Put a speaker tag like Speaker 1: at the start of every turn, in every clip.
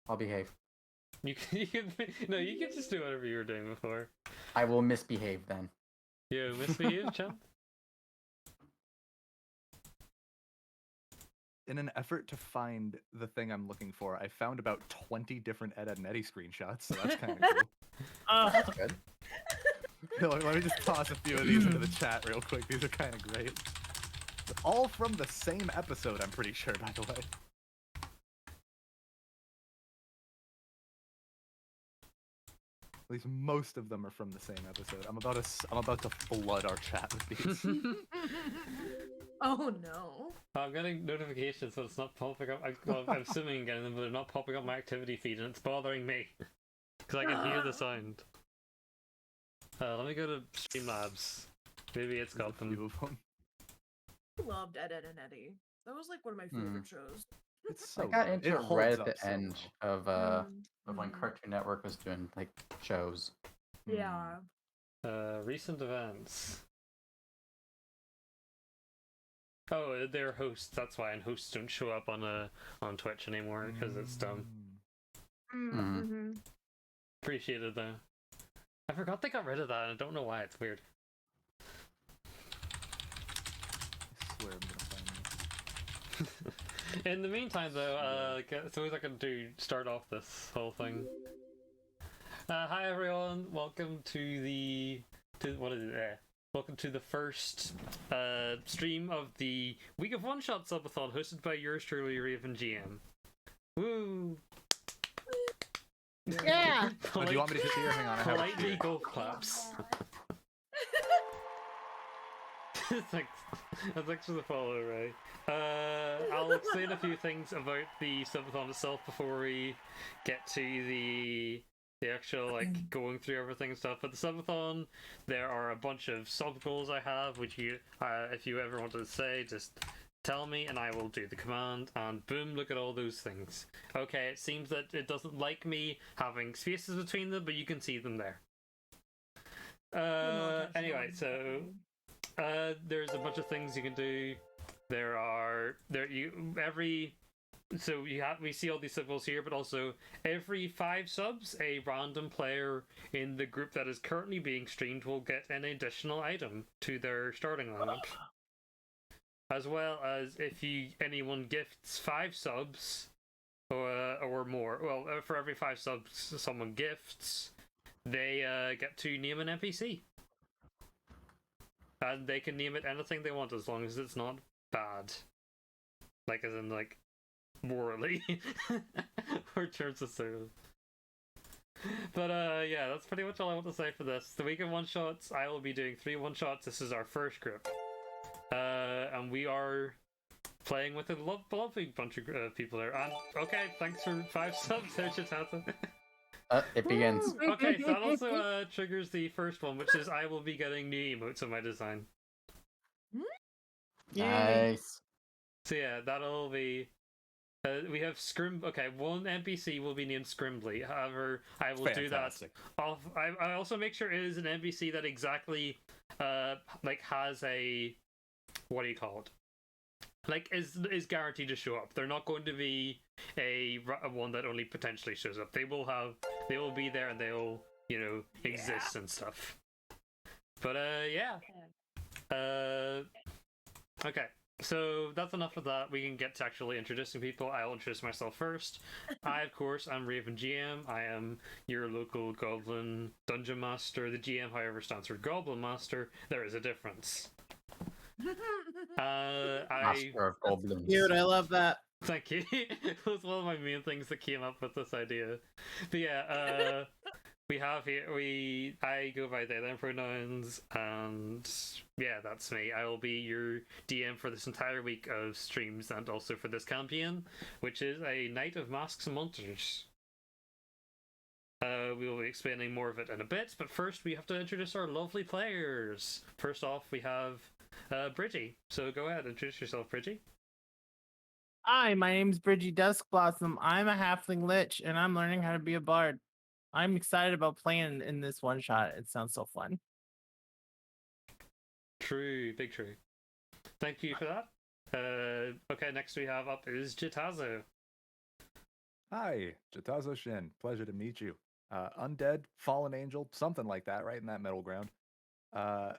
Speaker 1: I'll behave.
Speaker 2: You can no, you can just do whatever you were doing before.
Speaker 1: I will misbehave then.
Speaker 2: Yo, misbehave, champ.
Speaker 3: In an effort to find the thing I'm looking for, I found about 20 different Ed, Ed and Eddie screenshots, so that's kind of cool.
Speaker 1: That's good.
Speaker 3: Let me just toss a few of these into the chat real quick. These are kind of great. All from the same episode, I'm pretty sure, by the way. At least most of them are from the same episode. I'm about to flood our chat with these.
Speaker 4: Oh no.
Speaker 2: I'm getting notifications, but it's not popping up. I'm assuming again, but they're not popping up my activity feed, and it's bothering me because I can hear the sound. Let me go to Streamlabs. Maybe it's got them.
Speaker 4: I loved Ed, Ed and Eddie. That was like one of my favorite shows.
Speaker 3: It's so
Speaker 1: I got
Speaker 3: good.
Speaker 1: into
Speaker 3: It
Speaker 1: it
Speaker 3: holds
Speaker 1: right at
Speaker 3: up
Speaker 1: the
Speaker 3: so
Speaker 1: end
Speaker 3: well.
Speaker 1: of when Cartoon Network was doing like shows.
Speaker 4: Yeah.
Speaker 2: Recent events. Oh, they're hosts. That's why, and hosts don't show up on Twitch anymore because it's dumb.
Speaker 4: Mm-hmm.
Speaker 2: Appreciated though. I forgot they got rid of that, and I don't know why. It's weird.
Speaker 3: I swear I'm gonna find this.
Speaker 2: In the meantime, though, suppose I can start off this whole thing. Hi everyone, welcome to the what is it there? Welcome to the first stream of the Week of One Shot Subathon, hosted by yours truly, Raven GM. Woo!
Speaker 5: Yeah.
Speaker 3: Do you want me to hit here? Hang on, I have
Speaker 2: Politely golf claps. Thanks. That's actually the follow, right? I'll explain a few things about the subathon itself before we get to the actual like going through everything and stuff. But the subathon, there are a bunch of sub goals I have, which you, if you ever wanted to say, just tell me and I will do the command. And boom, look at all those things. Okay, it seems that it doesn't like me having spaces between them, but you can see them there. Anyway, so. There's a bunch of things you can do. We see all these symbols here, but also every 5 subs, a random player in the group that is currently being streamed will get an additional item to their starting lineup. As well as if anyone gifts 5 subs or more. Well, for every 5 subs someone gifts, they get to name an NPC. And they can name it anything they want as long as it's not bad. Like, as in, like, morally. Or terms of service. But, yeah, that's pretty much all I want to say for this. The week of one-shots, I will be doing 3 one-shots. This is our first group. And we are playing with a lovely bunch of people there. And, okay, thanks for 5 subs there, Chitata.
Speaker 1: It begins.
Speaker 2: Okay, so that also triggers the first one, which is I will be getting new emotes on my design.
Speaker 1: Nice.
Speaker 2: So yeah, that'll be... we have Okay, one NPC will be named Scrimbly. However, I will do that. I also make sure it is an NPC that exactly, like, has a... What do you call it? Like, is guaranteed to show up. They're not going to be a one that only potentially shows up. They will be there and they'll, exist and stuff. But, yeah. Okay, so that's enough of that. We can get to actually introducing people. I'll introduce myself first. I, of course, am Raven GM. I am your local Goblin Dungeon Master. The GM, however, stands for Goblin Master. There is a difference.
Speaker 1: Master of Goblins.
Speaker 5: Dude, I love that.
Speaker 2: Thank you. It was one of my main things that came up with this idea. But yeah, we have here, I go by they, them pronouns, and yeah, that's me. I will be your DM for this entire week of streams and also for this campaign, which is a Night of Masks and Monsters. We will be explaining more of it in a bit, but first we have to introduce our lovely players. First off, we have Bridgie. So go ahead, introduce yourself, Bridgie.
Speaker 5: Hi, my name's Bridgie Duskblossom. I'm a halfling lich, and I'm learning how to be a bard. I'm excited about playing in this one shot. It sounds so fun.
Speaker 2: True, big true. Thank you for that. Okay, next we have up is Jitazo.
Speaker 3: Hi, Jatazo Shin. Pleasure to meet you. Undead, fallen angel, something like that, right in that middle ground. I'm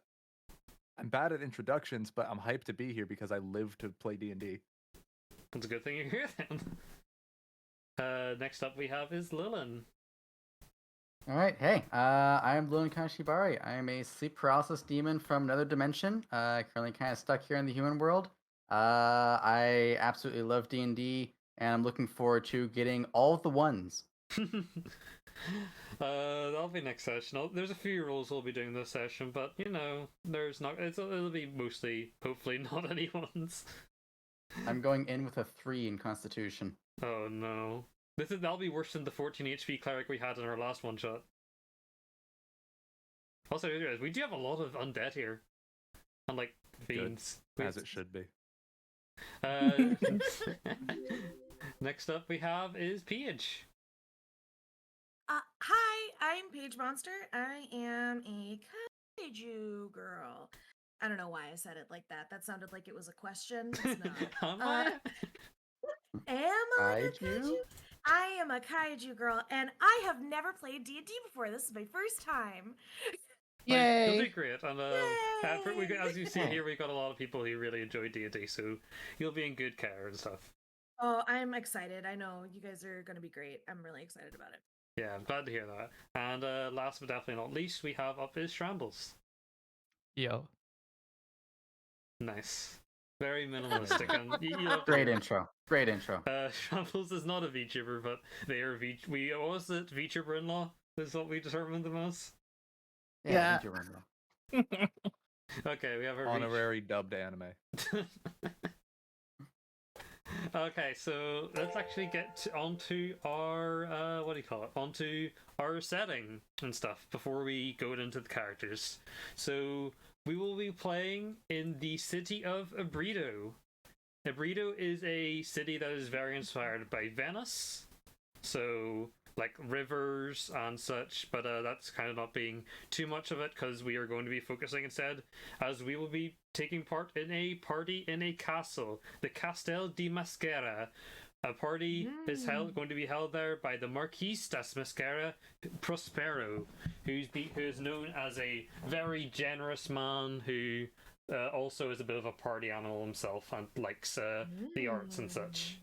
Speaker 3: bad at introductions, but I'm hyped to be here because I live to play D&D.
Speaker 2: It's a good thing you're here then. Next up we have is Lilin.
Speaker 1: All right, hey, I'm Lilin Kashibari. I am a sleep paralysis demon from another dimension. Currently kind of stuck here in the human world. I absolutely love D&D, and I'm looking forward to getting all of the ones.
Speaker 2: That'll be next session. There's a few roles we'll be doing this session, but you know, there's not. It'll be mostly, hopefully, not anyone's.
Speaker 1: I'm going in with a 3 in Constitution.
Speaker 2: Oh no, that'll be worse than the 14 HP cleric we had in our last one shot. Also, we do have a lot of undead here, unlike fiends.
Speaker 3: As it should be.
Speaker 2: Next up we have is Paige.
Speaker 4: Hi, I'm Paige Monster. I am a kaiju girl. I don't know why I said it like that. That sounded like it was a question. It's not.
Speaker 2: Am I?
Speaker 4: Am I a
Speaker 1: Kaiju?
Speaker 4: kaiju? I am a kaiju girl, and I have never played D&D before. This is my first time.
Speaker 2: You'll
Speaker 5: Yay!
Speaker 2: do great, and as you see here, we've got a lot of people who really enjoy D&D, so you'll be in good care and stuff.
Speaker 4: Oh, I'm excited. I know you guys are going to be great. I'm really excited about it.
Speaker 2: Yeah, I'm glad to hear that. And last but definitely not least, we have up is Shrambles.
Speaker 6: Yo.
Speaker 2: Nice. Very minimalistic. And you love to
Speaker 1: Great
Speaker 2: hear it.
Speaker 1: intro. Great intro.
Speaker 2: Shrambles is not a VTuber, but they are what was it? VTuber in law is what we determined them as.
Speaker 5: Yeah.
Speaker 1: you remember.
Speaker 2: Okay, we have our
Speaker 3: Honorary dubbed anime.
Speaker 2: Okay, so let's actually get onto our what do you call it? Onto our setting and stuff before we go into the characters. So we will be playing in the city of Abrido. Abrido is a city that is very inspired by Venice. So like rivers and such, but that's kind of not being too much of it because we are going to be focusing instead, as we will be taking part in a party in a castle, the Castel di Maschera. A party is going to be held there by the Marquis di Maschera Prospero, who is known as a very generous man who also is a bit of a party animal himself and likes the arts and such.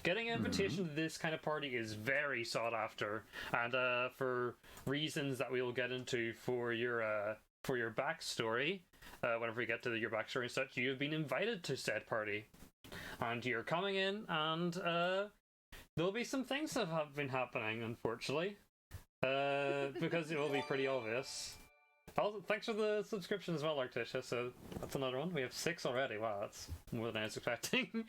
Speaker 2: Getting an invitation to this kind of party is very sought after, and for reasons that we will get into for your backstory, whenever we get to your backstory and such, you have been invited to said party, and you're coming in, and there'll be some things that have been happening, unfortunately, because it will be pretty obvious. Also, thanks for the subscription as well, Arcticia. So that's another one. We have 6 already. Wow, that's more than I was expecting.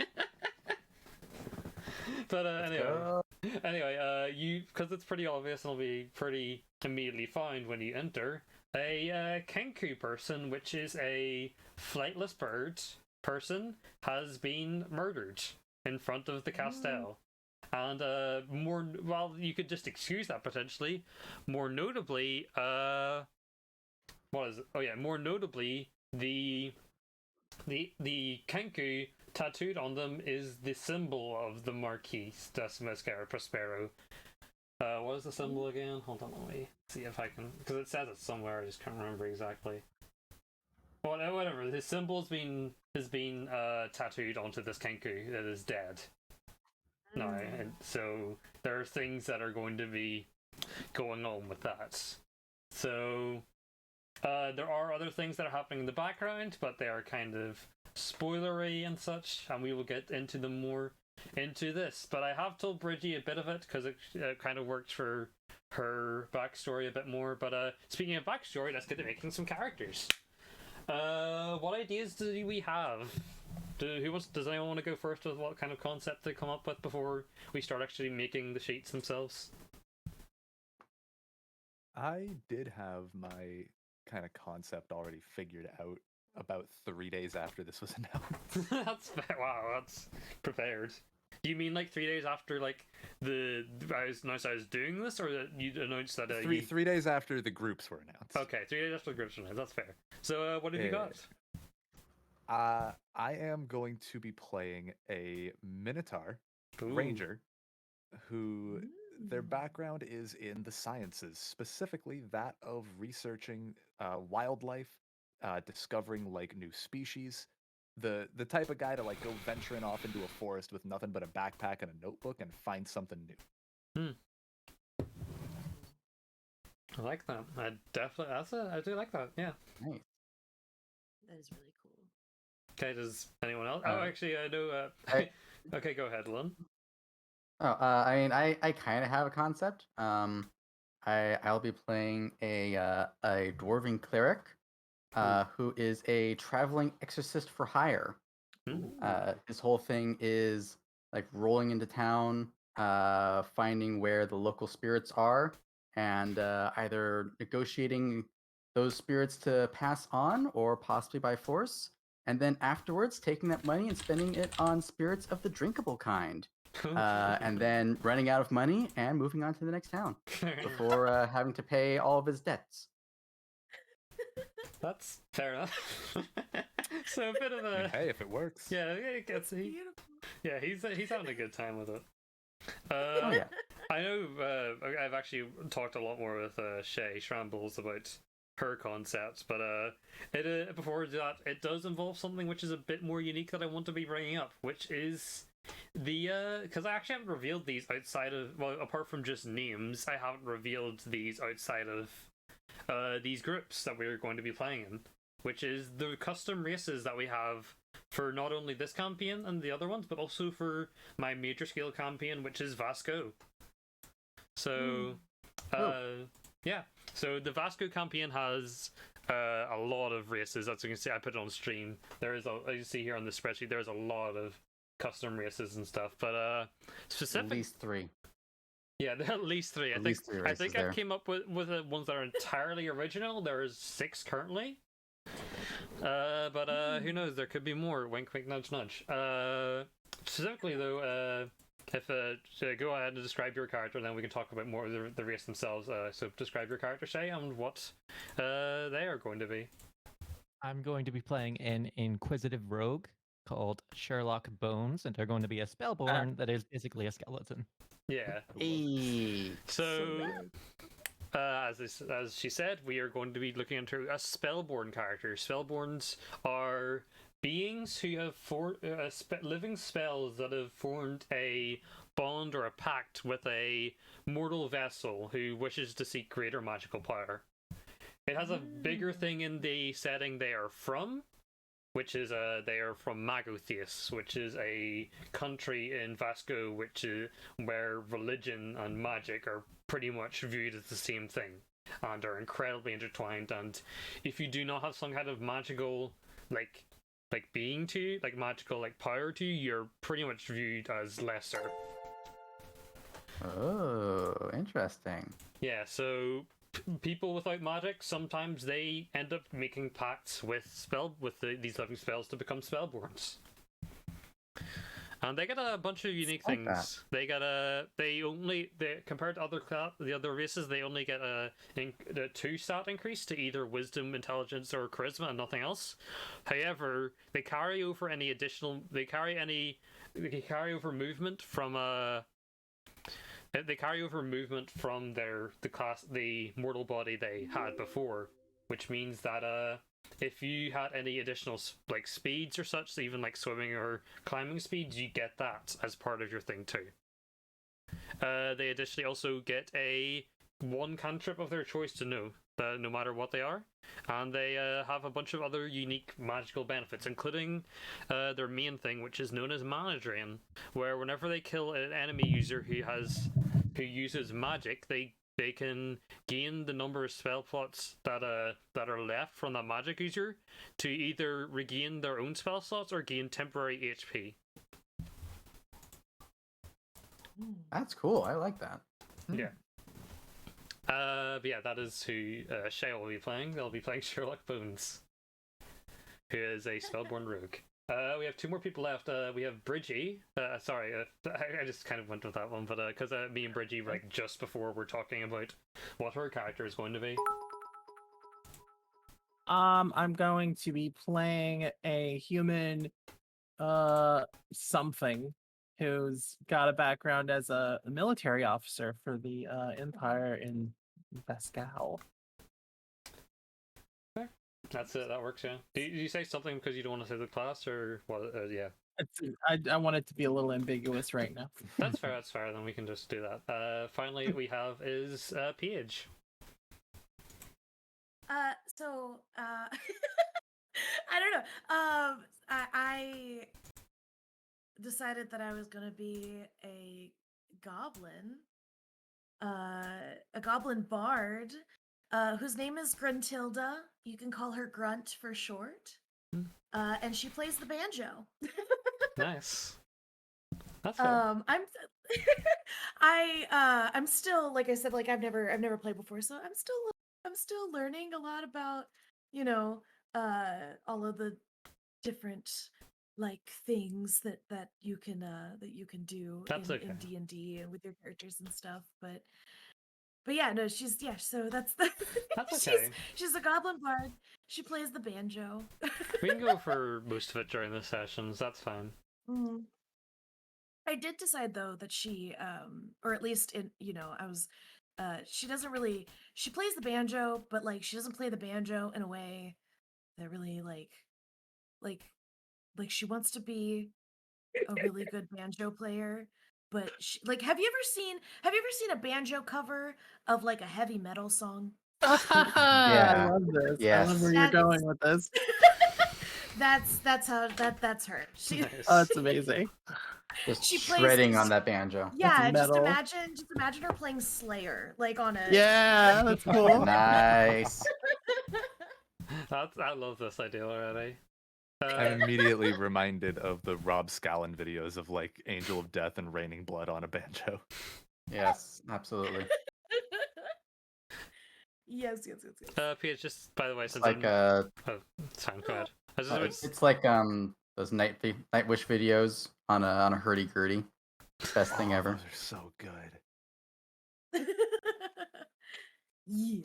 Speaker 2: But anyway, you, because it's pretty obvious and it'll be pretty immediately found when you enter, a Kenku person, which is a flightless bird person, has been murdered in front of the Castel. And you could just excuse that potentially. More notably, what is it? Oh yeah, more notably, the Kenku tattooed on them is the symbol of the Marquis di Maschera Prospero. What is the symbol again? Hold on, let me see if I can, because it says it somewhere. I just can't remember exactly. Well, whatever. The symbol has been tattooed onto this Kenku that is dead. No, and so there are things that are going to be going on with that. So there are other things that are happening in the background, but they are kind of spoilery and such, and we will get into them more into this. But I have told Bridgie a bit of it because it kind of worked for her backstory a bit more. But speaking of backstory, let's get to making some characters. What ideas do we have? Does anyone want to go first with what kind of concept they come up with before we start actually making the sheets themselves?
Speaker 3: I did have my kind of concept already figured out about 3 days after this was announced.
Speaker 2: That's fair. Wow, that's prepared. Do you mean like 3 days after like I was doing this, or that you announced that
Speaker 3: 3 days after the groups were announced.
Speaker 2: Okay, 3 days after the groups were announced. That's fair. So what have you got?
Speaker 3: I am going to be playing a Minotaur
Speaker 2: Ooh.
Speaker 3: Ranger who their
Speaker 4: Mm.
Speaker 3: background is in the sciences, specifically that of researching wildlife, discovering like new species. The type of guy to like go venturing off into a forest with nothing but a backpack and a notebook and find something new.
Speaker 2: I like that. I definitely. I do like that. Yeah.
Speaker 1: Nice.
Speaker 4: That is really cool.
Speaker 2: Okay. Does anyone else?
Speaker 1: Uh,
Speaker 2: Actually, I know.
Speaker 1: I-
Speaker 2: Okay, go ahead, Lynn.
Speaker 1: I mean, I kind of have a concept. I'll be playing a dwarven cleric, who is a traveling exorcist for hire. His whole thing is like rolling into town, finding where the local spirits are, and either negotiating those spirits to pass on or possibly by force, and then afterwards taking that money and spending it on spirits of the drinkable kind, and then running out of money and moving on to the next town before having to pay all of his debts.
Speaker 2: That's fair enough. So a bit of
Speaker 3: I mean,
Speaker 2: a
Speaker 3: hey, if it works.
Speaker 2: yeah. It gets
Speaker 4: Beautiful.
Speaker 2: yeah. He's having a good time with it.
Speaker 1: Oh yeah.
Speaker 2: I know. I've actually talked a lot more with Shay Shrambles about her concepts, but before that, it does involve something which is a bit more unique that I want to be bringing up, which is the because I actually haven't revealed these outside of apart from just names, I haven't revealed these outside of these groups that we're going to be playing in, which is the custom races that we have for not only this campaign and the other ones, but also for my major scale campaign, which is Vasco. So, yeah. So the Vasco campaign has a lot of races. As you can see, I put it on stream. There is, as you see here on the spreadsheet, there's a lot of custom races and stuff. But specific,
Speaker 1: At least 3.
Speaker 2: yeah, at least 3.
Speaker 1: At least 3
Speaker 2: I
Speaker 1: races
Speaker 2: think
Speaker 1: there.
Speaker 2: I came up with the ones that are entirely original. There's 6 currently. But who knows? There could be more. Wink, wink, nudge, nudge. Specifically, though, if go ahead and describe your character, then we can talk about more of the race themselves. So describe your character, Shay, and what they are going to be.
Speaker 6: I'm going to be playing an inquisitive rogue called Sherlock Bones, and they're going to be a spellborn that is basically a skeleton.
Speaker 2: Yeah.
Speaker 1: Hey.
Speaker 2: So, as she said, we are going to be looking into a spellborn character. Spellborns are beings who have living spells that have formed a bond or a pact with a mortal vessel who wishes to seek greater magical power. It has a bigger thing in the setting they are from, which is they are from Magotheus, which is a country in Vasco which is where religion and magic are pretty much viewed as the same thing and are incredibly intertwined. And if you do not have some kind of magical like being to you, like magical like power to you, you're pretty much viewed as lesser.
Speaker 1: Oh, interesting.
Speaker 2: Yeah, so people without magic, sometimes they end up making pacts with these living spells to become spellborns. And they get a bunch of unique
Speaker 1: Like
Speaker 2: things. They get compared to the other races, they only get a 2 stat increase to either wisdom, intelligence, or charisma, and nothing else. However, they carry over they carry over movement from the mortal body they had before, which means that if you had any additional like speeds or such, even like swimming or climbing speeds, you get that as part of your thing too. They additionally also get a 1 cantrip of their choice to know, no matter what they are, and they have a bunch of other unique magical benefits, including their main thing, which is known as mana drain, where whenever they kill an enemy user who uses magic, they can gain the number of spell slots that are left from that magic user to either regain their own spell slots or gain temporary HP.
Speaker 1: That's cool. I like that.
Speaker 2: Yeah. But yeah, that is who Shay will be playing. They'll be playing Sherlock Bones, who is a spellborn rogue. We have 2 more people left. We have Bridgie. Sorry, I just kind of went with that one, but because me and Bridgie like just before we're talking about what her character is going to be.
Speaker 5: I'm going to be playing a human something. who's got a background as a military officer for the Empire in Pascal.
Speaker 2: That's it. That works. Yeah. Did you say something because you don't want to say the class, or what? Yeah.
Speaker 5: I want it to be a little ambiguous right now.
Speaker 2: That's fair. That's fair. Then we can just do that. Finally, we have is Paige.
Speaker 4: So I don't know. I decided that I was gonna be a goblin, a goblin bard, whose name is Gruntilda. You can call her Grunt for short. And she plays the banjo.
Speaker 2: Nice. That's fair.
Speaker 4: I'm still, like I said, like I've never played before, so I'm still learning a lot about, you know, all of the different like things that you can do
Speaker 2: That's okay.
Speaker 4: in D&D and with your characters and stuff, but yeah, no, so that's the
Speaker 2: That's okay.
Speaker 4: she's a goblin bard. She plays the banjo.
Speaker 2: We can go for most of it during the sessions. That's fine.
Speaker 4: Mm. I did decide though that she or at least I was she plays the banjo, but like she doesn't play the banjo in a way that really like she wants to be a really good banjo player, but have you ever seen a banjo cover of like a heavy metal song?
Speaker 5: I love this.
Speaker 1: Yes.
Speaker 5: I love where you're going with this.
Speaker 4: that's her. She
Speaker 2: Nice.
Speaker 5: Oh, that's amazing.
Speaker 1: Just
Speaker 4: She plays-
Speaker 1: shredding on that banjo.
Speaker 4: Yeah, just
Speaker 5: metal.
Speaker 4: imagine her playing Slayer, like on a
Speaker 5: Yeah, that's cool.
Speaker 1: Nice.
Speaker 2: I love this idea already.
Speaker 3: I'm immediately reminded of the Rob Scallon videos of like Angel of Death and Raining Blood on a banjo.
Speaker 1: Yes, absolutely.
Speaker 4: yes.
Speaker 2: Peter, just by the way,
Speaker 1: It's
Speaker 2: since
Speaker 1: like
Speaker 2: oh, it's fine, go ahead. I just,
Speaker 1: it's like those night wish videos on a hurdy-gurdy. Best thing ever.
Speaker 3: Those are so good.
Speaker 4: Yes.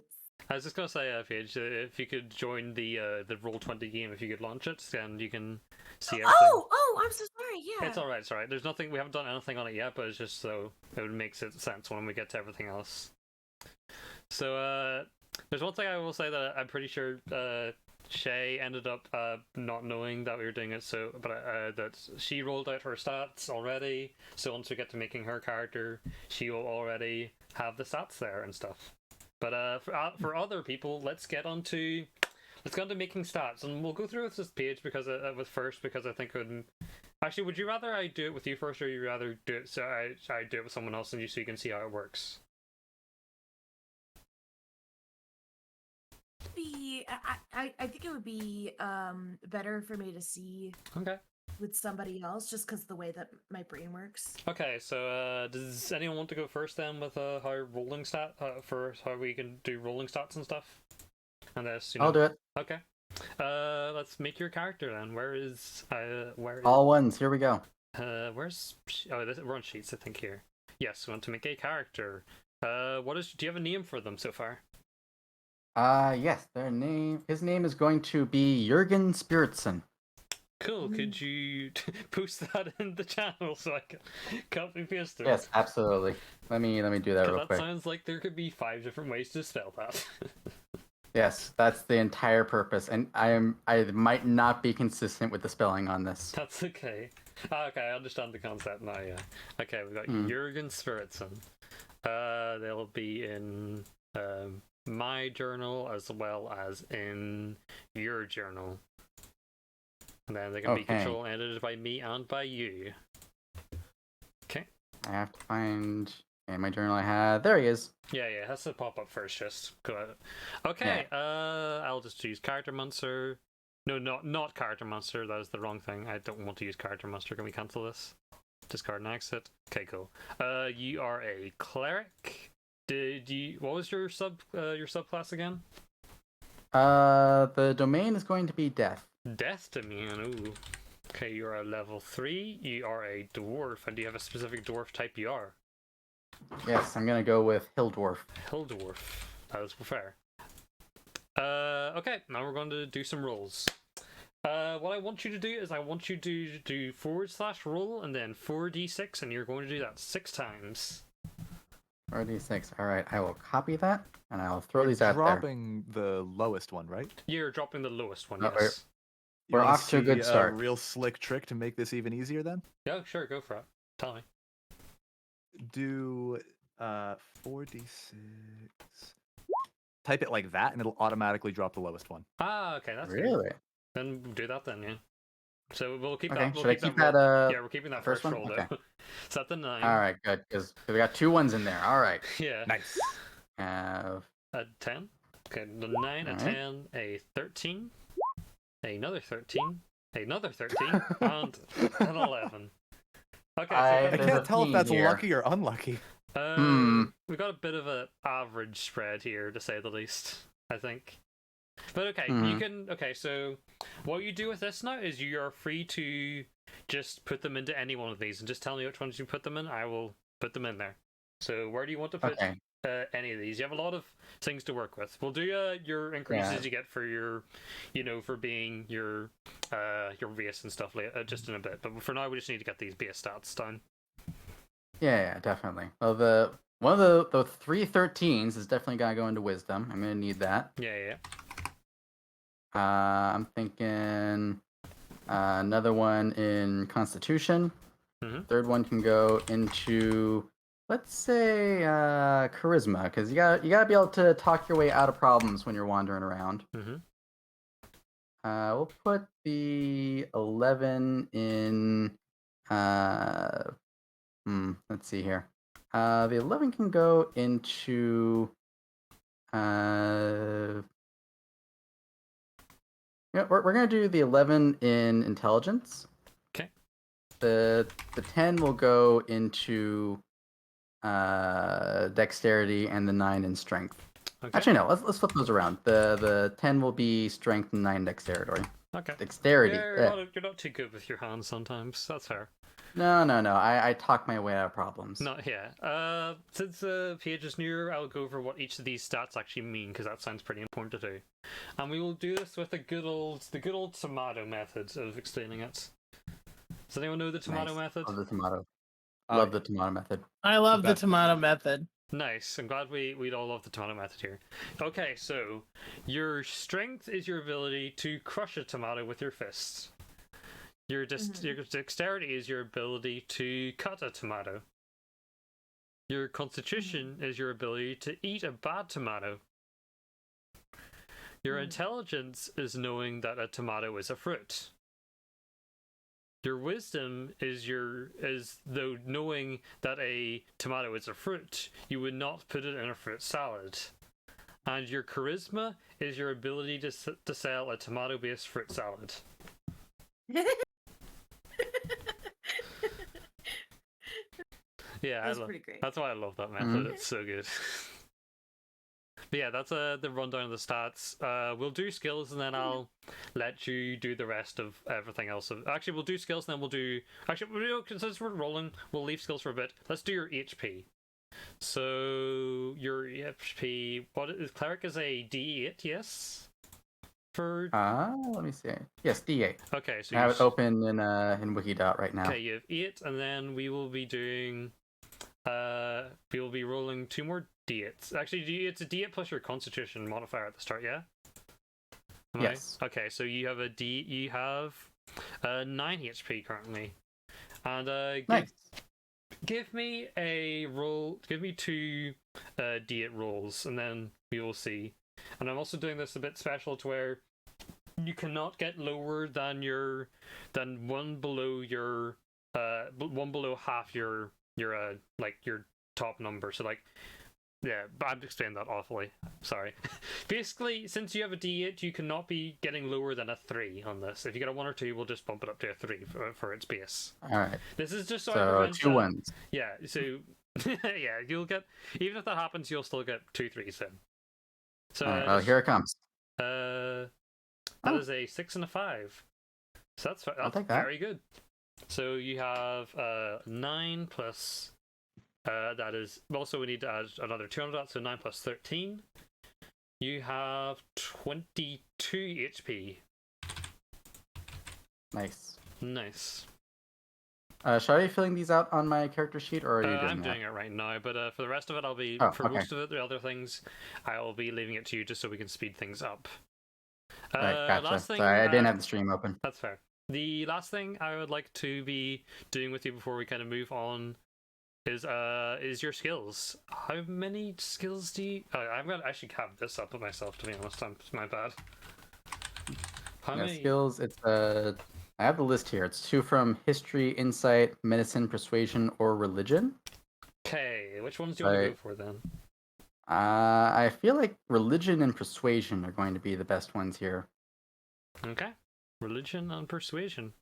Speaker 2: I was just gonna say, Paige, if you could join the Roll20 game, if you could launch it, then you can see everything.
Speaker 4: Oh, I'm so sorry. Yeah.
Speaker 2: It's alright, it's alright. There's nothing, we haven't done anything on it yet, but it's just so it would make sense when we get to everything else. So, there's one thing I will say that I'm pretty sure Shay ended up not knowing that we were doing it, but that she rolled out her stats already, so once we get to making her character, she will already have the stats there and stuff. But for other people, let's get on to making stats, and we'll go through with this page because I think it would. Actually, would you rather I do it with you first, or would you rather do it so I do it with someone else and you so you can see how it works?
Speaker 4: I think it would be better for me to see
Speaker 2: Okay.
Speaker 4: with somebody else, just because the way that my brain works.
Speaker 2: Okay, so does anyone want to go first then with how rolling stat for how we can do rolling stats and stuff? And this,
Speaker 1: I'll do it.
Speaker 2: Okay. Let's make your character then. Where is
Speaker 1: All ones. Here we go.
Speaker 2: where's we're on sheets, I think here. Yes, we want to make a character. Do you have a name for them so far?
Speaker 1: Yes, his name is going to be Jürgen Spiritzen.
Speaker 2: Cool. Could you post that in the channel so I can copy paste it?
Speaker 1: Yes, absolutely. Let me do that real
Speaker 2: That
Speaker 1: quick.
Speaker 2: sounds like there could be 5 different ways to spell that.
Speaker 1: Yes, that's the entire purpose, and I might not be consistent with the spelling on this.
Speaker 2: That's okay. Okay, I understand the concept now, yeah. Okay, we've got Jürgen Spiritzen. They'll be in my journal as well as in your journal. And then they can be controlled and edited by me and by you. Okay.
Speaker 1: I have to find my journal I had. There he is.
Speaker 2: Yeah, it has to pop up first, just go ahead. Okay, I'll just use Character Monster. No, not Character Monster, that was the wrong thing. I don't want to use Character Monster. Can we cancel this? Discard and exit. Okay, cool. You are a cleric. What was your subclass again?
Speaker 1: The domain is going to be death.
Speaker 2: Death domain, ooh. Okay, you're a level 3. You are a dwarf, and do you have a specific dwarf type you are?
Speaker 1: Yes, I'm gonna go with Hill Dwarf.
Speaker 2: Hill Dwarf. That is fair. Okay, now we're going to do some rolls. What I want you to do is I want you to do / roll and then 4d6, and you're going to do that 6 times.
Speaker 1: 4d6. All right, I will copy that and I'll throw
Speaker 3: We're
Speaker 1: these out there.
Speaker 3: dropping the lowest one, right?
Speaker 2: You're dropping the lowest one,
Speaker 1: Oh,
Speaker 2: yes.
Speaker 1: We're
Speaker 3: wanna
Speaker 1: off to a good
Speaker 3: see
Speaker 1: start.
Speaker 3: A real slick trick to make this even easier then?
Speaker 2: Yeah, sure, go for it. Tell me.
Speaker 3: Do 4d6. Type it like that and it'll automatically drop the lowest one.
Speaker 2: Ah, okay, that's good.
Speaker 1: Really?
Speaker 2: Then do that then, yeah. So we'll keep
Speaker 1: Okay,
Speaker 2: that. We'll
Speaker 1: should I
Speaker 2: keep
Speaker 1: keep
Speaker 2: that.
Speaker 1: that,
Speaker 2: Yeah, we're keeping that
Speaker 1: first
Speaker 2: first
Speaker 1: one?
Speaker 2: roll
Speaker 1: Okay.
Speaker 2: though. So that's a 9.
Speaker 1: All right, good, because we got 2 1s in there. All right.
Speaker 2: Yeah.
Speaker 3: Nice.
Speaker 1: Have
Speaker 2: A 10. Okay, the 9, a
Speaker 1: Alright.
Speaker 2: 10, a 13, another 13, another 13, and an 11. Okay,
Speaker 1: I
Speaker 3: I
Speaker 2: so
Speaker 1: There's a
Speaker 3: can't tell if
Speaker 1: theme
Speaker 3: that's
Speaker 1: here.
Speaker 3: lucky or unlucky.
Speaker 2: we've got a bit of an average spread here, to say the least, I think. But okay, you
Speaker 1: Mhm.
Speaker 2: can. Okay, so what you do with this now is you are free to just put them into any one of these and just tell me which ones you put them in. I will put them in there. So where do you want to put
Speaker 1: Okay.
Speaker 2: any of these? You have a lot of things to work with. We'll do your increases
Speaker 1: Yeah.
Speaker 2: you get for your, for being your race and stuff just in a bit. But for now, we just need to get these base stats done.
Speaker 1: Yeah, definitely. Well, one of the 3 13s is definitely gotta go into wisdom. I'm gonna need that.
Speaker 2: Yeah.
Speaker 1: I'm thinking another one in constitution.
Speaker 2: Mhm.
Speaker 1: Third one can go into, let's say, charisma, because you gotta be able to talk your way out of problems when you're wandering around.
Speaker 2: Mhm.
Speaker 1: We'll put the 11 in. Let's see here. The 11 can go into. Yeah, we're gonna do the 11 in intelligence.
Speaker 2: Okay.
Speaker 1: The 10 will go into dexterity, and the 9 in strength.
Speaker 2: Okay.
Speaker 1: Actually, no. Let's flip those around. The 10 will be strength and 9 dexterity.
Speaker 2: Okay.
Speaker 1: Dexterity.
Speaker 2: Yeah, you're not too good with your hands sometimes. That's fair.
Speaker 1: No. I talk my way out of problems.
Speaker 2: Not here. Since the page is newer, I'll go over what each of these stats actually mean, because that sounds pretty important to do. And we will do this with the good old tomato method of explaining it. Does anyone know the tomato
Speaker 1: Nice.
Speaker 2: method?
Speaker 1: Love the tomato.
Speaker 3: Oh,
Speaker 1: Love the tomato method.
Speaker 5: I love the
Speaker 3: best.
Speaker 5: tomato method.
Speaker 2: Nice. I'm glad we'd all love the tomato method here. Okay, so your strength is your ability to crush a tomato with your fists. Your dexterity is your ability to cut a tomato. Your constitution is your ability to eat a bad tomato. Your intelligence is knowing that a tomato is a fruit. Your wisdom is though knowing that a tomato is a fruit, you would not put it in a fruit salad. And your charisma is your ability to sell a tomato-based fruit salad. Yeah,
Speaker 4: That's pretty great.
Speaker 2: that's why I love that method.
Speaker 1: Mhm.
Speaker 2: It's so good. But yeah, that's the rundown of the stats. We'll do skills, and then I'll let you do the rest of everything else. Actually, we'll do skills, and then we'll do. Actually, since we're rolling, we'll leave skills for a bit. Let's do your HP. So your HP, what is cleric is a D8, yes. For
Speaker 1: Let me see. Yes, D8.
Speaker 2: okay, so
Speaker 1: I have
Speaker 2: you
Speaker 1: it open in Wikidot right now.
Speaker 2: okay, you have 8, and then we will be doing. We will be rolling 2 more D8s. Actually, it's a D8 plus your Constitution modifier at the start, yeah? Am I?
Speaker 1: Yes.
Speaker 2: Okay, so you have 9 HP currently. And
Speaker 1: Nice.
Speaker 2: give me a roll. Give me 2 D8 rolls, and then we will see. And I'm also doing this a bit special to where you cannot get lower than one below your one below half your like your top number. So like, yeah, I'm explaining that awfully. Sorry. Basically, since you have a D8, you cannot be getting lower than a 3 on this. If you get a 1 or 2, we'll just bump it up to a 3 for its base.
Speaker 1: All right.
Speaker 2: This is just so I
Speaker 1: So
Speaker 2: prevent
Speaker 1: 2 1s.
Speaker 2: Yeah, so yeah, you'll get, even if that happens, you'll still get 2 3s then. So
Speaker 1: All right. Well, here it comes.
Speaker 2: that is a 6 and a 5. So that's
Speaker 1: take that.
Speaker 2: very good. So you have 9 plus. That is also, we need to add another 2 on that, so 9 plus 13. You have 22 HP.
Speaker 1: Nice.
Speaker 2: Nice.
Speaker 1: Should I be filling these out on my character sheet, or are you doing
Speaker 2: I'm
Speaker 1: that?
Speaker 2: doing it right now, but for the rest of it, I'll be
Speaker 1: Oh,
Speaker 2: for
Speaker 1: okay.
Speaker 2: most of it, the other things, I'll be leaving it to you just so we can speed things up.
Speaker 1: Alright, gotcha.
Speaker 2: Last thing,
Speaker 1: Sorry, I didn't have the stream open.
Speaker 2: That's fair. The last thing I would like to be doing with you before we kind of move on is your skills. How many skills do you? I'm gonna actually have this up with myself, to be honest. It's my bad. How
Speaker 1: Yeah,
Speaker 2: many
Speaker 1: skills, it's I have the list here. It's 2 from history, insight, medicine, persuasion, or religion.
Speaker 2: Okay, which ones do you want to go
Speaker 1: Right.
Speaker 2: for then?
Speaker 1: I feel like religion and persuasion are going to be the best ones here.
Speaker 2: Okay, religion and persuasion.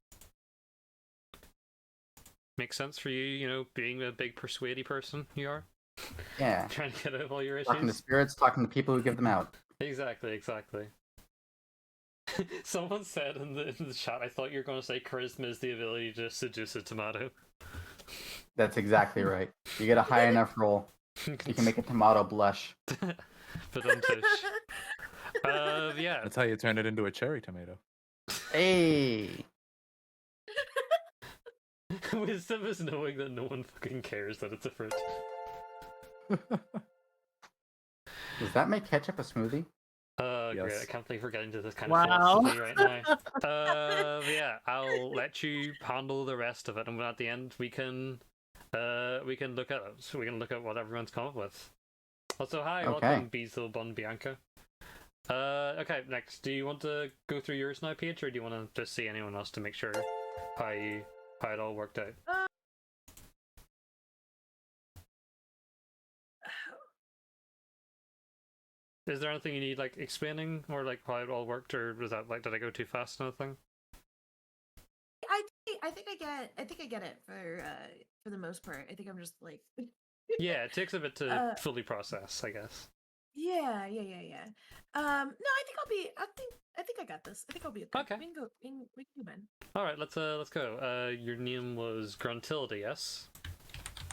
Speaker 2: Makes sense for you, you know, being a big persuady person you are.
Speaker 1: Yeah.
Speaker 2: Trying to get out of all your
Speaker 1: Talking to
Speaker 2: issues.
Speaker 1: spirits, talking to people who give them out.
Speaker 2: Exactly. Someone said in the chat, I thought you were going to say charisma is the ability to seduce a tomato.
Speaker 1: That's exactly right. You get a high enough roll, you can make a tomato blush.
Speaker 2: But yeah.
Speaker 3: That's how you turn it into a cherry tomato.
Speaker 1: Hey!
Speaker 2: Wisdom is knowing that no one fucking cares that it's a fruit.
Speaker 1: Does that make ketchup a smoothie?
Speaker 3: Yes.
Speaker 2: Great. I can't believe we're getting to this kind of
Speaker 5: Wow.
Speaker 2: philosophy right now. Yeah, I'll let you handle the rest of it, and at the end we can look at it. So we can look at what everyone's come up with. Also, hi,
Speaker 1: Okay.
Speaker 2: welcome, Beazle Bun Bianca. Okay, next. Do you want to go through yours now, Paige, or do you want to just see anyone else to make sure how it all worked out? Is there anything you need like explaining, or like how it all worked, or was that like did I go too fast or anything?
Speaker 4: I think I get it for the most part. I think I'm just like
Speaker 2: Yeah, it takes a bit to fully process, I guess.
Speaker 4: yeah. No, I think I got this. I think I'll be okay.
Speaker 2: Okay.
Speaker 4: We can go. We can do mine.
Speaker 2: All right, let's go. Your name was Gruntilda, yes?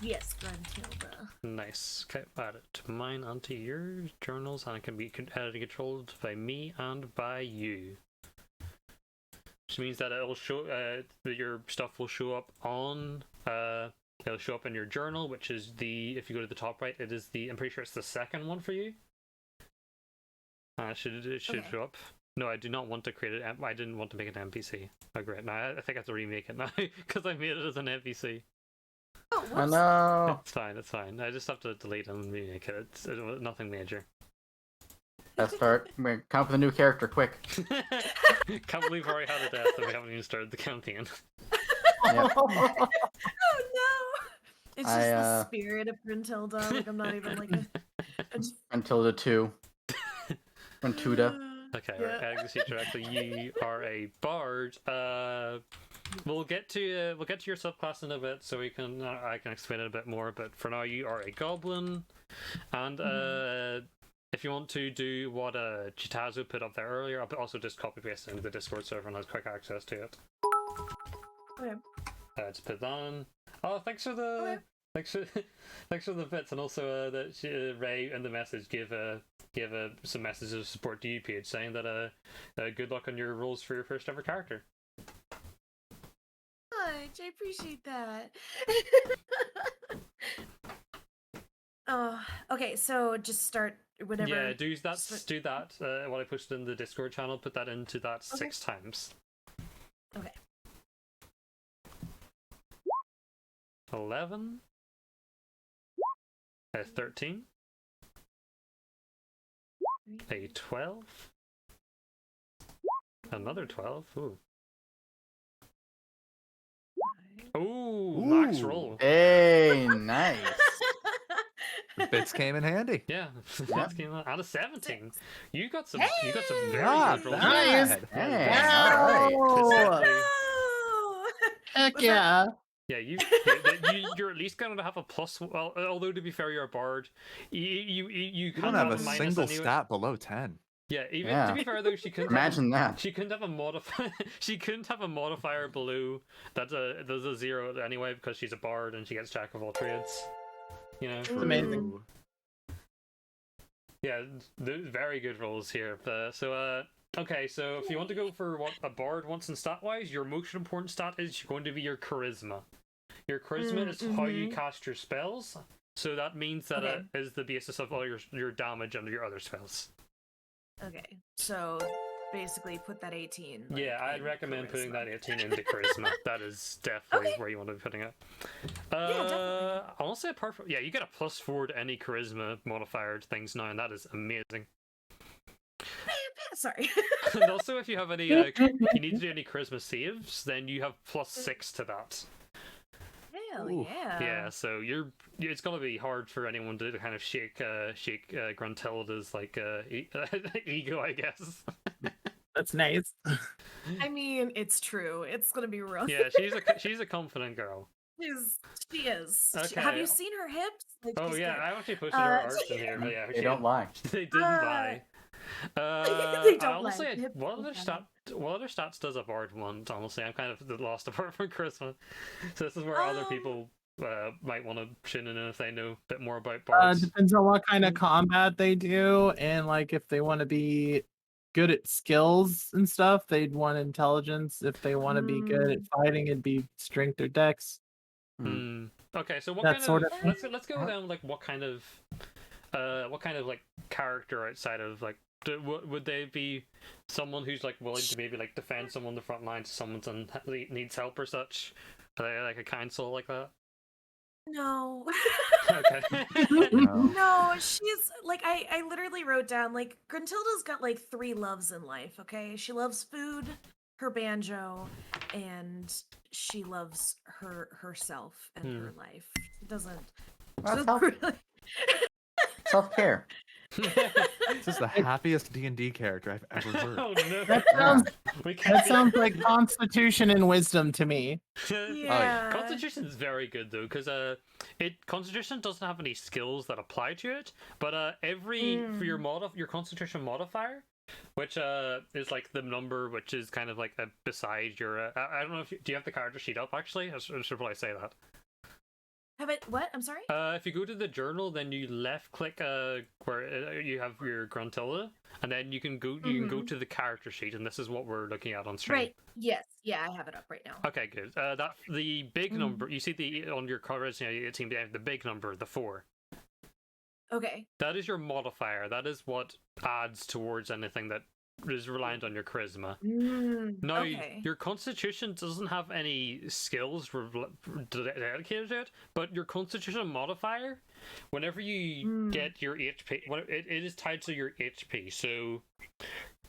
Speaker 4: Yes, Gruntilda.
Speaker 2: Nice. Okay, add it to mine and to your journals, and it can be edited and controlled by me and by you. Which means that it'll show that your stuff will show up on it'll show up in your journal, which is if you go to the top right, it is I'm pretty sure it's the second one for you. It should
Speaker 4: Okay.
Speaker 2: show up. No, I do not want to create it. I didn't want to make it an NPC. Oh great, now I think I have to remake it now because I made it as an NPC.
Speaker 4: Oh,
Speaker 1: Oh
Speaker 4: whoops.
Speaker 1: no!
Speaker 2: It's fine. I just have to delete and remake it. It's nothing major.
Speaker 1: Let's start. Come up with a new character, quick.
Speaker 2: Can't believe I already had a death and we haven't even started the campaign.
Speaker 1: Yep.
Speaker 4: Oh no! It's just the
Speaker 1: I,
Speaker 4: spirit of Gruntilda. Like I'm not even like a just,
Speaker 1: Until the 2. Gruntuda.
Speaker 2: Okay,
Speaker 4: yeah.
Speaker 2: right. Execute directly. You are a bard. We'll get to your subclass in a bit, so I can explain it a bit more. But for now, you are a goblin, and if you want to do what Chitazu put up there earlier, I'll also just copy paste it into the Discord so everyone has quick access to it.
Speaker 4: Okay.
Speaker 2: Let's put that on. Oh, thanks for the thanks for the bits, and also that Ray in the message gave some messages of support to you, Paige, saying that good luck on your rolls for your first ever character.
Speaker 4: I appreciate that. Oh, okay. So just start whatever.
Speaker 2: Yeah, do that.
Speaker 4: Just-
Speaker 2: Do that. What I posted in the Discord channel, put that into that 6 times.
Speaker 4: Okay.
Speaker 2: 11. 13. A 12. Another 12. Ooh. Ooh, max
Speaker 3: Ooh.
Speaker 2: roll.
Speaker 1: Hey, nice.
Speaker 3: The bits came in handy.
Speaker 2: Yeah, that came out of 17. You got some. You got some very
Speaker 3: Yeah,
Speaker 2: good rolls.
Speaker 5: Nice.
Speaker 1: Hey,
Speaker 2: Yeah.
Speaker 1: alright.
Speaker 5: Oh,
Speaker 4: No!
Speaker 5: heck
Speaker 4: Was that-
Speaker 5: yeah.
Speaker 2: Yeah, you're at least going to have a plus. Well, although to be fair, you're a bard. You
Speaker 3: You
Speaker 2: can't
Speaker 3: don't have a
Speaker 2: minus
Speaker 3: single
Speaker 2: anyway.
Speaker 3: stat below 10.
Speaker 2: Yeah, even
Speaker 1: Yeah.
Speaker 2: to be fair though, she couldn't
Speaker 1: Imagine that.
Speaker 2: She couldn't have a She couldn't have a modifier below that. There's a 0 anyway because she's a bard and she gets jack of all trades. You know.
Speaker 5: It's amazing.
Speaker 3: Ooh.
Speaker 2: Yeah, very good rolls here. So Okay, so if you want to go for what a bard wants in stat wise, your most important stat is going to be your charisma. Your charisma is how you cast your spells, so that means that it is the basis of all your damage and your other spells.
Speaker 4: Okay, so basically put that 18. Like,
Speaker 2: Yeah, I'd
Speaker 4: in
Speaker 2: recommend putting
Speaker 4: charisma.
Speaker 2: that 18 into charisma. That is definitely where you want to be putting it.
Speaker 4: definitely.
Speaker 2: Honestly, apart from you get a +4 to any charisma modifier things now, and that is amazing.
Speaker 4: Sorry.
Speaker 2: And also, if you have any, you need to do any charisma saves, then you have +6 to that.
Speaker 4: Hell
Speaker 3: Oof.
Speaker 4: yeah.
Speaker 2: Yeah, so it's gonna be hard for anyone to kind of shake Gruntilda's like ego, I guess.
Speaker 5: That's nice.
Speaker 4: I mean, it's true. It's gonna be rough.
Speaker 2: Yeah, she's a confident girl.
Speaker 4: She is.
Speaker 2: Okay.
Speaker 4: Have you seen her hips? Like,
Speaker 2: Oh
Speaker 4: she's
Speaker 2: yeah,
Speaker 4: good.
Speaker 2: I actually posted her arts in here, but yeah,
Speaker 1: They don't lie.
Speaker 2: They didn't lie.
Speaker 4: They don't
Speaker 2: honestly,
Speaker 4: lie. Hips
Speaker 2: what
Speaker 4: don't
Speaker 2: other
Speaker 4: lie.
Speaker 2: what other stats does a bard want? Honestly, I'm kind of lost apart from Christmas. So this is where other people might want to chin in if they know a bit more about bards.
Speaker 5: Depends on what kind of combat they do, and like if they want to be good at skills and stuff, they'd want intelligence. If they want to be good at fighting, it'd be strength or dex.
Speaker 2: Okay, so what
Speaker 5: That
Speaker 2: kind
Speaker 5: sort
Speaker 2: of
Speaker 5: of
Speaker 2: let's go down like what kind of like character outside of like would they be someone who's like willing to maybe like defend someone on the front lines if someone needs help or such? Are they like a council like that?
Speaker 4: No.
Speaker 2: Okay.
Speaker 4: No, she's like I literally wrote down like Gruntilda's got like 3 loves in life, okay? She loves food, her banjo, and she loves herself and her life. She doesn't really...
Speaker 1: Self-care.
Speaker 3: This is the happiest D&D character I've ever heard.
Speaker 2: Oh no.
Speaker 5: That sounds like Constitution and Wisdom to me.
Speaker 4: Yeah.
Speaker 2: Constitution is very good though, because Constitution doesn't have any skills that apply to it, but for your Constitution modifier, which is like the number which is kind of like beside your I don't know if do you have the character sheet up actually? I should probably say that.
Speaker 4: Have it what? I'm sorry?
Speaker 2: If you go to the journal, then you left click where you have your Gruntilda, and then you can go to the character sheet, and this is what we're looking at on screen.
Speaker 4: Right. Yes. Yeah, I have it up right now.
Speaker 2: Okay, good. That the big number you see on your covers, team the big number, the 4.
Speaker 4: Okay.
Speaker 2: That is your modifier. That is what adds towards anything that is reliant on your charisma. Now, your Constitution doesn't have any skills dedicated to it, but your Constitution modifier, whenever you get your HP, it is tied to your HP. So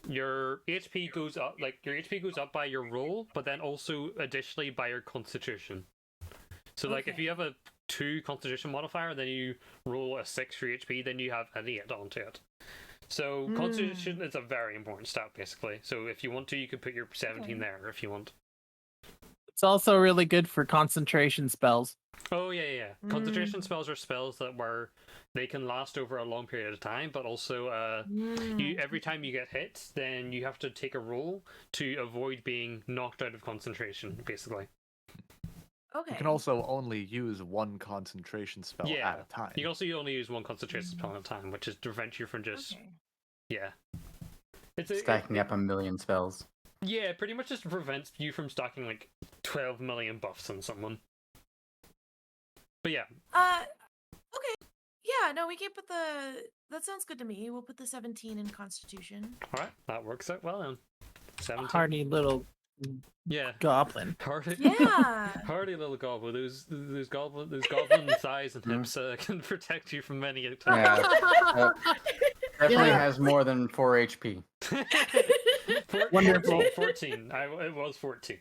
Speaker 2: your HP goes up, by your roll, but then also additionally by your Constitution. So like if you have a 2 Constitution modifier, then you roll a 6 for HP, then you have an 8 onto it. So Constitution is a very important stat, basically. So if you want to, you can put your 17 there if you want.
Speaker 5: It's also really good for concentration spells.
Speaker 2: Oh yeah. Concentration spells are spells they can last over a long period of time, but also every time you get hit, then you have to take a roll to avoid being knocked out of concentration, basically.
Speaker 4: Okay.
Speaker 3: You can also only use 1 concentration spell at a time.
Speaker 2: You can also only use 1 concentration spell at a time, which is to prevent you from just it's
Speaker 1: stacking up a million spells.
Speaker 2: Yeah, pretty much just prevents you from stacking like 12 million buffs on someone. But yeah.
Speaker 4: Okay. Yeah, no, we can put that sounds good to me. We'll put the 17 in Constitution.
Speaker 2: Alright, that works out well then. 17.
Speaker 5: Hardy little goblin.
Speaker 2: Hardy little goblin. Those goblin thighs and hips can protect you from many attacks.
Speaker 1: Yeah. Definitely has more than 4 HP.
Speaker 5: Wonderful.
Speaker 2: 14. It was 14.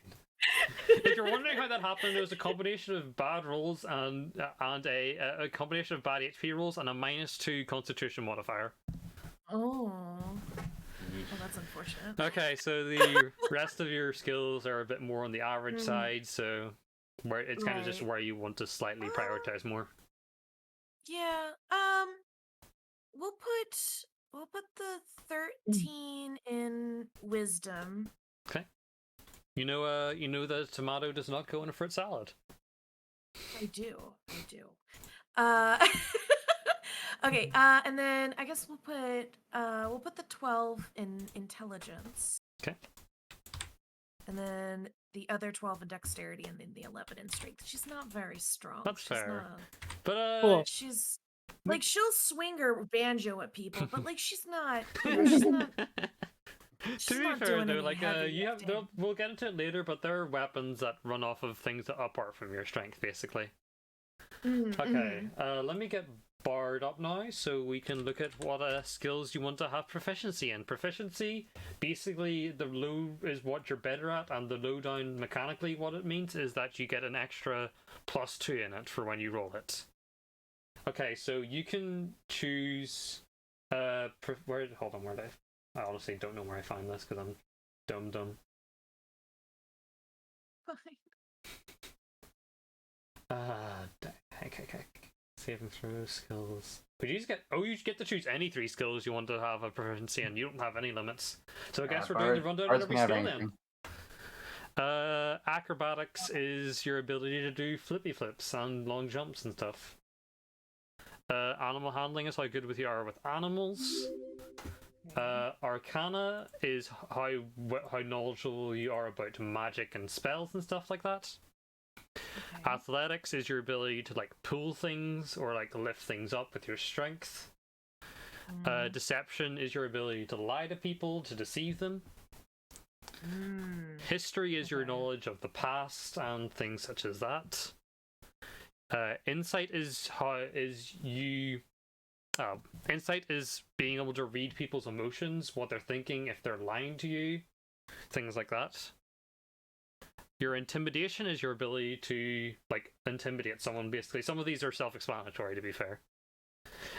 Speaker 2: If you're wondering how that happened, it was a combination of bad rolls and a combination of bad HP rolls and a -2 Constitution modifier.
Speaker 4: Oh. Well, that's unfortunate.
Speaker 2: Okay, so the rest of your skills are a bit more on the average side, so where it's kind of just where you want to slightly prioritize more.
Speaker 4: Yeah. We'll put the 13 in Wisdom.
Speaker 2: Okay. You know that tomato does not go in a fruit salad.
Speaker 4: I do. Okay, and then I guess we'll put the 12 in intelligence.
Speaker 2: Okay.
Speaker 4: And then the other 12 in dexterity, and then the 11 in strength. She's not very strong.
Speaker 2: That's
Speaker 4: She's
Speaker 2: fair.
Speaker 4: not.
Speaker 2: But
Speaker 5: Cool.
Speaker 4: She's like she'll swing her banjo at people, but like she's not. You know, she's not. She's
Speaker 2: to be
Speaker 4: not
Speaker 2: fair
Speaker 4: doing
Speaker 2: though,
Speaker 4: any
Speaker 2: like
Speaker 4: heavy
Speaker 2: you have,
Speaker 4: lifting.
Speaker 2: we'll get into it later, but there are weapons that run off of things that apart from your strength, basically. Okay, let me get Bard up now so we can look at what skills you want to have proficiency in. Proficiency, basically the low is what you're better at, and the low down mechanically what it means is that you get an extra +2 in it for when you roll it. Okay, so you can choose where I honestly don't know where I find this because I'm dumb.
Speaker 4: Fine.
Speaker 2: Okay. Saving throw skills. But you just get you get to choose any 3 skills you want to have a proficiency in. You don't have any limits. So I guess we're doing the rundown of every skill then. Acrobatics is your ability to do flippy flips and long jumps and stuff. Animal handling is how good you are with animals. Arcana is how knowledgeable you are about magic and spells and stuff like that.
Speaker 4: Okay.
Speaker 2: Athletics is your ability to like pull things or like lift things up with your strength. Deception is your ability to lie to people, to deceive them. History is your knowledge of the past and things such as that. Insight is insight is being able to read people's emotions, what they're thinking, if they're lying to you, things like that. Your intimidation is your ability to like intimidate someone, basically. Some of these are self-explanatory, to be fair.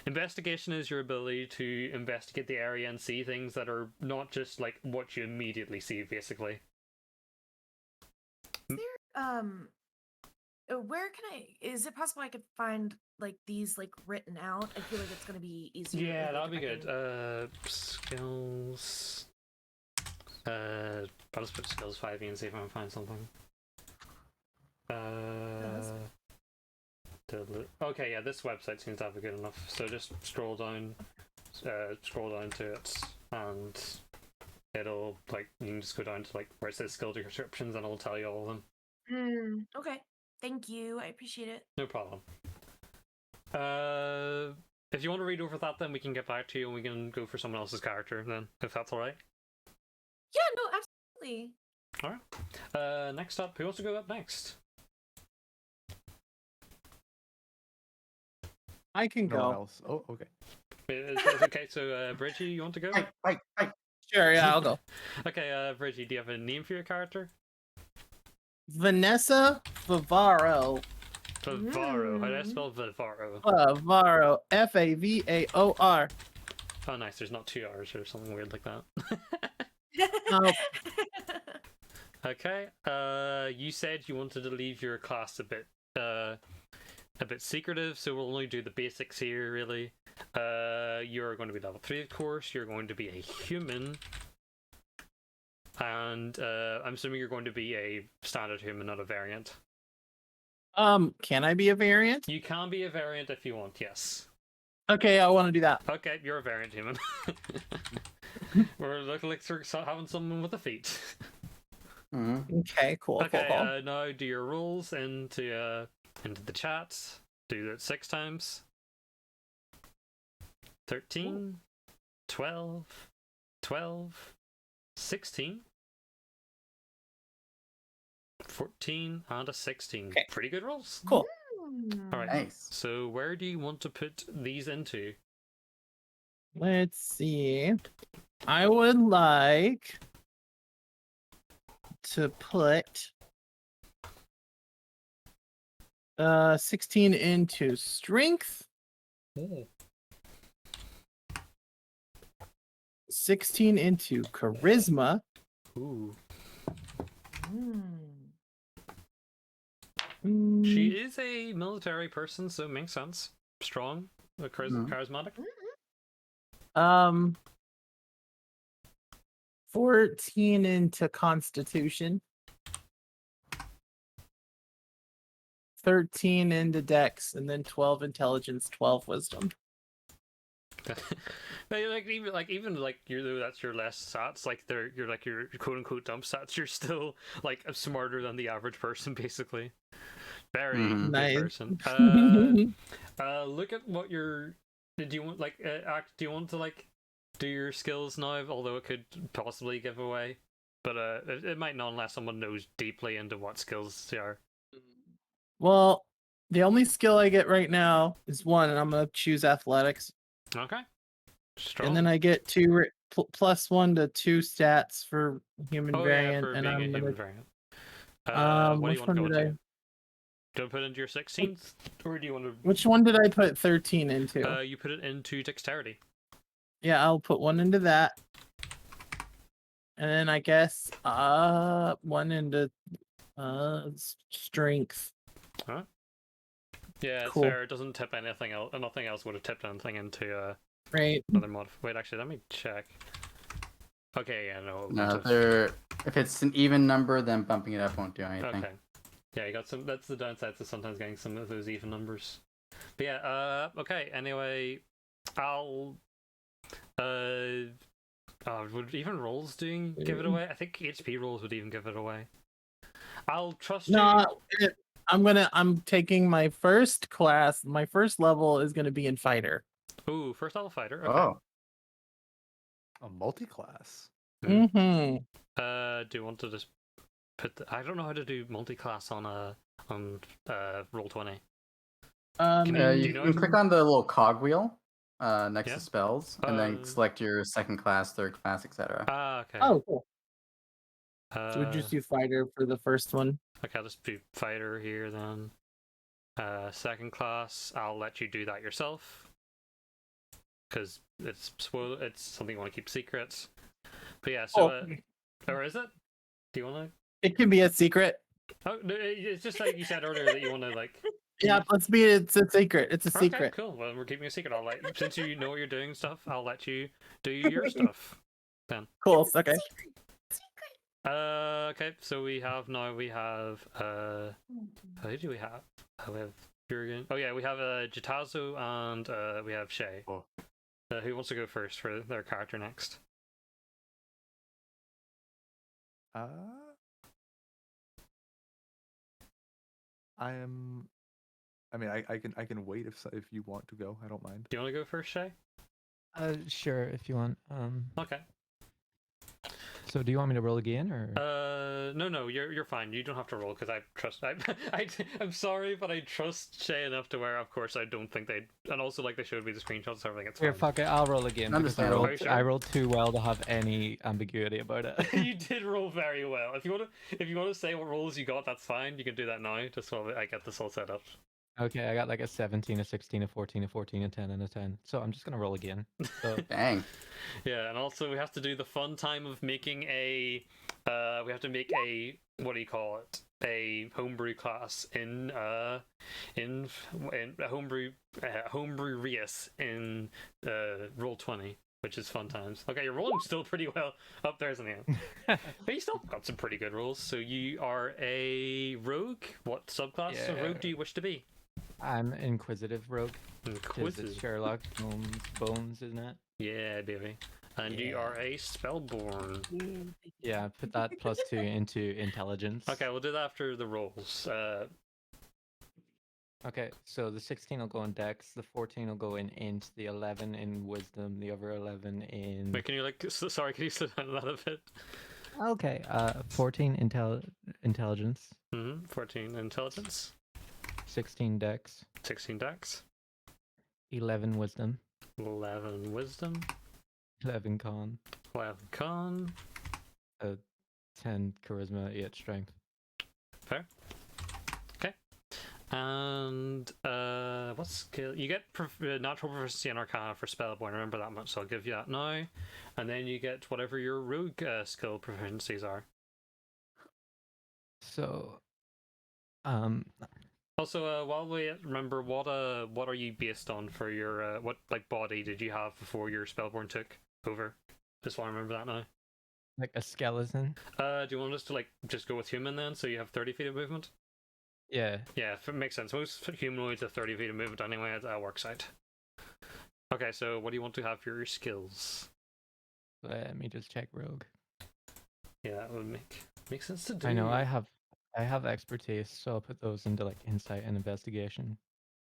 Speaker 2: Investigation is your ability to investigate the area and see things that are not just like what you immediately see, basically.
Speaker 4: Is there, is it possible I could find like these like written out? I feel like it's gonna be easier.
Speaker 2: Yeah, that'll be
Speaker 4: if I
Speaker 2: good.
Speaker 4: can-
Speaker 2: Skills. I'll just put skills 5e and see if I can find something. Okay, yeah, this website seems to have it good enough. So just scroll down to it, and it'll like you can just go down to like where it says skill descriptions, and it'll tell you all of them.
Speaker 4: Okay. Thank you. I appreciate it.
Speaker 2: No problem. If you want to read over that, then we can get back to you and we can go for someone else's character then, if that's alright.
Speaker 4: Yeah, no, absolutely.
Speaker 2: Alright. Next up, who wants to go up next?
Speaker 5: I can
Speaker 3: No one
Speaker 5: go.
Speaker 3: else. Oh, okay.
Speaker 2: Okay, so Bridgie, you want to go?
Speaker 1: Right.
Speaker 5: Sure, yeah, I'll go.
Speaker 2: Okay, Bridgie, do you have a name for your character?
Speaker 5: Vanessa Favaro.
Speaker 2: Favaro. How do I spell Favaro?
Speaker 5: Favaro. F-A-V-A-O-R.
Speaker 2: Oh, nice. There's not 2 R's or something weird like that.
Speaker 5: Oh.
Speaker 2: Okay. You said you wanted to leave your class a bit secretive, so we'll only do the basics here, really. You're going to be level 3, of course. You're going to be a human. And I'm assuming you're going to be a standard human, not a variant.
Speaker 5: Can I be a variant?
Speaker 2: You can be a variant if you want, yes.
Speaker 5: Okay, I want to do that.
Speaker 2: Okay, you're a variant human. We're looking like we're having someone with a feet.
Speaker 5: Okay, cool.
Speaker 2: Okay,
Speaker 5: cool.
Speaker 2: now do your rolls into the chat. Do that 6 times. 13, 12, 16, 14, and a 16.
Speaker 5: Okay.
Speaker 2: Pretty good rolls.
Speaker 5: Cool.
Speaker 2: Alright,
Speaker 1: Nice.
Speaker 2: so where do you want to put these into?
Speaker 5: Let's see. I would like to put 16 into strength. 16 into charisma.
Speaker 2: Ooh. She is a military person, so it makes sense. Strong, charismatic.
Speaker 5: 14 into constitution. 13 into dex, and then 12 intelligence, 12 wisdom.
Speaker 2: But even that's your less stats. Like you're like your quote unquote dump stats. You're still like smarter than the average person, basically. Very
Speaker 1: Mhm.
Speaker 2: good
Speaker 5: Nice.
Speaker 2: person. Look at what your. Do you want do you want to like do your skills now? Although it could possibly give away, but it might not unless someone knows deeply into what skills they are.
Speaker 5: Well, the only skill I get right now is 1, and I'm gonna choose athletics.
Speaker 2: Okay. Strong.
Speaker 5: And then I get 2 +1 to 2 stats for human variant,
Speaker 2: for
Speaker 5: and
Speaker 2: being a
Speaker 5: I'm
Speaker 2: human
Speaker 5: gonna.
Speaker 2: variant. What do you
Speaker 5: Which
Speaker 2: want
Speaker 5: one
Speaker 2: to go
Speaker 5: did I?
Speaker 2: into? Do you want to put it into your 16th, or do you want to?
Speaker 5: Which one did I put 13 into?
Speaker 2: You put it into dexterity.
Speaker 5: Yeah, I'll put 1 into that, and then I guess 1 into strength.
Speaker 2: Huh? Yeah, it's
Speaker 5: Cool.
Speaker 2: fair. It doesn't tip anything else. Nothing else would have tipped anything into
Speaker 5: Right.
Speaker 2: another mod. Wait, actually, let me check. Okay, yeah, no.
Speaker 1: No, if it's an even number, then bumping it up won't do anything.
Speaker 2: Okay. Yeah, you got some. That's the downside to sometimes getting some of those even numbers. But yeah. Okay. Anyway, I'll. Would even rolls give it away? I think HP rolls would even give it away. I'll trust you.
Speaker 5: No, I'm taking my first class. My first level is gonna be in fighter.
Speaker 2: Ooh, first level fighter. Okay.
Speaker 1: Oh,
Speaker 3: A multi-class.
Speaker 5: Mm-hmm.
Speaker 2: Do you want to just put? I don't know how to do multi-class on Roll20.
Speaker 1: you
Speaker 2: know
Speaker 1: can
Speaker 2: if-
Speaker 1: click on the little cog wheel next
Speaker 2: Yeah.
Speaker 1: to spells, and then
Speaker 2: Uh,
Speaker 1: select your second class, third class, etc.
Speaker 2: Ah, okay.
Speaker 5: Oh, cool.
Speaker 2: Uh,
Speaker 5: So we just do fighter for the first one.
Speaker 2: Okay, I'll just do fighter here then. Second class, I'll let you do that yourself. Because it's something you want to keep secret. But yeah, so or is it? Do you want to?
Speaker 5: It can be a secret.
Speaker 2: Oh, no, it's just like you said earlier that you want to like.
Speaker 5: Yeah, it's a secret. It's a
Speaker 2: Okay,
Speaker 5: secret.
Speaker 2: cool. Well, we're keeping a secret. Since you know what you're doing stuff, I'll let you do your stuff. Then.
Speaker 5: Cool. Okay.
Speaker 2: Okay, so we have who do we have? We have Jurgen. Oh yeah, we have Jitazo and we have Shay.
Speaker 3: Oh.
Speaker 2: Who wants to go first for their character next?
Speaker 3: I mean, I can wait if you want to go. I don't mind.
Speaker 2: Do you want to go first, Shay?
Speaker 6: Sure, if you want.
Speaker 2: Okay.
Speaker 6: So do you want me to roll again, or?
Speaker 2: No, you're fine. You don't have to roll because I trust. I'm sorry, but I trust Shay enough to where, of course, I don't think they'd. And also, like, they showed me the screenshots and everything. It's
Speaker 6: Here,
Speaker 2: fine.
Speaker 6: fuck it. I'll roll again because
Speaker 1: Understandable.
Speaker 6: I rolled too well to have any ambiguity about it.
Speaker 2: You did roll very well. If you want to say what rolls you got, that's fine. You can do that now, just while I get this all set up.
Speaker 6: Okay, I got like a 17, a 16, a 14, a 14, a 10, and a 10. So I'm just gonna roll again. So
Speaker 1: Dang.
Speaker 2: Yeah, and also we have to do the fun time of making a. We have to make a, what do you call it? A homebrew class in a homebrew Rias in Roll20, which is fun times. Okay, you're rolling still pretty well up there, isn't it? But you still got some pretty good rolls. So you are a rogue. What subclass of rogue do you wish to be?
Speaker 6: I'm Inquisitive Rogue. 'Cause
Speaker 2: Inquisitive.
Speaker 6: it's Sherlock Bones, isn't it?
Speaker 2: Yeah, baby. And you
Speaker 6: Yeah.
Speaker 2: are a spellborn.
Speaker 6: Yeah, put that +2 into intelligence.
Speaker 2: Okay, we'll do that after the rolls.
Speaker 6: Okay, so the 16 will go in Dex, the 14 will go in Int, the 11 in Wisdom, the other 11 in.
Speaker 2: Wait, can you sorry, can you slow down that a bit?
Speaker 6: Okay, 14 intelligence,
Speaker 2: 14 intelligence,
Speaker 6: 16 Dex,
Speaker 2: 16 dex,
Speaker 6: 11 Wisdom,
Speaker 2: 11 wisdom,
Speaker 6: 11 Con,
Speaker 2: 11 con.
Speaker 6: 10 Charisma, 8 Strength.
Speaker 2: Fair. Okay. And what skill? You get natural proficiency in Arcana for Spellborn. Remember that much, so I'll give you that now. And then you get whatever your rogue skill proficiencies are.
Speaker 6: So,
Speaker 2: Also, while we remember, what are you based on for your what like body did you have before your Spellborn took over? Just want to remember that now.
Speaker 6: like a skeleton.
Speaker 2: Do you want us to like just go with human then, so you have 30 feet of movement?
Speaker 6: Yeah.
Speaker 2: Yeah, if it makes sense. Most humanoids have 30 feet of movement anyway. That works out. Okay, so what do you want to have for your skills?
Speaker 6: Let me just check rogue.
Speaker 2: Yeah, that would make sense to do.
Speaker 6: I know I have expertise, so I'll put those into like insight and investigation.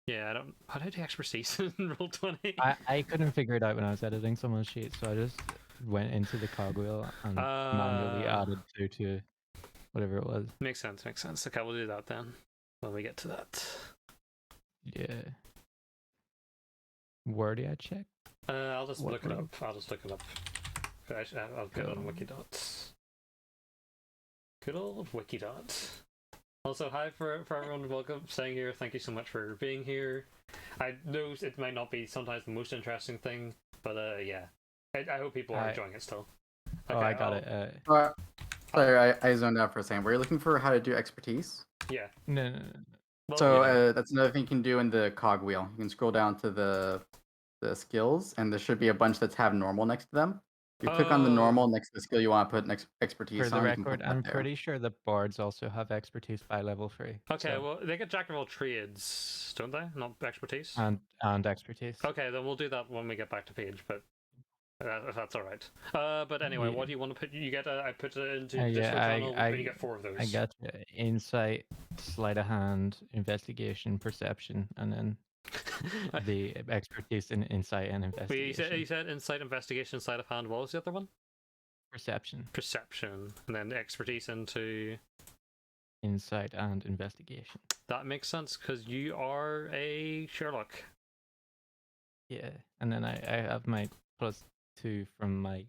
Speaker 2: Yeah, I don't. How do I do expertise in roll 20?
Speaker 6: I couldn't figure it out when I was editing someone's sheet, so I just went into the cogwheel and manually added 2 to whatever it was.
Speaker 2: Makes sense. Okay, we'll do that then when we get to that.
Speaker 6: Yeah. Where do I check?
Speaker 2: I'll just
Speaker 6: What
Speaker 2: look it
Speaker 6: rogue?
Speaker 2: up. I'll get on
Speaker 6: Go.
Speaker 2: Wikidots. Good old Wikidots. Also, hi for everyone. Welcome, staying here. Thank you so much for being here. I know it might not be sometimes the most interesting thing, but yeah, I hope people are enjoying it still.
Speaker 6: Oh, I got it.
Speaker 1: Sorry, I zoned out for a second. Were you looking for how to do expertise?
Speaker 2: Yeah.
Speaker 6: No.
Speaker 2: Well,
Speaker 1: So
Speaker 2: yeah.
Speaker 1: that's another thing you can do in the cogwheel. You can scroll down to the skills, and there should be a bunch that have normal next to them. You click on the normal next to the skill you want to put expertise
Speaker 6: For the
Speaker 1: on. You can
Speaker 6: record,
Speaker 1: put that
Speaker 6: I'm
Speaker 1: there.
Speaker 6: pretty sure the bards also have expertise by level 3.
Speaker 2: Okay,
Speaker 6: so-
Speaker 2: well, they get jack of all trades, don't they? Not expertise.
Speaker 6: and expertise.
Speaker 2: Okay, then we'll do that when we get back to page, but if that's all right. But anyway,
Speaker 6: Yeah.
Speaker 2: what do you want to put? You get I put it into
Speaker 6: Yeah,
Speaker 2: Discord channel, but you get 4 of those.
Speaker 6: I got insight, sleight of hand, investigation, perception, and then the expertise in insight and
Speaker 2: Wait,
Speaker 6: investigation.
Speaker 2: you said insight, investigation, sleight of hand. What was the other one?
Speaker 6: Perception,
Speaker 2: Perception, and then expertise into.
Speaker 6: insight, and investigation.
Speaker 2: That makes sense because you are a Sherlock.
Speaker 6: Yeah, and then I have my +2 from my.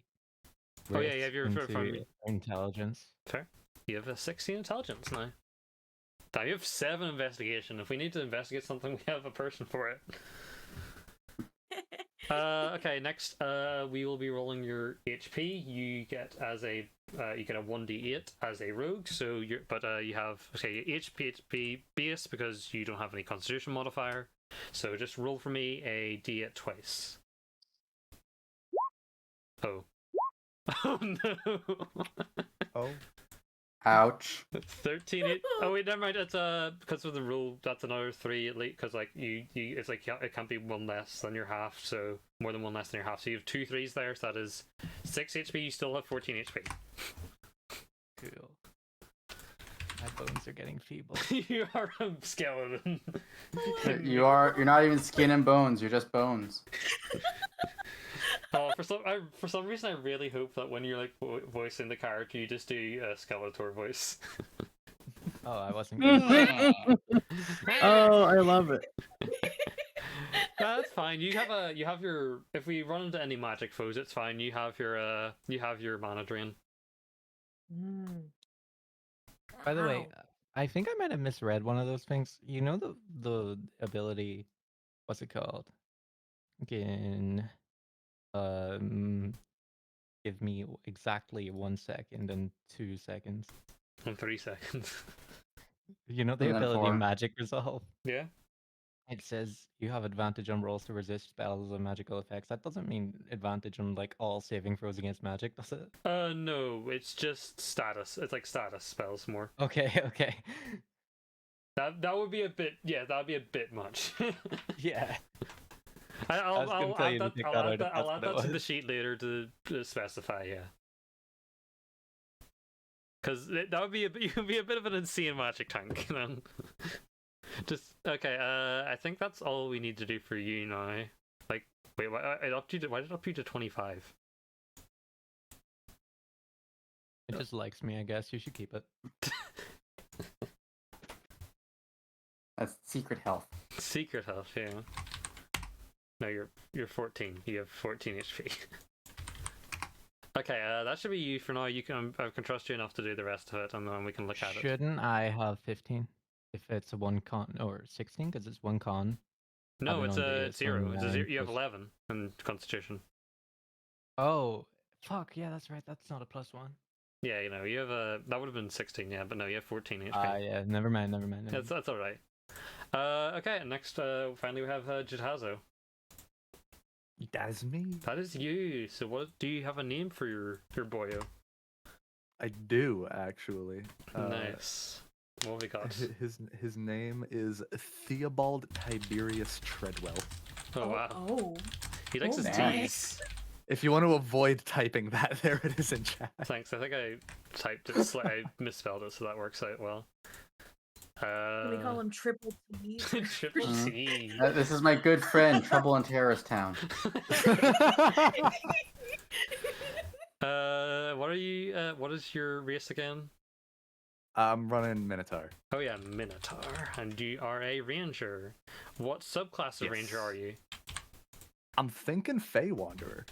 Speaker 2: Oh yeah, you have your
Speaker 6: into
Speaker 2: from
Speaker 6: intelligence.
Speaker 2: Fair. You have a 16 intelligence now. Now you have 7 investigation. If we need to investigate something, we have a person for it. Okay, next we will be rolling your HP. You get as a you get a 1d8 as a rogue. So you have HP base because you don't have any Constitution modifier. So just roll for me a d8 twice. Oh. Oh no.
Speaker 3: Oh,
Speaker 1: Ouch.
Speaker 2: 13. Oh wait, never mind. It's because of the rule. That's another 3 at least. Because like it's like it can't be 1 less than your half. So more than 1 less than your half. So you have 2 3s there. So that is 6 HP. You still have 14 HP.
Speaker 6: Cool. My bones are getting feeble.
Speaker 2: You are a skeleton.
Speaker 1: You're not even skin and bones. You're just bones.
Speaker 2: Oh, for some reason, I really hope that when you're like voicing the character, you just do a Skeletor voice.
Speaker 6: Oh, I wasn't. Gonna...
Speaker 5: Oh, I love it.
Speaker 2: That's fine. You have your. If we run into any magic foes, it's fine. You have your mana drain.
Speaker 6: By the way, I think I might have misread one of those things. You know the ability, what's it called? Again, give me exactly 1 second and 2 seconds.
Speaker 2: In 3 seconds.
Speaker 6: You know the
Speaker 1: And then
Speaker 6: ability
Speaker 1: 4.
Speaker 6: magic resolve.
Speaker 2: Yeah.
Speaker 6: It says you have advantage on rolls to resist spells and magical effects. That doesn't mean advantage on like all saving throws against magic, does it?
Speaker 2: No, it's just status. It's like status spells more.
Speaker 6: Okay.
Speaker 2: That would be a bit. Yeah, that would be a bit much.
Speaker 6: Yeah.
Speaker 2: I'll add that
Speaker 6: was.
Speaker 2: to the sheet later to specify. Yeah. Because that would be you could be a bit of an insane magic tank, then. Just okay. I think that's all we need to do for you now. Like, wait, why did it up you to 25?
Speaker 6: It just likes me, I guess. You should keep it.
Speaker 1: That's secret health.
Speaker 2: Secret health, yeah. No, you're 14. You have 14 HP. Okay, that should be you for now. I can trust you enough to do the rest of it, and then we can look at it.
Speaker 6: Shouldn't I have 15? If it's a 1 con or 16, because it's 1 con.
Speaker 2: No, it's a 0. It's a 0. You have
Speaker 6: plus-
Speaker 2: 11 in Constitution.
Speaker 6: Oh, fuck! Yeah, that's right. That's not a +1.
Speaker 2: Yeah, you have a. That would have been 16, yeah, but no, you have 14 HP.
Speaker 6: Yeah. Never mind.
Speaker 2: That's all right. Okay, next, finally we have Jitazo.
Speaker 3: that's me.
Speaker 2: That is you. So, what do you have a name for your boyo?
Speaker 3: I do actually.
Speaker 2: Nice. What have we got?
Speaker 3: His name is Theobald Tiberius Treadwell.
Speaker 2: Oh wow.
Speaker 4: Oh.
Speaker 2: He likes
Speaker 4: Oh,
Speaker 2: his
Speaker 1: nice.
Speaker 2: T's.
Speaker 3: If you want to avoid typing that, there it is in chat.
Speaker 2: Thanks. I think I typed it I misspelled it, so that works out well.
Speaker 4: Can we call him Triple T?
Speaker 2: Triple
Speaker 1: Mhm.
Speaker 2: T.
Speaker 1: This is my good friend, Trouble in Terrorist Town.
Speaker 2: What are you? What is your race again?
Speaker 3: I'm running Minotaur.
Speaker 2: Oh yeah, Minotaur, and you are a ranger. What subclass of ranger
Speaker 3: Yes.
Speaker 2: are you?
Speaker 3: I'm thinking Fey Wanderer.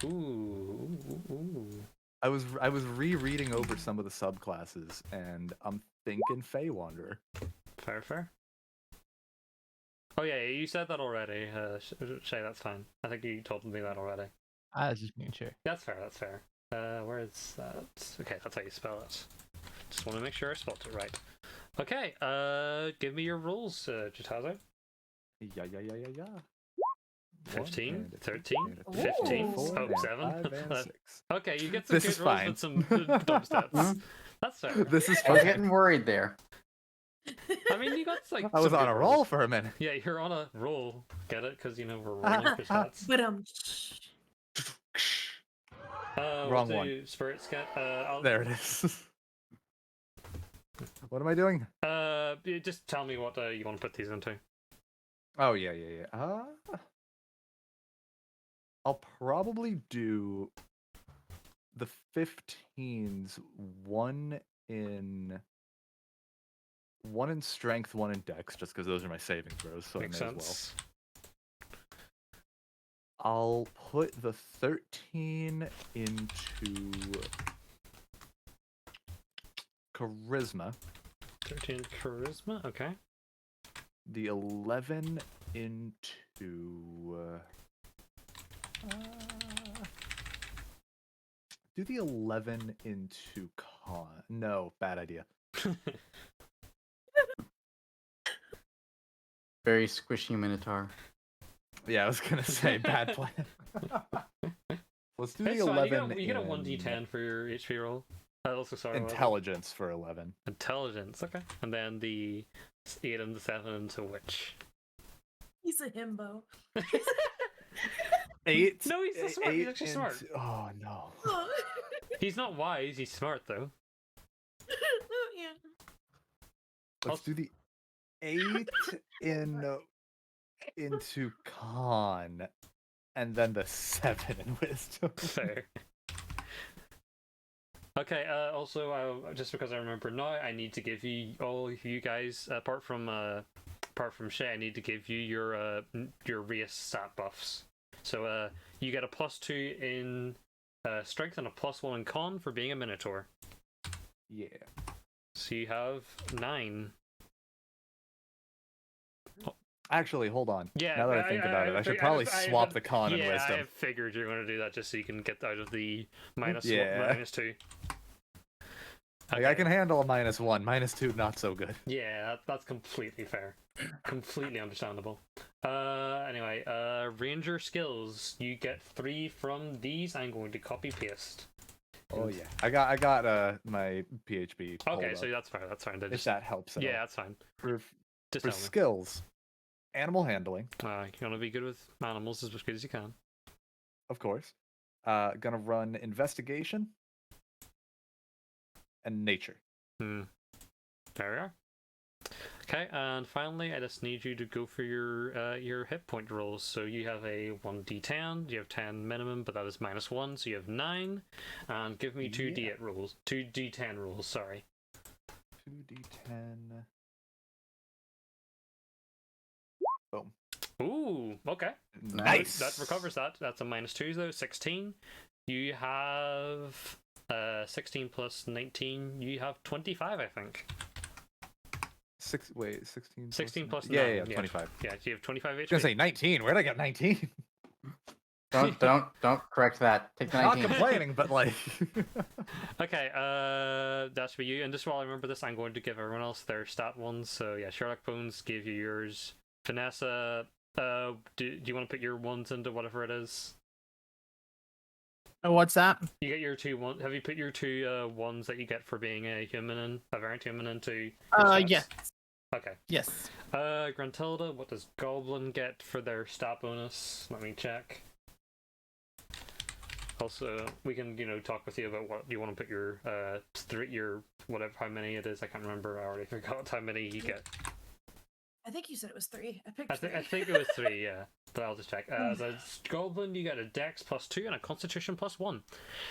Speaker 2: Ooh.
Speaker 3: I was rereading over some of the subclasses, and I'm thinking Fey Wanderer.
Speaker 2: Fair. Oh yeah, you said that already. Shay, that's fine. I think you told me that already.
Speaker 6: I was just being sure.
Speaker 2: That's fair. Where is that? Okay, that's how you spell it. Just want to make sure I spelled it right. Okay, give me your rules, Jitazo.
Speaker 3: Yeah.
Speaker 2: 15,
Speaker 3: 1 and a 2
Speaker 2: 13,
Speaker 3: and a 3
Speaker 2: 15,
Speaker 3: and a 4
Speaker 2: oh,
Speaker 3: and a
Speaker 2: 7.
Speaker 3: 5 and 6.
Speaker 2: Okay, you get some
Speaker 3: This
Speaker 2: good
Speaker 3: is
Speaker 2: rolls
Speaker 3: fine.
Speaker 2: with some dumb stats. That's fair.
Speaker 3: This is
Speaker 1: I was
Speaker 3: fine.
Speaker 1: getting worried there.
Speaker 2: I mean, you got like.
Speaker 3: I was
Speaker 2: some
Speaker 3: on
Speaker 2: good
Speaker 3: a
Speaker 2: rolls.
Speaker 3: roll for a minute.
Speaker 2: Yeah, you're on a roll. Get it? Because we're rolling for stats.
Speaker 4: But
Speaker 3: Wrong
Speaker 2: what
Speaker 3: one.
Speaker 2: do spirits get?
Speaker 3: There it is. What am I doing?
Speaker 2: Just tell me what you want to put these into.
Speaker 3: Oh yeah. I'll probably do the 15s, one in strength, one in dex, just because those are my saving throws, so
Speaker 2: Makes
Speaker 3: I may
Speaker 2: sense.
Speaker 3: as well. I'll put the 13 into charisma.
Speaker 2: 13 charisma. Okay.
Speaker 3: The 11 into do the 11 into con. No, bad idea.
Speaker 1: Very squishy Minotaur.
Speaker 3: Yeah, I was gonna say bad plan. Let's do the
Speaker 2: It's fine.
Speaker 3: 11.
Speaker 2: You get a
Speaker 3: in
Speaker 2: 1d10 for your HP roll. Also, sorry. what was it?
Speaker 3: intelligence for 11.
Speaker 2: Intelligence. Okay. And then the 8 and the 7 into which?
Speaker 4: he's a himbo.
Speaker 3: 8.
Speaker 2: No, he's not smart. He's
Speaker 3: 8
Speaker 2: actually smart.
Speaker 3: Oh no.
Speaker 2: He's not wise. He's smart though.
Speaker 4: Yeah.
Speaker 3: Let's do the 8 into con, and then the 7 in wisdom.
Speaker 2: Fair. Okay. Also, just because I remember now, I need to give you all of you guys, apart from Shay, I need to give you your race stat buffs. So you get a +2 in strength and a +1 in con for being a Minotaur.
Speaker 3: Yeah.
Speaker 2: So you have 9.
Speaker 3: Actually, hold on.
Speaker 2: Yeah.
Speaker 3: Now that I think about it, I should probably swap the con and
Speaker 2: Yeah,
Speaker 3: wisdom.
Speaker 2: I figured you were going to do that just so you can get out of the minus
Speaker 3: Yeah.
Speaker 2: -2.
Speaker 3: Like, I can handle a -1, -2, not so good.
Speaker 2: Yeah, that's completely fair. Completely understandable. Anyway, ranger skills. You get 3 from these. I'm going to copy paste.
Speaker 3: Oh yeah, I got my PHP. pulled
Speaker 2: Okay,
Speaker 3: up,
Speaker 2: so that's fine. That's fine.
Speaker 3: if that helps. At
Speaker 2: Yeah,
Speaker 3: all.
Speaker 2: that's fine.
Speaker 3: For
Speaker 2: Just
Speaker 3: for
Speaker 2: tell me.
Speaker 3: skills, animal handling,
Speaker 2: You want to be good with animals as good as you can.
Speaker 3: of course. Gonna run investigation and nature.
Speaker 2: There we are. Okay, and finally, I just need you to go for your hit point rolls. So you have a 1d10, you have 10 minimum, but that is -1, so you have 9. And give me 2d8 rolls. 2d10 rolls, sorry.
Speaker 3: 2d10. Boom.
Speaker 2: Ooh, okay.
Speaker 3: Nice.
Speaker 2: That recovers that. That's a -2 though. 16. You have 16 plus 19. You have 25, I think.
Speaker 3: 16.
Speaker 2: 16 plus 9.
Speaker 3: Yeah, 25.
Speaker 2: Yeah, so you have 25
Speaker 3: I was gonna
Speaker 2: HP.
Speaker 3: say 19. Where'd I get 19?
Speaker 1: Don't correct that. Take the
Speaker 3: Not
Speaker 1: 19.
Speaker 3: complaining, but like.
Speaker 2: Okay, that should be you. And just while I remember this, I'm going to give everyone else their stat ones. So yeah, Sherlock Bones gave you yours. Vanessa, do you want to put your ones into whatever it is?
Speaker 5: What's that?
Speaker 2: You get your 2 one. Have you put your 2 ones that you get for being a human, a variant human, into? your stats?
Speaker 5: Yes.
Speaker 2: Okay.
Speaker 5: Yes.
Speaker 2: Gruntilda, what does Goblin get for their stat bonus? Let me check. Also, we can, talk with you about what you want to put your, your whatever, how many it is. I can't remember. I already forgot how many you get.
Speaker 4: I think you said it was 3. I picked
Speaker 2: I
Speaker 4: 3.
Speaker 2: think it was 3, yeah. But I'll just check. As a Goblin, you get a Dex +2 and a Constitution +1.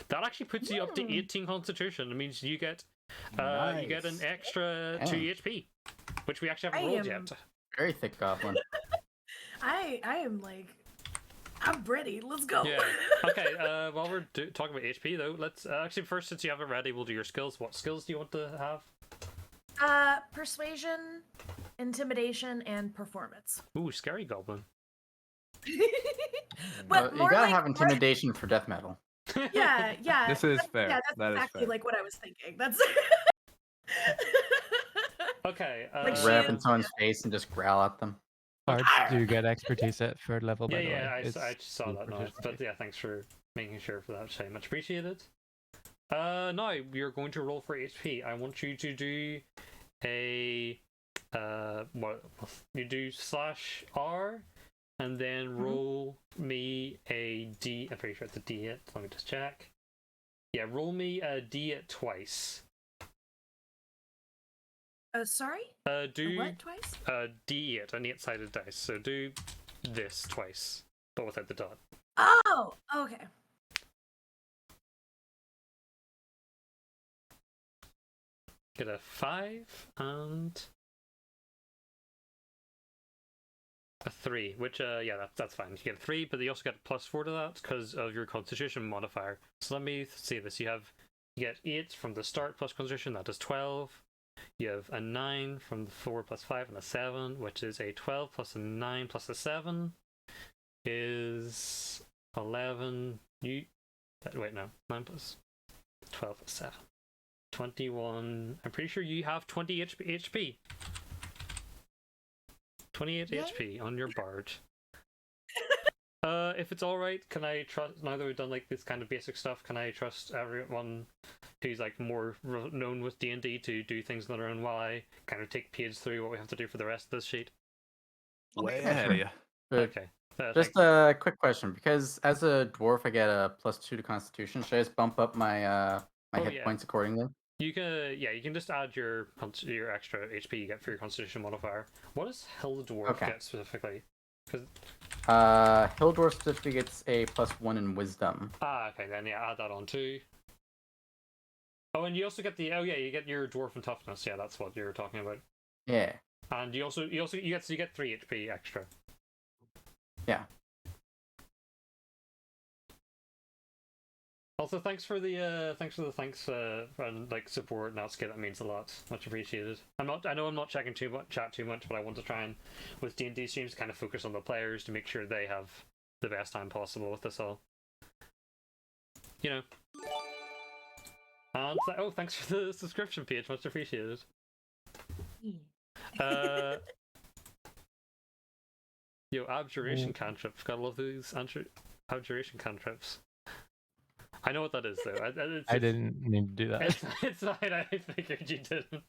Speaker 2: That actually puts you up to 18 Constitution. It means you get you get an
Speaker 3: Nice.
Speaker 2: extra
Speaker 1: Dang.
Speaker 2: 2 HP, which we actually haven't rolled yet.
Speaker 1: Very thick goblin.
Speaker 4: I am like, I'm ready. Let's go.
Speaker 2: Yeah. Okay. While we're talking about HP, though, let's actually first, since you have it ready, we'll do your skills. What skills do you want to have?
Speaker 4: Persuasion, intimidation, and performance.
Speaker 2: Ooh, scary goblin.
Speaker 4: But
Speaker 1: You
Speaker 4: more
Speaker 1: gotta
Speaker 4: like,
Speaker 1: have intimidation for death metal.
Speaker 4: Yeah.
Speaker 3: This is fair.
Speaker 4: Yeah, that's
Speaker 3: That is
Speaker 4: exactly
Speaker 3: fair.
Speaker 4: like what I was thinking. That's.
Speaker 2: Okay.
Speaker 4: Like,
Speaker 1: Right up
Speaker 4: she
Speaker 1: in
Speaker 4: is-
Speaker 1: someone's face and just growl at them.
Speaker 6: Bards do get expertise at third level, by the way.
Speaker 2: Yeah, I
Speaker 6: It's
Speaker 2: saw that now.
Speaker 6: proficiency.
Speaker 2: But yeah, thanks for making sure for that, Shay. Much appreciated. Now you're going to roll for HP. I want you to do a what you do /R, and then roll me a D. I'm pretty sure it's a D8. Let me just check. Yeah, roll me a D8 twice.
Speaker 4: Sorry.
Speaker 2: Do
Speaker 4: What twice?
Speaker 2: D8, an 8-sided dice. So do this twice, but without the dot.
Speaker 4: Oh, okay.
Speaker 2: Get a 5 and a 3, which yeah, that's fine. You get a 3, but you also get a +4 to that because of your Constitution modifier. So let me see this. You get 8 from the start plus Constitution. That is 12. You have a 9 from the 4 plus 5 and a 7, which is a 12 plus a 9 plus a 7 is 11. Wait, no, 9 plus 12 plus 7. 21. I'm pretty sure you have 20 HP. 28
Speaker 4: Yay.
Speaker 2: HP on your bard. If it's alright, can I trust, now that we've done like this kind of basic stuff, can I trust everyone who's like more known with D&D to do things on their own while I kind of take page through what we have to do for the rest of this sheet?
Speaker 3: Way
Speaker 1: Yeah,
Speaker 3: ahead
Speaker 1: sure.
Speaker 3: of you.
Speaker 1: But
Speaker 2: Okay.
Speaker 1: just
Speaker 2: Thanks.
Speaker 1: a quick question, because as a dwarf I get a +2 to Constitution. Should I just bump up my my
Speaker 2: Oh,
Speaker 1: hit
Speaker 2: yeah.
Speaker 1: points accordingly?
Speaker 2: You can just add your extra HP you get for your Constitution modifier. What does Hill Dwarf
Speaker 1: Okay.
Speaker 2: get specifically?
Speaker 1: Hill dwarf specifically gets a +1 in Wisdom.
Speaker 2: Okay, then yeah, add that on too. Oh, and you also get you get your Dwarf and Toughness. Yeah, that's what you were talking about.
Speaker 1: Yeah.
Speaker 2: And you get 3 HP extra.
Speaker 1: Yeah.
Speaker 2: Also, thanks for the and like support and outskip. That means a lot. Much appreciated. I know I'm not checking chat too much, but I want to try and with D&D streams kind of focus on the players to make sure they have the best time possible with this all. And thanks for the subscription page. Much appreciated. Abjuration cantrips. Gotta love these abjuration cantrips. I know what that is, though.
Speaker 6: I didn't need to do that.
Speaker 2: It's fine. I figured you didn't.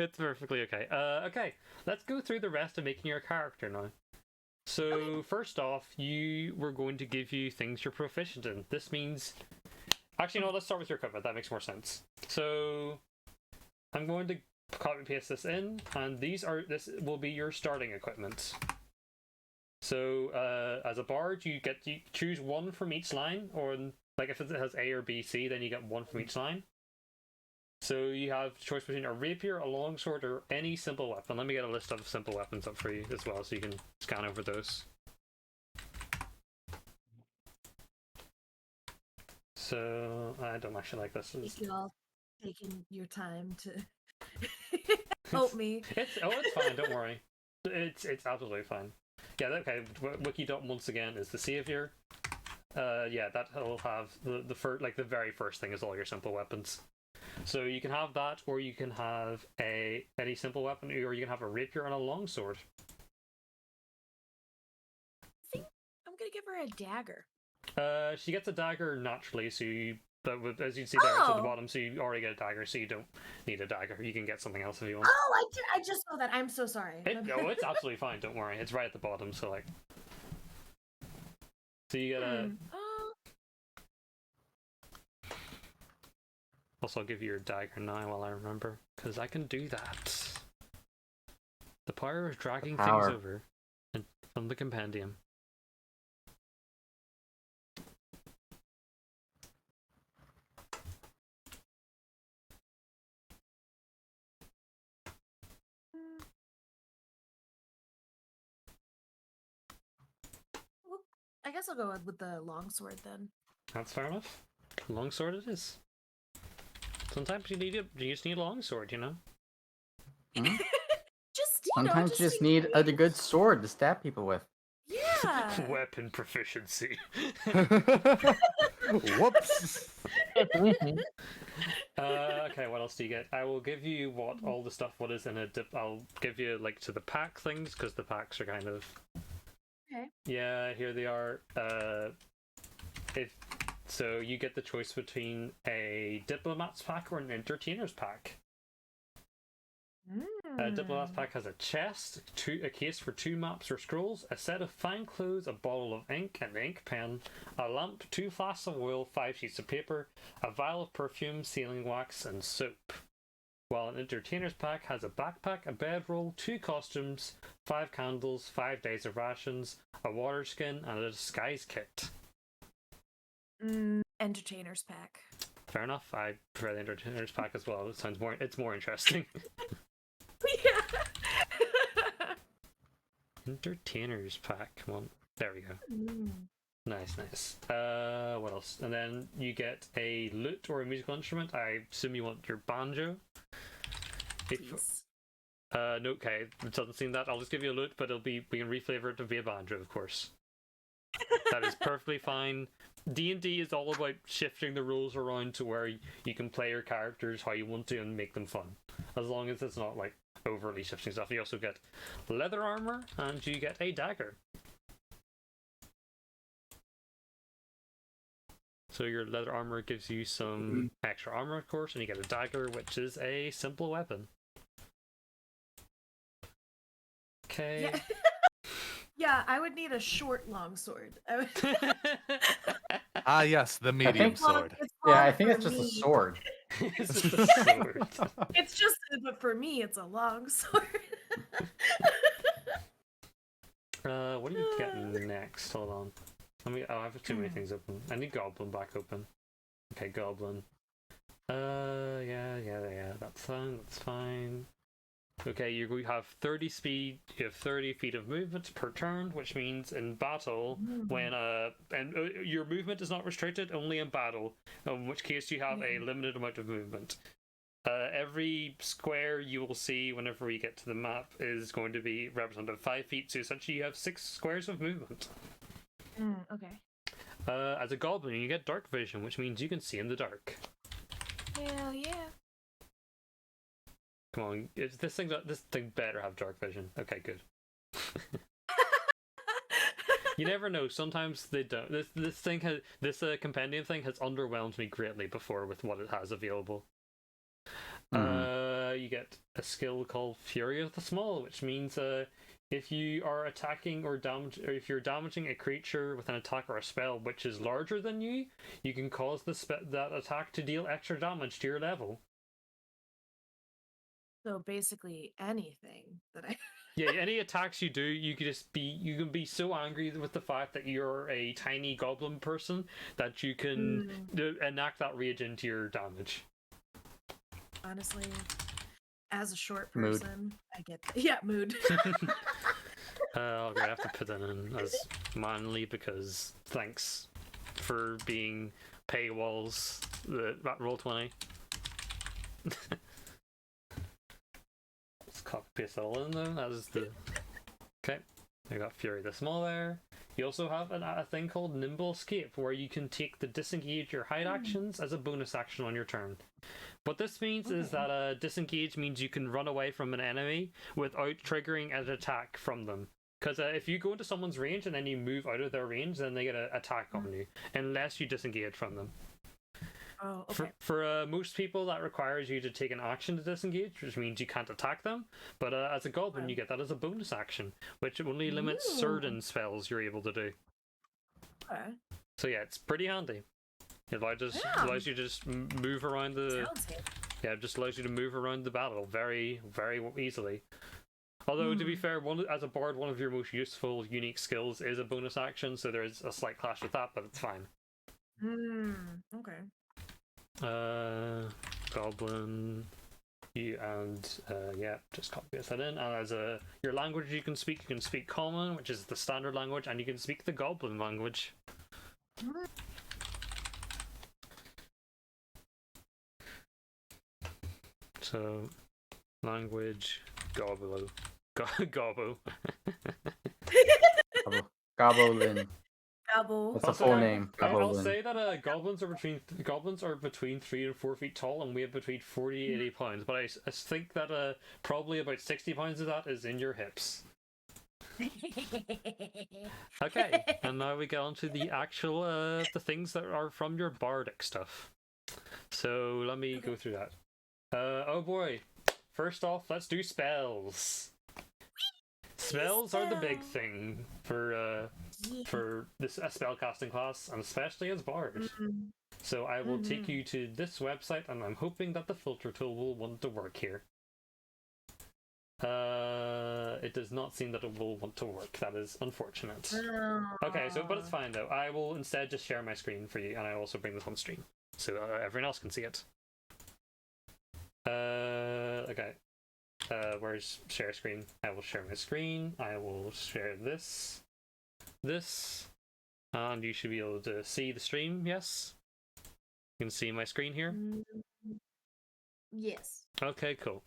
Speaker 2: It's perfectly okay. Okay, let's go through the rest of making your character now. So first off, we're going to give you things you're proficient in. This means, actually, no. Let's start with your equipment. That makes more sense. So I'm going to copy paste this in, and this will be your starting equipment. So as a bard, you choose one from each line, or like if it has A or B, C, then you get one from each line. So you have choice between a rapier, a longsword, or any simple weapon. Let me get a list of simple weapons up for you as well, so you can scan over those. So I don't actually like this.
Speaker 4: Thank you all taking your time to help me.
Speaker 2: It's fine. Don't worry. It's absolutely fine. Yeah. Okay. Wikidot once again is the savior. Yeah, that will have the very first thing is all your simple weapons. So you can have that, or you can have any simple weapon, or you can have a rapier and a longsword.
Speaker 4: I think I'm gonna give her a dagger.
Speaker 2: She gets a dagger naturally, so you That would, as you can see there, it's at the
Speaker 4: Oh.
Speaker 2: bottom, so you already get a dagger, so you don't need a dagger. You can get something else if you want.
Speaker 4: Oh, I just saw that. I'm so sorry.
Speaker 2: No, it's absolutely fine. Don't worry. It's right at the bottom, so like. So you get a.
Speaker 4: Oh.
Speaker 2: Also, I'll give you your dagger now while I remember, because I can do that. The power of dragging
Speaker 1: power.
Speaker 2: things over from the compendium.
Speaker 4: Well, I guess I'll go with the longsword then.
Speaker 2: That's fair enough. Longsword it is. Sometimes you just need a longsword, you know?
Speaker 1: Mhm.
Speaker 4: Just
Speaker 1: Sometimes you just need a good sword to stab people with.
Speaker 4: Yeah.
Speaker 2: Weapon proficiency.
Speaker 3: Whoops.
Speaker 2: Okay, what else do you get? I will give you all the stuff what is in a dip. I'll give you like to the pack things, because the packs are kind of.
Speaker 4: Okay.
Speaker 2: Yeah, here they are. So you get the choice between a diplomat's pack or an entertainer's pack. A diplomat's pack has a chest, a case for 2 maps or scrolls, a set of fine clothes, a bottle of ink and ink pen, a lamp, 2 flasks of oil, 5 sheets of paper, a vial of perfume, sealing wax, and soap. While an entertainer's pack has a backpack, a bedroll, 2 costumes, 5 candles, 5 days of rations, a water skin, and a disguise kit.
Speaker 4: Entertainer's pack.
Speaker 2: Fair enough. I prefer the entertainer's pack as well. It's more interesting.
Speaker 4: Yeah.
Speaker 2: Entertainer's pack. Come on. There we go. Nice. What else? And then you get a lute or a musical instrument. I assume you want your banjo.
Speaker 4: Please.
Speaker 2: No, okay. It doesn't seem that. I'll just give you a lute, but we can reflavor it to be a banjo, of course. That is perfectly fine. D&D is all about shifting the rules around to where you can play your characters how you want to and make them fun. As long as it's not like overly shifting stuff. You also get leather armor and you get a dagger. So your leather armor gives you some extra armor, of course, and you get a dagger, which is a simple weapon. Okay.
Speaker 4: Yeah. Yeah, I would need a short longsword.
Speaker 3: Ah, yes, the medium sword.
Speaker 1: Yeah, I think it's just a sword.
Speaker 2: It's just a sword.
Speaker 4: It's just, but for me, it's a long sword.
Speaker 2: What are you getting next? Hold on. I have too many things open. I need Goblin back open. Okay, Goblin. Yeah. That's fine. Okay, you have 30 speed. You have 30 feet of movement per turn, which means in battle, when your movement is not restricted, only in battle. In which case, you have a limited amount of movement. Every square you will see whenever we get to the map is going to be represented 5 feet. So essentially, you have 6 squares of movement.
Speaker 4: Okay.
Speaker 2: As a goblin, you get dark vision, which means you can see in the dark.
Speaker 4: Hell yeah.
Speaker 2: Come on, this thing better have dark vision. Okay, good. You never know. Sometimes they don't. This compendium thing has underwhelmed me greatly before with what it has available. You get a skill called Fury of the Small, which means if you are attacking or if you're damaging a creature with an attack or a spell which is larger than you, you can cause that attack to deal extra damage to your level.
Speaker 4: So basically anything that I
Speaker 2: Yeah, any attacks you do, you can be so angry with the fact that you're a tiny goblin person that you can enact that rage into your damage.
Speaker 4: honestly, as a short
Speaker 1: Mood.
Speaker 4: person, I get mood.
Speaker 2: I'm gonna have to put that in as manly because thanks for being paywalls. That Roll20. Let's copy paste that all in though. As the okay, I got Fury the Small there. You also have a thing called Nimble Escape, where you can take the disengage or hide actions as a bonus action on your turn. What this means is that disengage means you can run away from an enemy without triggering an attack from them. Because if you go into someone's range and then you move out of their range, then they get an attack on you, unless you disengage from them.
Speaker 4: Oh, okay.
Speaker 2: For most people, that requires you to take an action to disengage, which means you can't attack them. But as a goblin, you get that as a bonus action, which only limits certain spells you're able to do.
Speaker 4: Okay.
Speaker 2: So yeah, it's pretty handy. It allows you to just move around the. Yeah, it just allows you to move around the battle very, very easily. Although, to be fair, as a bard, one of your most useful, unique skills is a bonus action, so there is a slight clash with that, but it's fine.
Speaker 4: Okay.
Speaker 2: Goblin, just copy that in. And as your language you can speak Common, which is the standard language, and you can speak the Goblin language. So, language, Gobbo. Gobbo.
Speaker 1: Goblin.
Speaker 4: Gobble.
Speaker 1: What's the full name?
Speaker 2: I'll say that goblins are between 3 and 4 feet tall and weigh between 40 and 80 pounds. But I think that probably about 60 pounds of that is in your hips. Okay, and now we get on to the actual the things that are from your bardic stuff. So let me go through that. Oh boy. First off, let's do spells. Spells are the big thing for this spellcasting class, and especially as bard. So I will take you to this website, and I'm hoping that the filter tool will want to work here. It does not seem that it will want to work. That is unfortunate. Okay, but it's fine though. I will instead just share my screen for you, and I also bring this on stream so everyone else can see it. Okay. Where's share screen? I will share my screen. I will share this, and you should be able to see the stream. Yes, you can see my screen here.
Speaker 4: Yes.
Speaker 2: Okay, cool.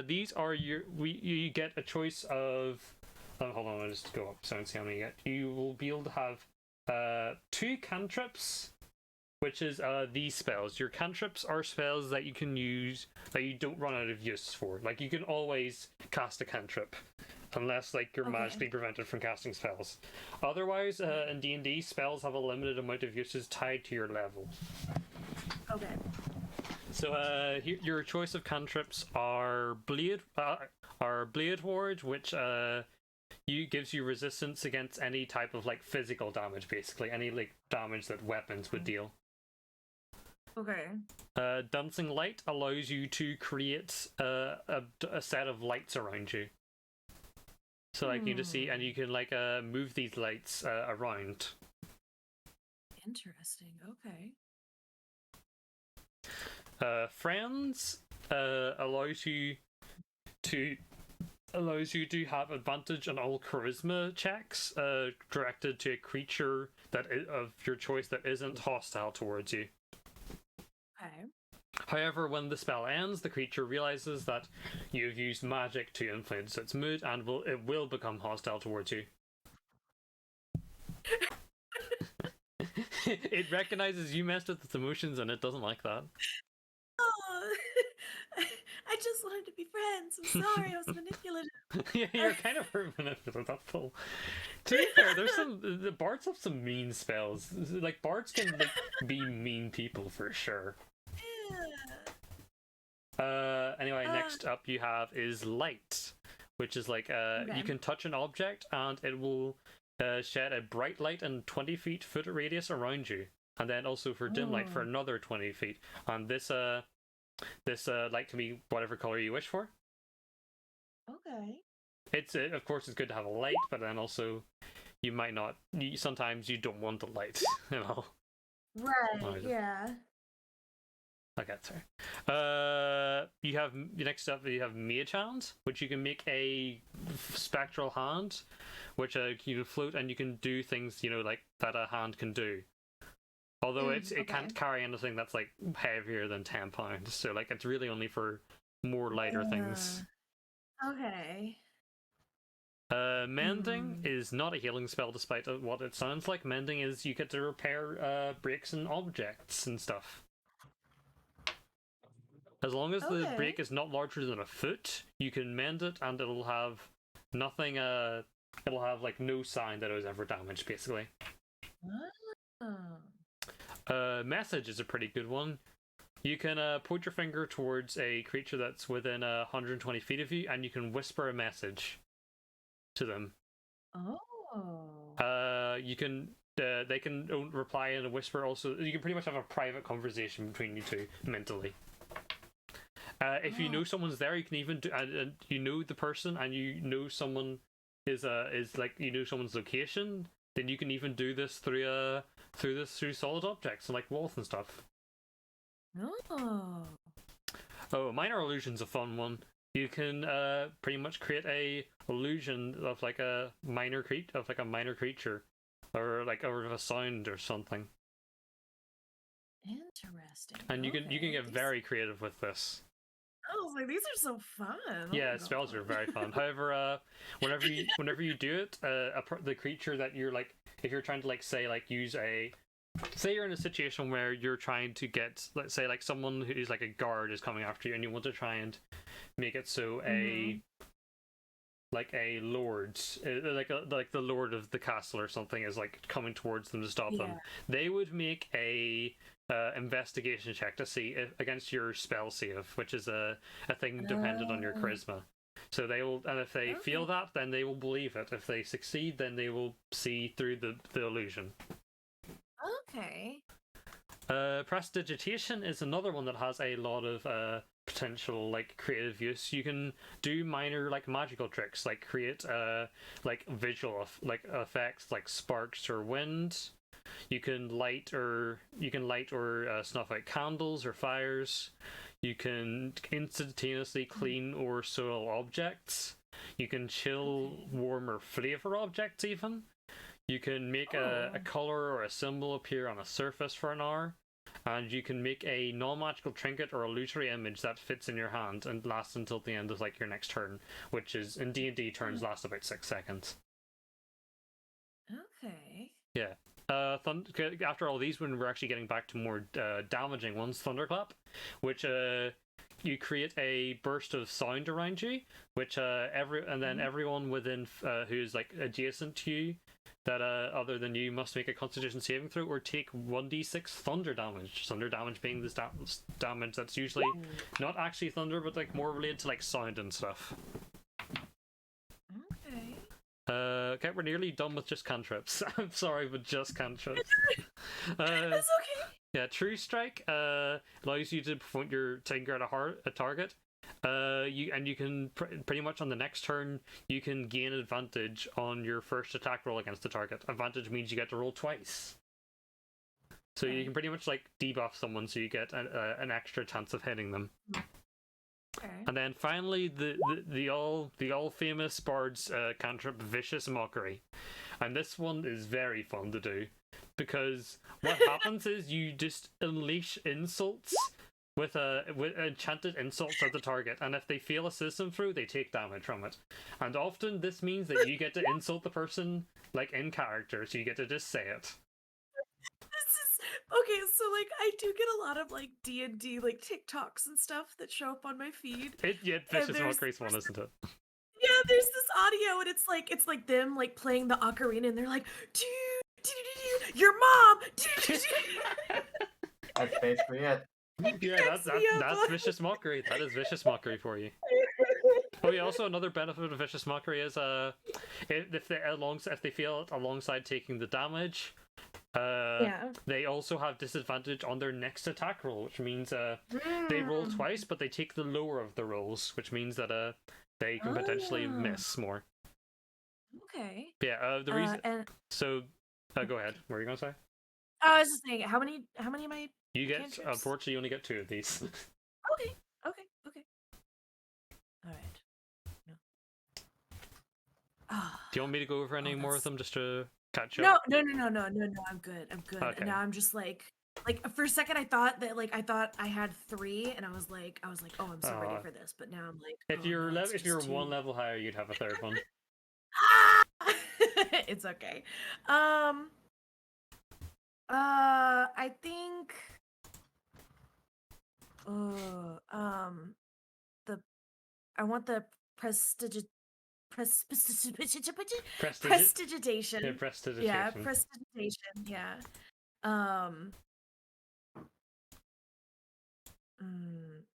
Speaker 2: These are you get a choice of. Hold on, I'll just go up so I can see how many you get. You will be able to have 2 cantrips, which is these spells. Your cantrips are spells that you can use that you don't run out of use for. Like, you can always cast a cantrip, unless like you're magically prevented from casting spells. Otherwise, in D&D, spells have a limited amount of uses tied to your level.
Speaker 4: Okay.
Speaker 2: So your choice of cantrips are Blade Ward, which gives you resistance against any type of like physical damage, basically any like damage that weapons would deal.
Speaker 4: Okay.
Speaker 2: Dancing Light allows you to create a set of lights around you. So like you just see, and you can like move these lights around.
Speaker 4: Interesting. Okay.
Speaker 2: Friends allows you to have advantage on all charisma checks directed to a creature that of your choice that isn't hostile towards you.
Speaker 4: Okay.
Speaker 2: However, when the spell ends, the creature realizes that you've used magic to influence its mood, and it will become hostile towards you. It recognizes you messed with its emotions, and it doesn't like that.
Speaker 4: Oh, I just wanted to be friends. I'm sorry, I was manipulative.
Speaker 2: Yeah, you're kind of manipulative. That's cool. To be fair, the bards have some mean spells. Like, bards can like be mean people for sure. Anyway, next up you have is light, which is like you can touch an object and it will shed a bright light in 20 feet foot radius around you, and then also for dim light for another 20 feet. And this light can be whatever color you wish for.
Speaker 4: Okay.
Speaker 2: It's of course it's good to have a light, but then also you might not. Sometimes you don't want the light, you know.
Speaker 4: Right. Yeah.
Speaker 2: Okay, sorry. You have next up. You have Mage Hand, which you can make a spectral hand, which you can float and you can do things like that a hand can do. Although it can't carry anything that's like heavier than 10 pounds, so like it's really only for more lighter things.
Speaker 4: Okay.
Speaker 2: Mending is not a healing spell, despite what it sounds like. Mending is you get to repair breaks in objects and stuff. As long as the break is not larger than a foot, you can mend it, and it'll have nothing. It'll have like no sign that it was ever damaged, basically. Message is a pretty good one. You can point your finger towards a creature that's within 120 feet of you, and you can whisper a message to them.
Speaker 4: Oh.
Speaker 2: You can. They can reply in a whisper. Also, you can pretty much have a private conversation between you two mentally. If you know someone's there, you can even do. And you know the person, and you know someone is like you know someone's location. Then you can even do this through solid objects like walls and stuff.
Speaker 4: Oh.
Speaker 2: Oh, minor illusion's a fun one. You can pretty much create a illusion of like a minor creature, or like of a sound or something.
Speaker 4: Interesting.
Speaker 2: And you can get very creative with this.
Speaker 4: I was like, these are so fun.
Speaker 2: Yeah, spells are very fun. However, whenever you do it, the creature that you're like, if you're trying to like say like use a, say you're in a situation where you're trying to get, let's say like someone who's like a guard is coming after you, and you want to try and make it so like a lord, like the lord of the castle or something is like coming towards them to stop them. They would make a investigation check to see if, against your spell save, which is a thing dependent on your charisma. So they will, and if they feel that, then they will believe it. If they succeed, then they will see through the illusion.
Speaker 4: Okay.
Speaker 2: Prestidigitation is another one that has a lot of potential like creative use. You can do minor like magical tricks, like create like visual effects like sparks or wind. You can light or snuff out candles or fires. You can instantaneously clean or soil objects. You can chill, warm, or flavor objects even. You can make a color or a symbol appear on a surface for an hour. And you can make a non-magical trinket or illusory image that fits in your hand and lasts until the end of like your next turn, which is in D&D turns last about 6 seconds.
Speaker 4: Okay.
Speaker 2: Yeah. After all these, when we're actually getting back to more damaging ones, Thunderclap, which you create a burst of sound around you, which everyone within who's like adjacent to you that other than you must make a Constitution saving throw or take 1d6 thunder damage. Thunder damage being this damage that's usually not actually thunder, but like more related to like sound and stuff.
Speaker 4: Okay.
Speaker 2: Okay, we're nearly done with just cantrips. I'm sorry, but just cantrips.
Speaker 4: It's okay.
Speaker 2: Yeah, True Strike allows you to point your finger at a target. You can pretty much on the next turn you can gain advantage on your first attack roll against the target. Advantage means you get to roll twice. So you can pretty much like debuff someone, so you get an extra chance of hitting them.
Speaker 4: Okay.
Speaker 2: And then finally, the all famous Bard's cantrip, Vicious Mockery, and this one is very fun to do because what happens is you just unleash insults with enchanted insults at the target, and if they fail a system throw, they take damage from it. And often this means that you get to insult the person like in character, so you get to just say it.
Speaker 4: Okay, so like I do get a lot of like D&D like TikToks and stuff that show up on my feed.
Speaker 2: Vicious Mockery's one, isn't it?
Speaker 4: Yeah, there's this audio and it's like them like playing the ocarina and they're like, your mom.
Speaker 1: That's basically it.
Speaker 2: Yeah, that's Vicious Mockery. That is Vicious Mockery for you. Oh yeah, also another benefit of Vicious Mockery is if they fail it alongside taking the damage, they also have disadvantage on their next attack roll, which means they roll twice, but they take the lower of the rolls, which means that they can potentially miss more.
Speaker 4: Okay.
Speaker 2: Yeah. The reason. Go ahead. What were you gonna say?
Speaker 4: I was just saying, how many am I?
Speaker 2: You get
Speaker 4: cantrips?
Speaker 2: unfortunately you only get 2 of these.
Speaker 4: Okay. All right. No.
Speaker 2: Do you want me to go over any more of them just to catch up?
Speaker 4: No. I'm good.
Speaker 2: Okay.
Speaker 4: Now I'm just like for a second I thought I had 3, and I was like, oh, I'm so ready for this. But now I'm like,
Speaker 2: if you're one level higher, you'd have a third one.
Speaker 4: It's okay. I think. I want the prestidigitation.
Speaker 2: Prestidigitation.
Speaker 4: Yeah, prestidigitation. Yeah.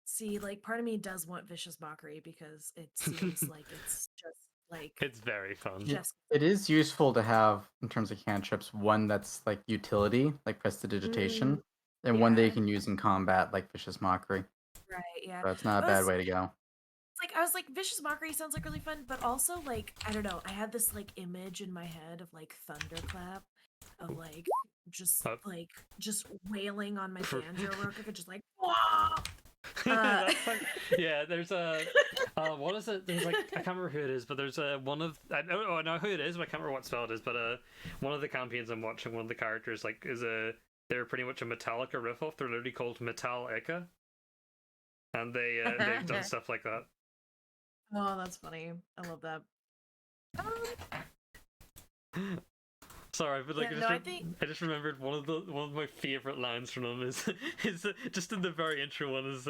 Speaker 4: See, like part of me does want Vicious Mockery because it seems like it's just like
Speaker 2: It's very fun.
Speaker 1: Yeah,
Speaker 4: just
Speaker 1: it is useful to have in terms of cantrips one that's like utility, like prestidigitation, and one that you
Speaker 4: yeah.
Speaker 1: can use in combat, like vicious mockery.
Speaker 4: Right, yeah.
Speaker 1: So it's not a
Speaker 4: I
Speaker 1: bad
Speaker 4: was
Speaker 1: way to go.
Speaker 4: I was like, Vicious Mockery sounds like really fun, but also like I don't know. I had this like image in my head of like thunderclap, of
Speaker 2: Uh,
Speaker 4: like just wailing on my
Speaker 2: For-
Speaker 4: banjo real quick, and just like, wah!
Speaker 2: That's like, yeah, there's a what is it? There's like I can't remember who it is, but there's one of I know who it is, but I can't remember what spell it is. But one of the campaigns I'm watching, one of the characters like is they're pretty much a Metallica ripoff. They're literally called Metallica, and they've done stuff like that.
Speaker 4: Oh, that's funny. I love that.
Speaker 2: Sorry, but like
Speaker 4: Yeah, no, I think
Speaker 2: I just remembered one of my favorite lines from them is just in the very intro one is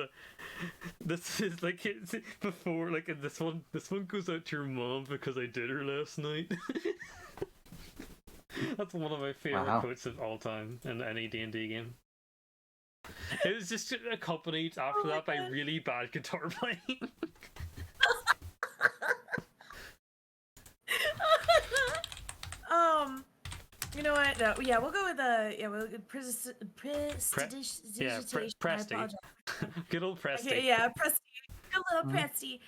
Speaker 2: this is like it's before like in this one goes out to your mom because I did her last night. That's one of my favorite
Speaker 1: Wow.
Speaker 2: quotes of all time in any D&D game. It was just accompanied after that by really bad guitar playing.
Speaker 4: You know what? No, yeah, we'll go with we'll go prestidigitation. I
Speaker 2: Presty.
Speaker 4: apologize.
Speaker 2: Good old Presty.
Speaker 4: Okay, yeah, Presty. A little
Speaker 1: Mhm.
Speaker 4: Presty.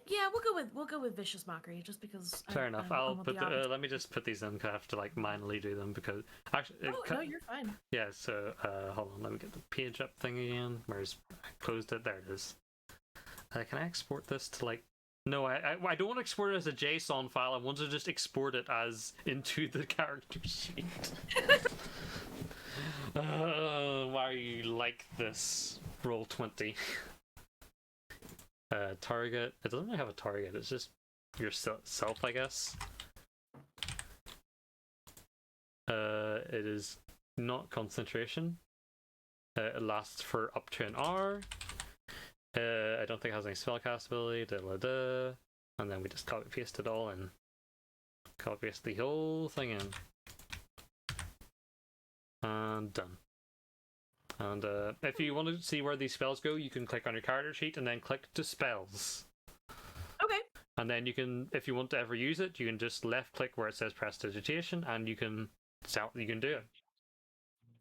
Speaker 4: Yeah, we'll go with Vicious Mockery just because.
Speaker 2: Fair enough.
Speaker 4: I
Speaker 2: I'll
Speaker 4: want
Speaker 2: put
Speaker 4: the opportunity.
Speaker 2: let me just put these in because I have to like manually do them because actually
Speaker 4: Oh no, you're fine.
Speaker 2: yeah. So hold on, let me get the page up thing again. Where's I closed it? There it is. Can I export this to like? No, I don't want to export it as a JSON file. I want to just export it as into the character sheet. Why are you like this? Roll 20. Target. It doesn't really have a target. It's just yourself, I guess. It is not concentration. It lasts for up to an hour. I don't think it has any spellcast ability. And then we just copy paste it all and copy paste the whole thing in. And done. And if you want to see where these spells go, you can click on your character sheet and then click to spells.
Speaker 4: Okay.
Speaker 2: And then you can, if you want to ever use it, you can just left click where it says prestidigitation and you can do it.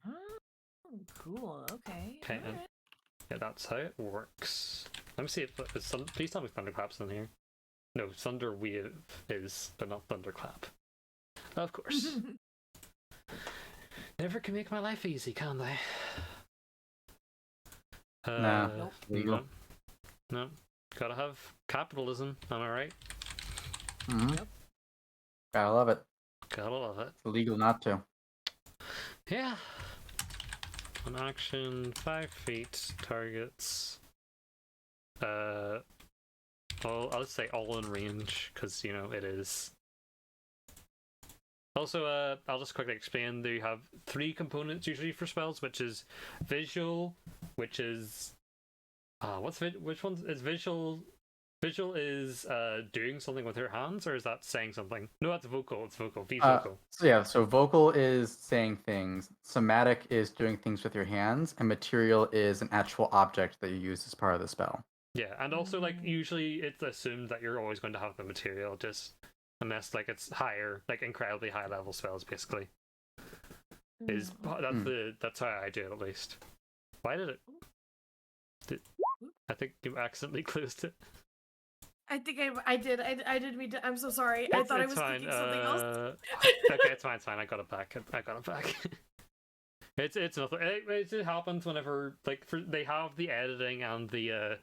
Speaker 4: Oh, cool. Okay.
Speaker 2: Okay,
Speaker 4: All right.
Speaker 2: yeah, that's how it works. Let me see if it's please tell me Thunderclap's in here. No, Thunderwave is, but not Thunderclap. Of course. Never can make my life easy, can they?
Speaker 1: Nah, legal.
Speaker 2: No. Gotta have capitalism, am I right?
Speaker 1: Mm-hmm.
Speaker 4: Yep.
Speaker 1: Gotta love it.
Speaker 2: Gotta love it.
Speaker 1: It's illegal not to.
Speaker 2: Yeah. An action, 5 feet, targets. Well, I'll just say all in range, because, you know, it is. Also, I'll just quickly explain. They have 3 components usually for spells, which is visual, which is which one is visual? Visual is doing something with your hands, or is that saying something? No, that's vocal. It's vocal. Be vocal.
Speaker 1: So vocal is saying things. Somatic is doing things with your hands, and material is an actual object that you use as part of the spell.
Speaker 2: Yeah, and also like usually it's assumed that you're always going to have the material, just unless like it's higher, like incredibly high level spells, basically. That's how I do it at least. Why did it? I think you accidentally closed it.
Speaker 4: I think I did. I did. I'm so sorry. I thought I was
Speaker 2: fine.
Speaker 4: thinking something else.
Speaker 2: Okay, it's fine. I got it back. It's nothing. It happens whenever they have the editing and the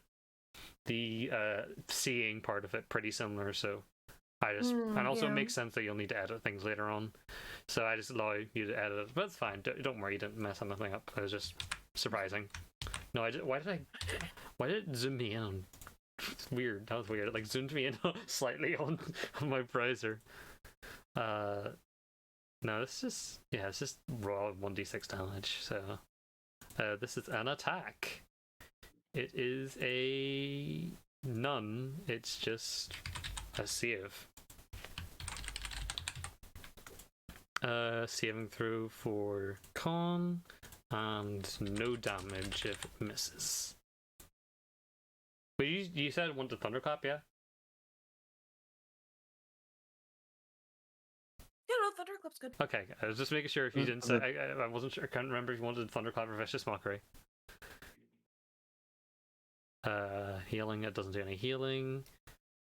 Speaker 2: seeing part of it pretty similar. So I just and also it makes sense that you'll need to edit things later on. So I just allow you to edit it, but it's fine. Don't worry, you didn't mess anything up. It was just surprising. No, why did it zoom me in? It's weird. That was weird. It like zoomed me in slightly on my browser. No, it's just raw 1d6 damage. So this is an attack. It is a none. It's just a save. Saving throw for con and no damage if it misses. But you said wanted Thunderclap, yeah?
Speaker 4: Yeah, no, Thunderclap's good.
Speaker 2: Okay, I was just making sure if you didn't say. I wasn't sure. I can't remember if you wanted Thunderclap or Vicious Mockery. Healing. It doesn't do any healing.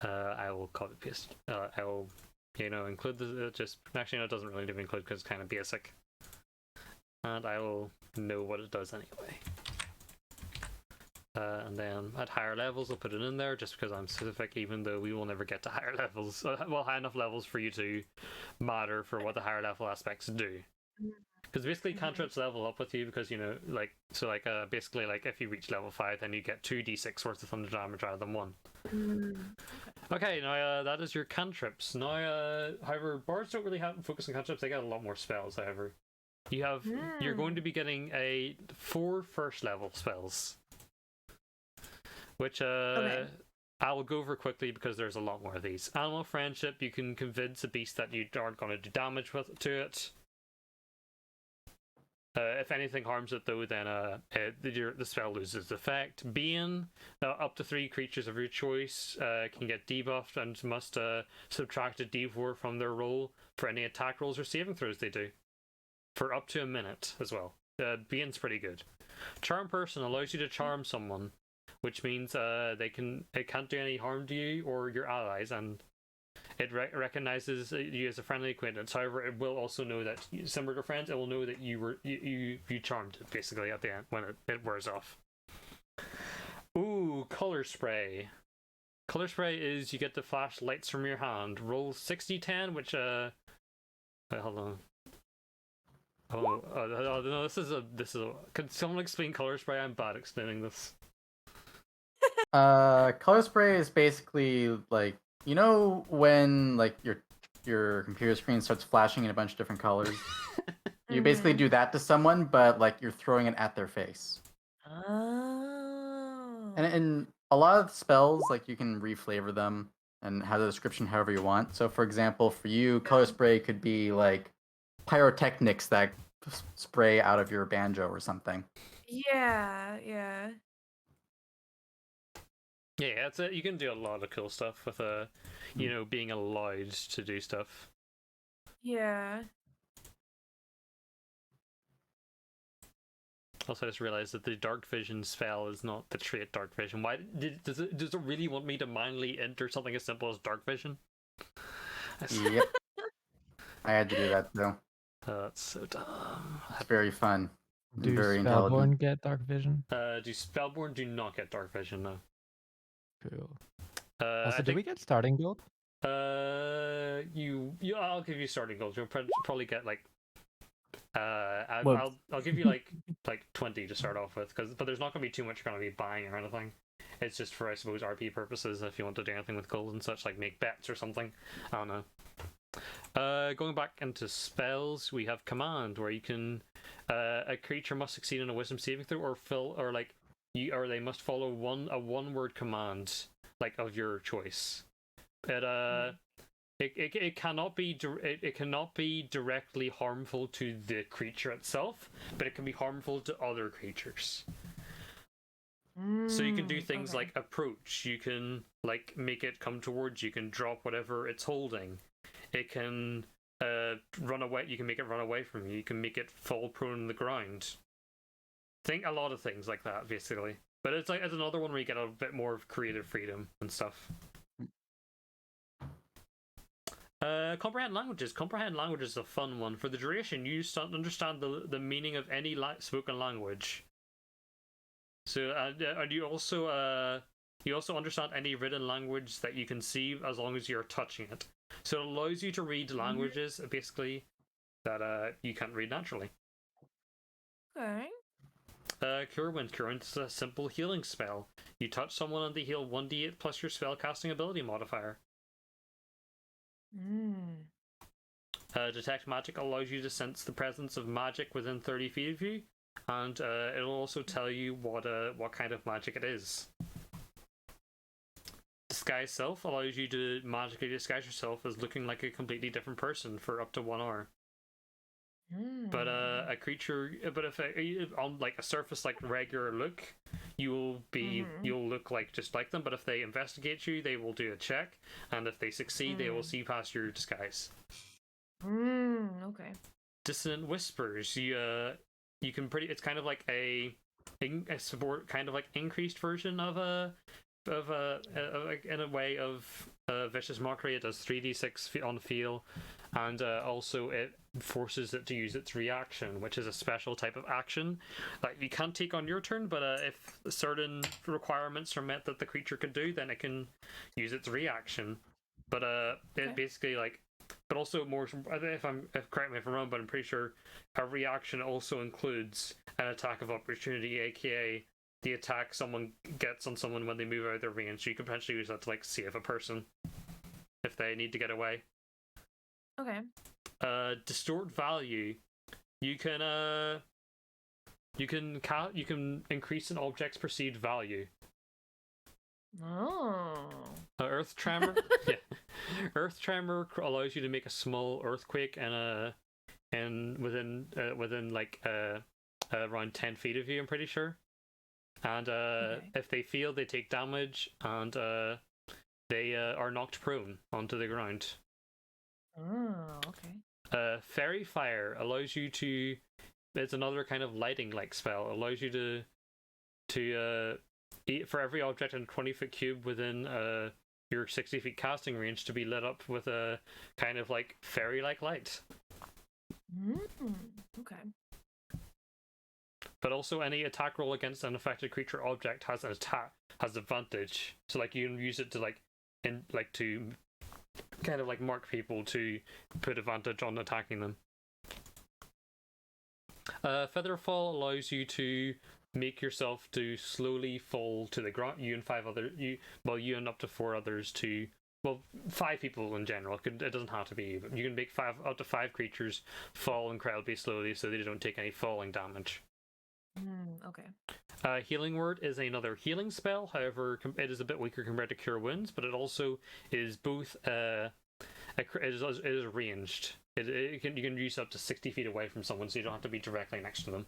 Speaker 2: I will copy paste. I will, include the just. Actually, no, it doesn't really do include because it's kind of basic. And I will know what it does anyway. And then at higher levels, I'll put it in there just because I'm specific, even though we will never get to higher levels. Well, high enough levels for you to matter for what the higher level aspects do. Because basically, cantrips level up with you because, basically, if you reach level 5, then you get 2d6 worth of thunder damage rather than 1. Okay, now that is your cantrips. Now, however, bards don't really focus on cantrips, they get a lot more spells, however. You're going to be getting 4 first level spells. Which I will go over quickly because there's a lot more of these. Animal Friendship, you can convince a beast that you aren't going to do damage to it. If anything harms it though, then the spell loses effect. Bane, up to 3 creatures of your choice can get debuffed and must subtract a d4 from their roll for any attack rolls or saving throws they do. For up to a minute as well. Bane's pretty good. Charm Person allows you to charm someone, which means it can't do any harm to you or your allies, and it recognizes you as a friendly acquaintance. However, it will also know that, similar to friends, it will know that you charmed it basically at the end when it wears off. Ooh, Color Spray. Color Spray is you get to flash lights from your hand. Roll 60-10, which wait, hold on. Oh no! This is a. Can someone explain Color Spray? I'm bad explaining this.
Speaker 1: Color Spray is basically when your computer screen starts flashing in a bunch of different colors. You basically do that to someone, but you're throwing it at their face.
Speaker 4: Oh.
Speaker 1: And a lot of spells, you can reflavor them and have the description however you want. So, for example, for you, Color Spray could be pyrotechnics that spray out of your banjo or something.
Speaker 4: Yeah.
Speaker 2: Yeah, you can do a lot of cool stuff with being allowed to do stuff.
Speaker 4: Yeah.
Speaker 2: Also, I just realized that the Dark Vision spell is not the trait Dark Vision. Why does it really want me to manually enter something as simple as Dark Vision?
Speaker 1: Yep. I had to do that though.
Speaker 2: Oh, that's so dumb.
Speaker 1: It's very fun.
Speaker 6: Do
Speaker 1: very
Speaker 6: Spellborn
Speaker 1: intelligent.
Speaker 6: get Dark Vision?
Speaker 2: Do Spellborn do not get Dark Vision, no.
Speaker 6: Cool. Also, do we get starting gold?
Speaker 2: I'll give you starting gold. You'll probably get I'll give you 20 to start off with, but there's not going to be too much you're going to be buying or anything. It's just for, I suppose, RP purposes if you want to do anything with gold and such, like make bets or something. I don't know. Going back into spells, we have Command, where you can a creature must succeed in a Wisdom saving throw or they must follow a one-word command of your choice. It cannot be directly harmful to the creature itself, but it can be harmful to other creatures. So you can do things like approach. You can make it come towards you. You can drop whatever it's holding. It can run away. You can make it run away from you. You can make it fall prone on the ground. Think a lot of things like that, basically. But it's another one where you get a bit more of creative freedom and stuff. Comprehend languages. Comprehend languages is a fun one. For the duration, you understand the meaning of any spoken language. So, and you also understand any written language that you can see as long as you're touching it. So it allows you to read languages, basically, that you can't read naturally.
Speaker 4: Okay.
Speaker 2: Cure Wind. Cure Wind is a simple healing spell. You touch someone and they heal 1d8 plus your spell casting ability modifier. Detect Magic allows you to sense the presence of magic within 30 feet of you, and it'll also tell you what kind of magic it is. Disguise Self allows you to magically disguise yourself as looking like a completely different person for up to 1 hour. But a creature, but if on like a surface like regular look, you'll look like just like them. But if they investigate you, they will do a check, and if they succeed, they will see past your disguise.
Speaker 4: Okay.
Speaker 2: Dissonant whispers. You can pretty. It's kind of like a support, kind of like increased version of in a way of vicious mockery. It does 3d6 on feel, and also it forces it to use its reaction, which is a special type of action that you can't take on your turn, but if certain requirements are met that the creature can do, then it can use its reaction. But it basically like, but also more, correct me if I'm wrong, but I'm pretty sure a reaction also includes an attack of opportunity, aka the attack someone gets on someone when they move out of their range. So you can potentially use that to like save a person if they need to get away.
Speaker 4: Okay.
Speaker 2: Distort value. You can increase an object's perceived value.
Speaker 4: Oh.
Speaker 2: Earth tremor. Yeah. Earth tremor allows you to make a small earthquake within like around 10 feet of you, I'm pretty sure. And if they fail, they take damage, and they are knocked prone onto the ground.
Speaker 4: Oh, okay.
Speaker 2: Fairy fire allows you to. It's another kind of lighting like spell. It allows you to for every object in a 20-foot cube within your 60-feet casting range to be lit up with a kind of like fairy-like light.
Speaker 4: Okay.
Speaker 2: But also, any attack roll against an affected creature object has advantage. So like you can use it to to kind of like mark people to put advantage on attacking them. Featherfall allows you to make yourself to slowly fall to the ground. You and up to 4 others to. Well, 5 people in general. It doesn't have to be you, but you can make up to 5 creatures fall incredibly slowly so they don't take any falling damage.
Speaker 4: Okay.
Speaker 2: Healing Word is another healing spell. However, it is a bit weaker compared to Cure Wounds, but it also is both it is ranged. You can use up to 60 feet away from someone, so you don't have to be directly next to them.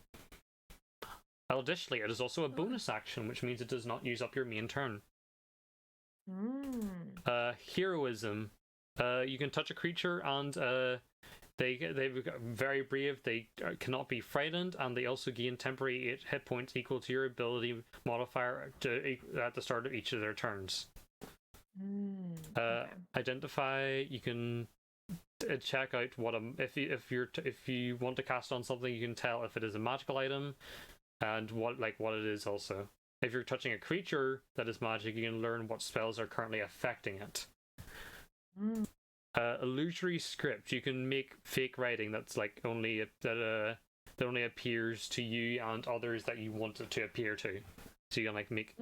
Speaker 2: Additionally, it is also a bonus action, which means it does not use up your main turn. Heroism. You can touch a creature and they've got very brave. They cannot be frightened, and they also gain temporary 8 hit points equal to your ability modifier at the start of each of their turns.
Speaker 4: Okay.
Speaker 2: Identify. You can check out what if you want to cast on something, you can tell if it is a magical item and what it is also. If you're touching a creature that is magic, you can learn what spells are currently affecting it. Illusory script. You can make fake writing that's like that only appears to you and others that you want it to appear to. So you can like make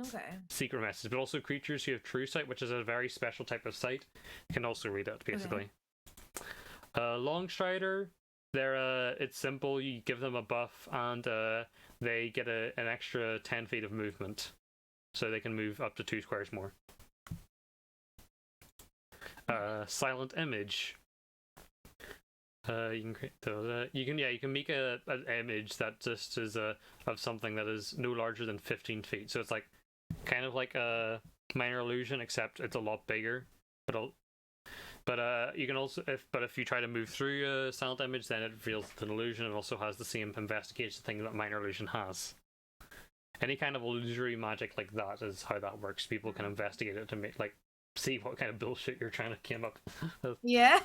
Speaker 2: secret messages. But also creatures who have true sight, which is a very special type of sight, can also read it basically. Longstrider. It's simple. You give them a buff and they get an extra 10 feet of movement, so they can move up to 2 squares more. Silent image. You can create you can make an image that just is of something that is no larger than 15 feet. So it's like kind of like a minor illusion, except it's a lot bigger. But you can also if you try to move through a silent image, then it reveals an illusion. It also has the same investigation thing that minor illusion has. Any kind of illusory magic like that is how that works. People can investigate it to make see what kind of bullshit you're trying to come up with.
Speaker 4: Yeah.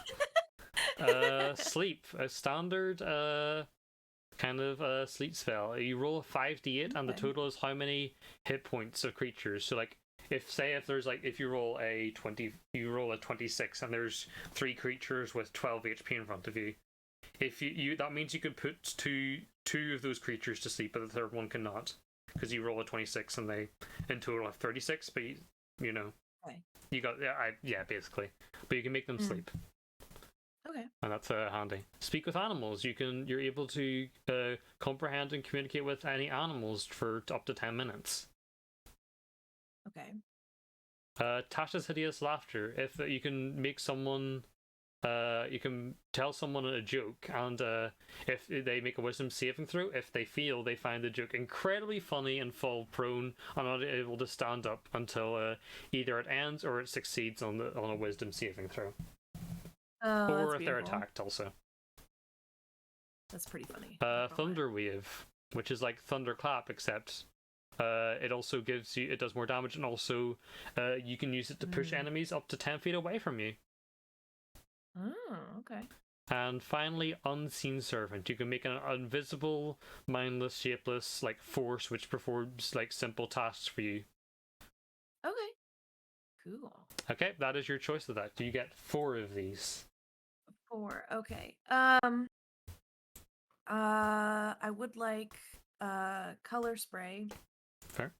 Speaker 2: Sleep, a standard kind of sleep spell. You roll a 5d8 and the total is how many hit points of creatures. So like if you roll a 20, you roll a 26 and there's 3 creatures with 12 HP in front of you. If you that means you could put two of those creatures to sleep, but the third one cannot, because you roll a 26 and they in total have 36. But you know, you got basically. But you can make them sleep.
Speaker 4: Okay.
Speaker 2: And that's handy. Speak with animals. You're able to comprehend and communicate with any animals for up to 10 minutes.
Speaker 4: Okay.
Speaker 2: Tasha's hideous laughter. If you can make someone you can tell someone a joke, and if they make a wisdom saving throw, if they fail, they find the joke incredibly funny and fall prone and are able to stand up until either it ends or it succeeds on a wisdom saving throw.
Speaker 4: Oh,
Speaker 2: Or
Speaker 4: that's
Speaker 2: if they're
Speaker 4: beautiful.
Speaker 2: attacked, also.
Speaker 4: That's pretty funny.
Speaker 2: Thunder Wave, which is like Thunderclap, except it also it does more damage, and also you can use it to push enemies up to 10 feet away from you.
Speaker 4: Oh, okay.
Speaker 2: And finally, Unseen Servant. You can make an invisible, mindless, shapeless, like force which performs like simple tasks for you.
Speaker 4: Okay. Cool.
Speaker 2: Okay, that is your choice of that. You get 4 of these.
Speaker 4: 4. Okay. I would like color spray.
Speaker 2: Fair.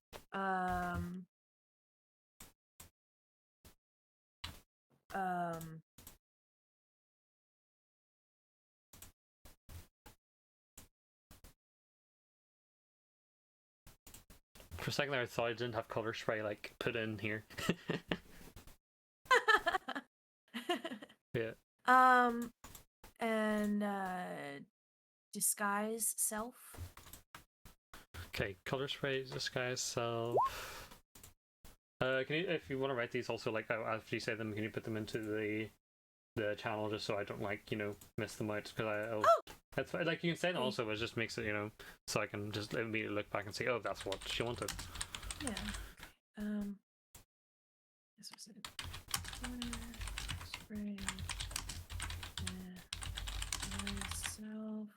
Speaker 2: For a second there, I thought I didn't have color spray like put in here. Yeah.
Speaker 4: And disguise self.
Speaker 2: Okay, color spray, disguise self. Can you, if you want to write these also, like after you say them, can you put them into the channel just so I don't miss them out? Because that's like you can say them also, but it just makes it so I can just immediately look back and say, oh, that's what she wanted.
Speaker 4: Yeah. This was it. Spray. Self.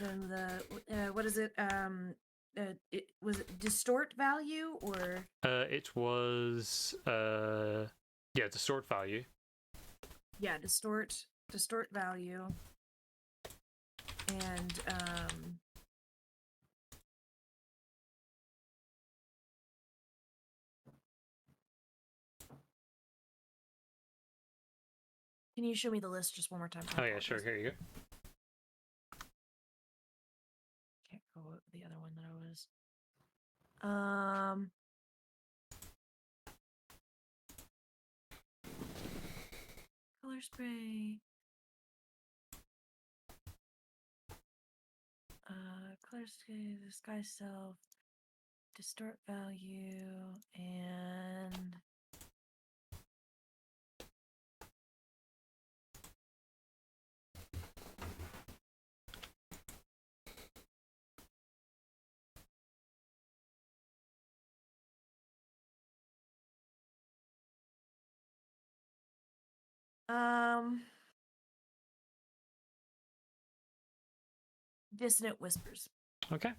Speaker 4: Then the what is it? Was it distort value or?
Speaker 2: It was distort value.
Speaker 4: Yeah, distort value. And can you show me the list just one more time?
Speaker 2: Oh yeah, sure. Here you go.
Speaker 4: Can't go with the other one that I was. Color spray. Color spray, disguise self, distort value, and dissonant whispers.
Speaker 2: Okay.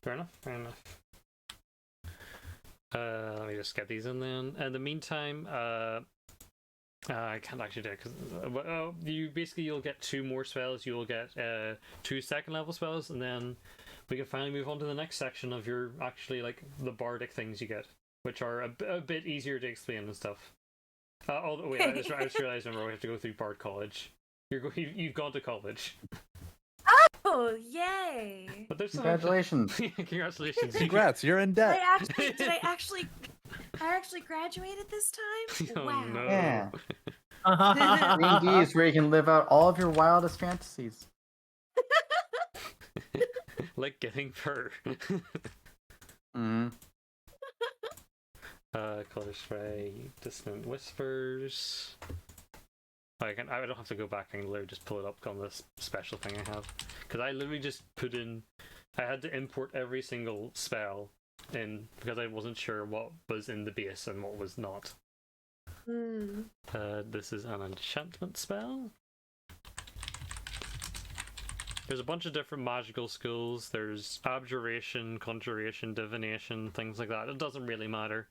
Speaker 2: Fair enough. Let me just get these in then. In the meantime, I can't actually do it because you'll get 2 more spells. You'll get 2 second level spells, and then we can finally move on to the next section of your actually like the bardic things you get, which are a bit easier to explain and stuff. Wait, I just realized we have to go through Bard College. You've gone to college.
Speaker 4: Oh, yay!
Speaker 2: But there's
Speaker 1: Congratulations!
Speaker 2: Congratulations!
Speaker 3: Congrats, you're in debt.
Speaker 4: I actually graduated this time?
Speaker 2: Oh,
Speaker 4: Wow.
Speaker 2: no.
Speaker 1: Yeah. D&D is where you can live out all of your wildest fantasies.
Speaker 2: Like getting fur. Color spray, dissonant whispers. I don't have to go back and literally just pull it up on this special thing I have, because I literally just put in. I had to import every single spell in because I wasn't sure what was in the base and what was not. This is an enchantment spell. There's a bunch of different magical skills. There's abjuration, conjuration, divination, things like that. It doesn't really matter.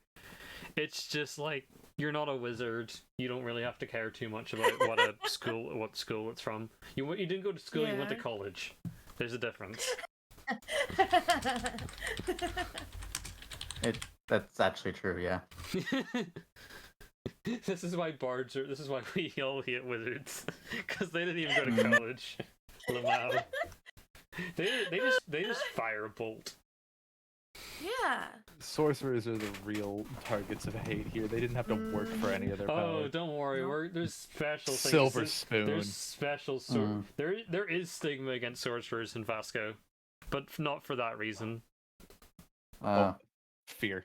Speaker 2: It's just like you're not a wizard. You don't really have to care too much about what school it's from. You didn't go to school. You went to college. There's a difference.
Speaker 1: That's actually true. Yeah.
Speaker 2: This is why bards are. This is why we all hate wizards, because they didn't even go to college. Lamau. They just fire a bolt.
Speaker 4: Yeah.
Speaker 3: Sorcerers are the real targets of hate here. They didn't have to work for any of their power.
Speaker 2: Oh, don't worry.
Speaker 4: Nope.
Speaker 2: There's special things.
Speaker 3: Silver spoon.
Speaker 2: There's special there is stigma against sorcerers in Vasco, but not for that reason.
Speaker 3: Fear.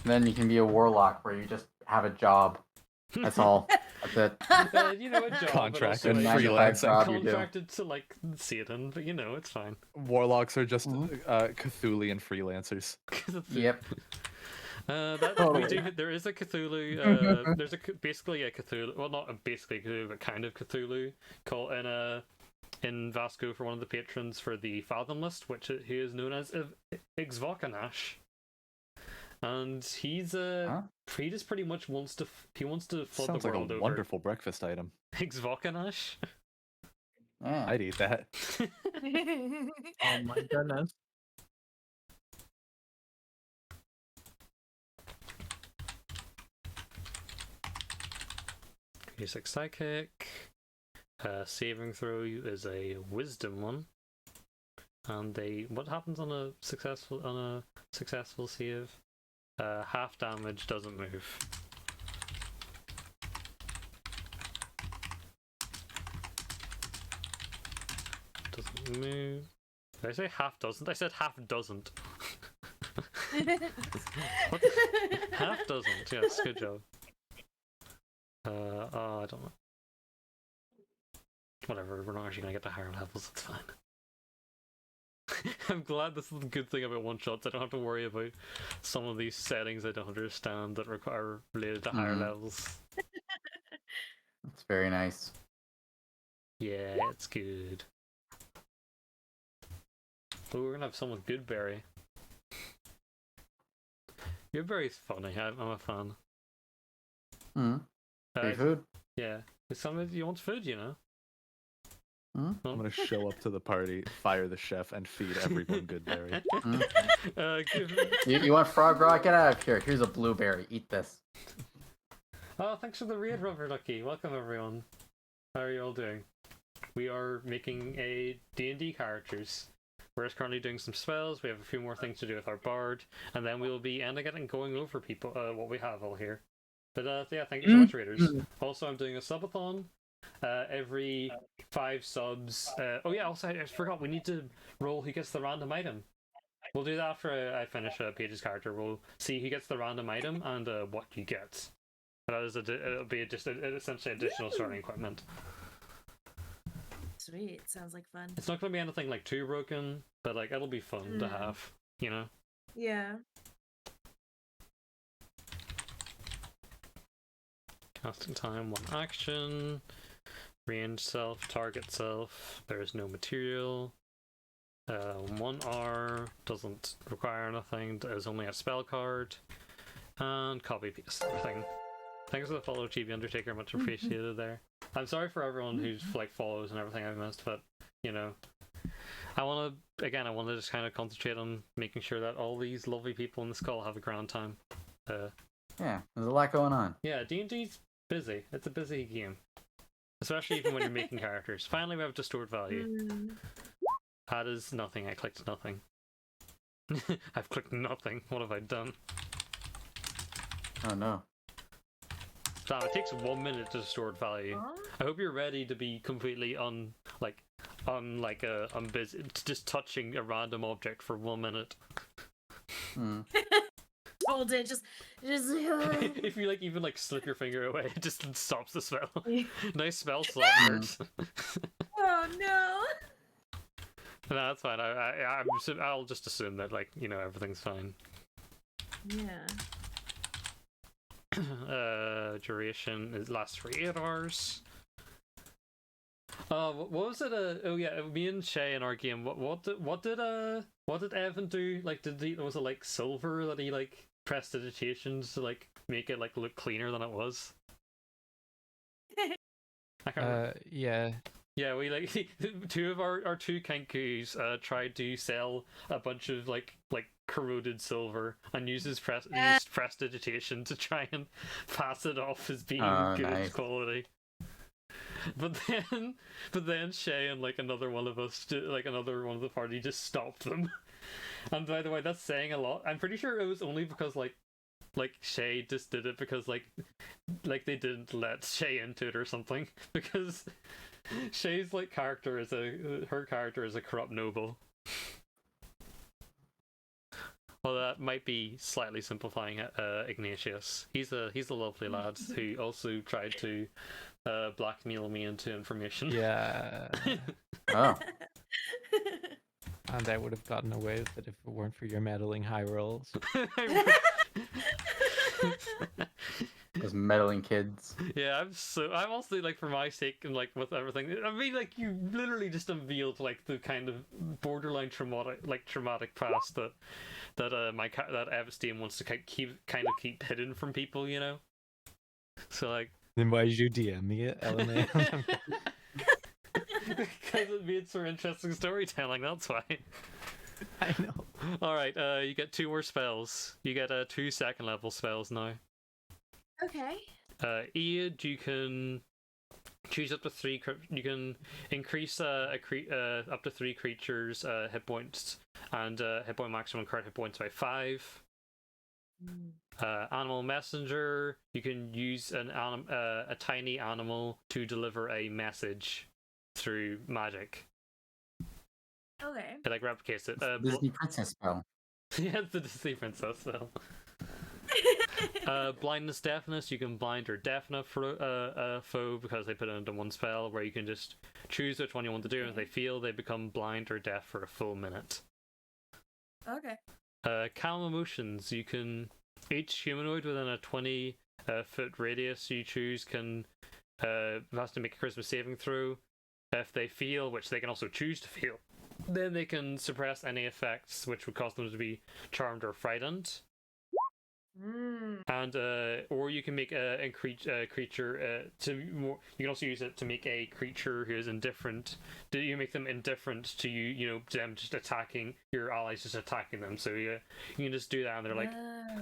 Speaker 1: Then you can be a warlock where you just have a job. That's all. That's it.
Speaker 2: You know, a job,
Speaker 3: Contracted
Speaker 2: but also,
Speaker 3: freelance
Speaker 1: job you do.
Speaker 2: contracted to like Satan, but you know, it's fine.
Speaker 3: Warlocks are just Cthulian freelancers.
Speaker 1: Yep.
Speaker 2: There is a Cthulhu. There's basically a Cthulhu. Well, not basically Cthulhu, but kind of Cthulhu called in Vasco for one of the patrons for the Fathomless, which he is known as Ixvokanash. And he just pretty much wants to flood
Speaker 3: Sounds
Speaker 2: the
Speaker 3: like
Speaker 2: world
Speaker 3: a
Speaker 2: over.
Speaker 3: wonderful breakfast item.
Speaker 2: Ixvokanash.
Speaker 1: Yeah.
Speaker 3: I'd eat that.
Speaker 5: Oh my goodness.
Speaker 2: Basic psychic. Saving throw is a wisdom one. And what happens on a successful save? Half damage, doesn't move. Doesn't move. Did I say half doesn't? I said half doesn't. What? Half doesn't, yes, good job. Oh, I don't know. Whatever, we're not actually gonna get to higher levels, it's fine. I'm glad this is the good thing about one-shots. I don't have to worry about some of these settings I don't understand that are related to higher levels.
Speaker 1: That's very nice.
Speaker 2: Yeah, it's good. Oh, we're gonna have some with Goodberry. Goodberry's funny, I'm a fan.
Speaker 1: Free food?
Speaker 2: Yeah. If somebody you want food, you know?
Speaker 3: I'm gonna show up to the party, fire the chef, and feed everyone Goodberry.
Speaker 1: You want frog rock? Get out of here. Here's a blueberry. Eat this.
Speaker 2: Oh, thanks for the raid, Rubber Ducky. Welcome, everyone. How are you all doing? We are making a D&D characters. We're just currently doing some spells. We have a few more things to do with our bard, and then we'll be ending it and going over people what we have all here. But yeah, thank you so much, raiders. Also, I'm doing a subathon. Every 5 subs. Oh yeah, also I forgot, we need to roll who gets the random item. We'll do that after I finish Paige's character. We'll see who gets the random item and what you get. That is it'll be just essentially additional starting equipment.
Speaker 4: Sweet, sounds like fun.
Speaker 2: It's not going to be anything like too broken, but like it'll be fun to have, you know.
Speaker 4: Yeah.
Speaker 2: Casting time, 1 action. Range self, target self. There's no material. 1R doesn't require anything. There's only a spell card. And copy paste everything. Thanks for the follow, Chibi Undertaker. Much appreciated there. I'm sorry for everyone who's like follows and everything I've missed, but you know, I want to just kind of concentrate on making sure that all these lovely people in this call have a grand time.
Speaker 1: Yeah, there's a lot going on.
Speaker 2: Yeah, D&D's busy. It's a busy game. Especially even when you're making characters. Finally, we have distorted value. That is nothing. I clicked nothing. I've clicked nothing. What have I done?
Speaker 1: Oh no.
Speaker 2: Damn, it takes 1 minute to distort value. I hope you're ready to be completely busy, just touching a random object for 1 minute.
Speaker 4: Hold it, just
Speaker 2: If you even slip your finger away, it just stops the spell. Nice spell slot, nerds.
Speaker 4: Oh no.
Speaker 2: No, that's fine. I'll just assume that everything's fine.
Speaker 4: Yeah.
Speaker 2: Duration lasts for 8 hours. What was it? Oh yeah, me and Shay in our game. What did Evan do? Was it silver that he prestidigitations to make it look cleaner than it was? I can't remember.
Speaker 6: Yeah.
Speaker 2: Yeah, we two of our 2 Kenkus tried to sell a bunch of corroded silver and used prestidigitation to try and pass it off as being good
Speaker 1: nice.
Speaker 2: quality. But then Shay and another one of us, another one of the party, just stopped them And by the way, that's saying a lot. I'm pretty sure it was only because like Shay just did it because like they didn't let Shay into it or something, because Shay's like her character is a corrupt noble. Well, that might be slightly simplifying Ignatius. He's a lovely lad who also tried to blackmail me into information.
Speaker 6: Yeah.
Speaker 1: Oh,
Speaker 6: And I would have gotten away with it if it weren't for your meddling high rolls.
Speaker 1: those meddling kids.
Speaker 2: Yeah, I'm also like, for my sake and like with everything. I mean, like, you literally just unveiled like the kind of borderline traumatic past that Evstein wants to kind of keep hidden from people, you know. So like,
Speaker 6: Then why did you DM me it, LMA?
Speaker 2: because it made for interesting storytelling. That's why.
Speaker 6: I know.
Speaker 2: All right, you get 2 more spells. You get 2 second level spells now.
Speaker 4: Okay.
Speaker 2: Aid, you can choose up to 3. You can increase up to 3 creatures' hit points and hit point maximum current hit points by 5. Animal messenger, you can use a tiny animal to deliver a message through magic.
Speaker 4: Okay.
Speaker 2: It like replicates it.
Speaker 1: Disney princess spell.
Speaker 2: Yeah, it's the Disney princess spell. Blindness, deafness, you can blind or deafen a foe because they put it into one spell, where you can just choose which one you want to do, and if they feel, they become blind or deaf for a full minute.
Speaker 4: Okay.
Speaker 2: Calm emotions, you can, each humanoid within a 20 foot radius you choose can has to make a charisma saving throw. If they feel, which they can also choose to feel, then they can suppress any effects which would cause them to be charmed or frightened. And or you can make a creature you can also use it to make a creature who is indifferent. Do you make them indifferent to you? You know, them just attacking your allies, just attacking them. So you can just do that, and they're like,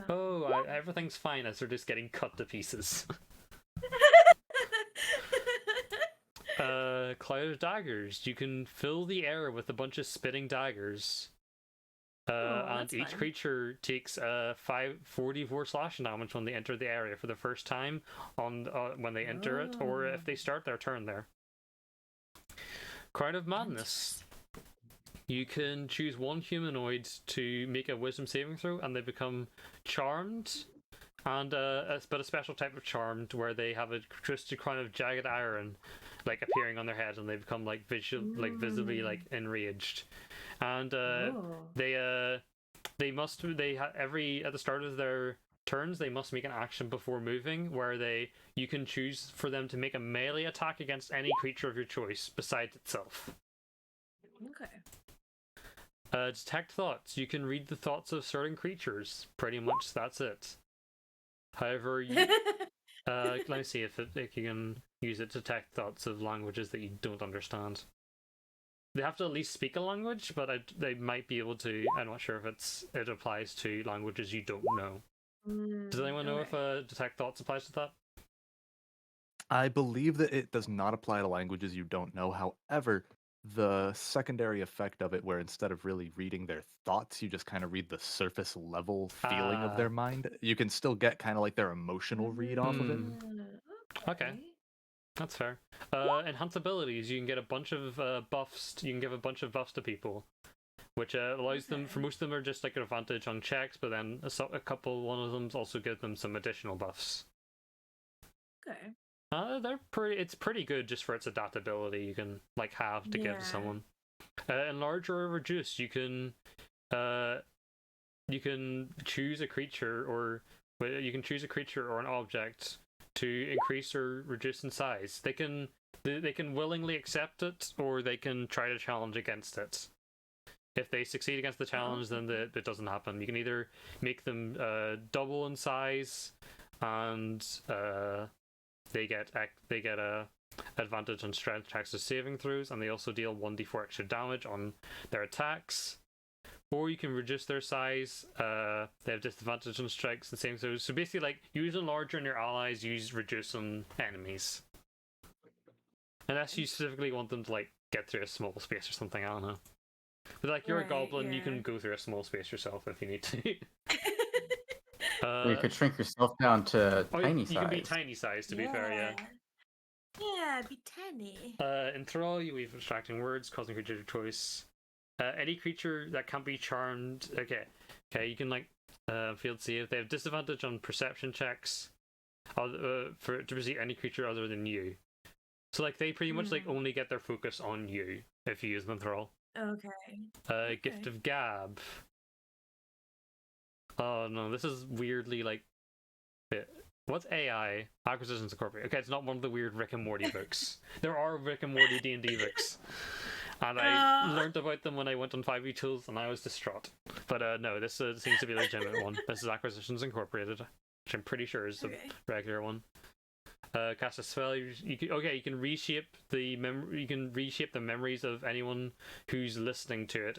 Speaker 2: "Oh, everything's fine," as they're just getting cut to pieces. Cloud of daggers. You can fill the air with a bunch of spitting daggers. And each
Speaker 4: fun.
Speaker 2: creature takes 4d4 slashing damage when they enter the area for the first time when they enter it, or if they start their turn there. Crown of Madness. You can choose one humanoid to make a wisdom saving throw, and they become charmed. And but a special type of charmed where they have a twisted crown of jagged iron like appearing on their head, and they become like visibly like enraged. And at the start of their turns, they must make an action before moving, where you can choose for them to make a melee attack against any creature of your choice besides itself.
Speaker 4: Okay.
Speaker 2: Detect thoughts. You can read the thoughts of certain creatures. Pretty much that's it. However, let me see if you can use it to detect thoughts of languages that you don't understand. They have to at least speak a language, but they might be able to. I'm not sure if it applies to languages you don't know. Does anyone know if detect thoughts applies to that?
Speaker 3: I believe that it does not apply to languages you don't know. However, the secondary effect of it, where instead of really reading their thoughts, you just kind of read the surface level feeling of their mind, you can still get kind of like their emotional read off of it.
Speaker 2: Okay. That's fair. Enhance abilities. You can get a bunch of buffs. You can give a bunch of buffs to people, which allows them. For most of them, are just like an advantage on checks, but then one of them also give them some additional buffs.
Speaker 4: Okay.
Speaker 2: They're pretty. It's pretty good just for its adaptability. You can like have to give to someone. Enlarge or reduce. You can choose a creature or an object to increase or reduce in size. They can willingly accept it, or they can try to challenge against it. If they succeed against the challenge, then it doesn't happen. You can either make them double in size, and they get a advantage on strength checks or saving throws, and they also deal 1d4 extra damage on their attacks. Or you can reduce their size. They have disadvantage on strikes and same throws. So basically, like, use enlarge on your allies, use reduce on enemies. Unless you specifically want them to like get through a small space or something, I don't know. But like you're a
Speaker 4: Right,
Speaker 2: goblin, you
Speaker 4: yeah.
Speaker 2: can go through a small space yourself if you need to.
Speaker 1: Or you could shrink yourself down to tiny
Speaker 2: you
Speaker 1: size.
Speaker 2: can be tiny size, to be fair, yeah.
Speaker 4: Yeah, be tiny.
Speaker 2: In Thrall, you weave abstracting words, causing creature to choice. Any creature that can't be charmed. Okay, you can like field save. They have disadvantage on perception checks, to perceive any creature other than you. So like they pretty much like only get their focus on you if you use them in Thrall.
Speaker 4: Okay.
Speaker 2: Gift of Gab. Oh no, this is weirdly like. What's AI? Acquisitions Incorporated. Okay, it's not one of the weird Rick and Morty books. There are Rick and Morty D&D books. And I learned about them when I went on 5e Tools and I was distraught. But no, this seems to be a legitimate one. This is Acquisitions Incorporated, which I'm pretty sure is the regular one. Cast a spell. You can reshape the memories of anyone who's listening to it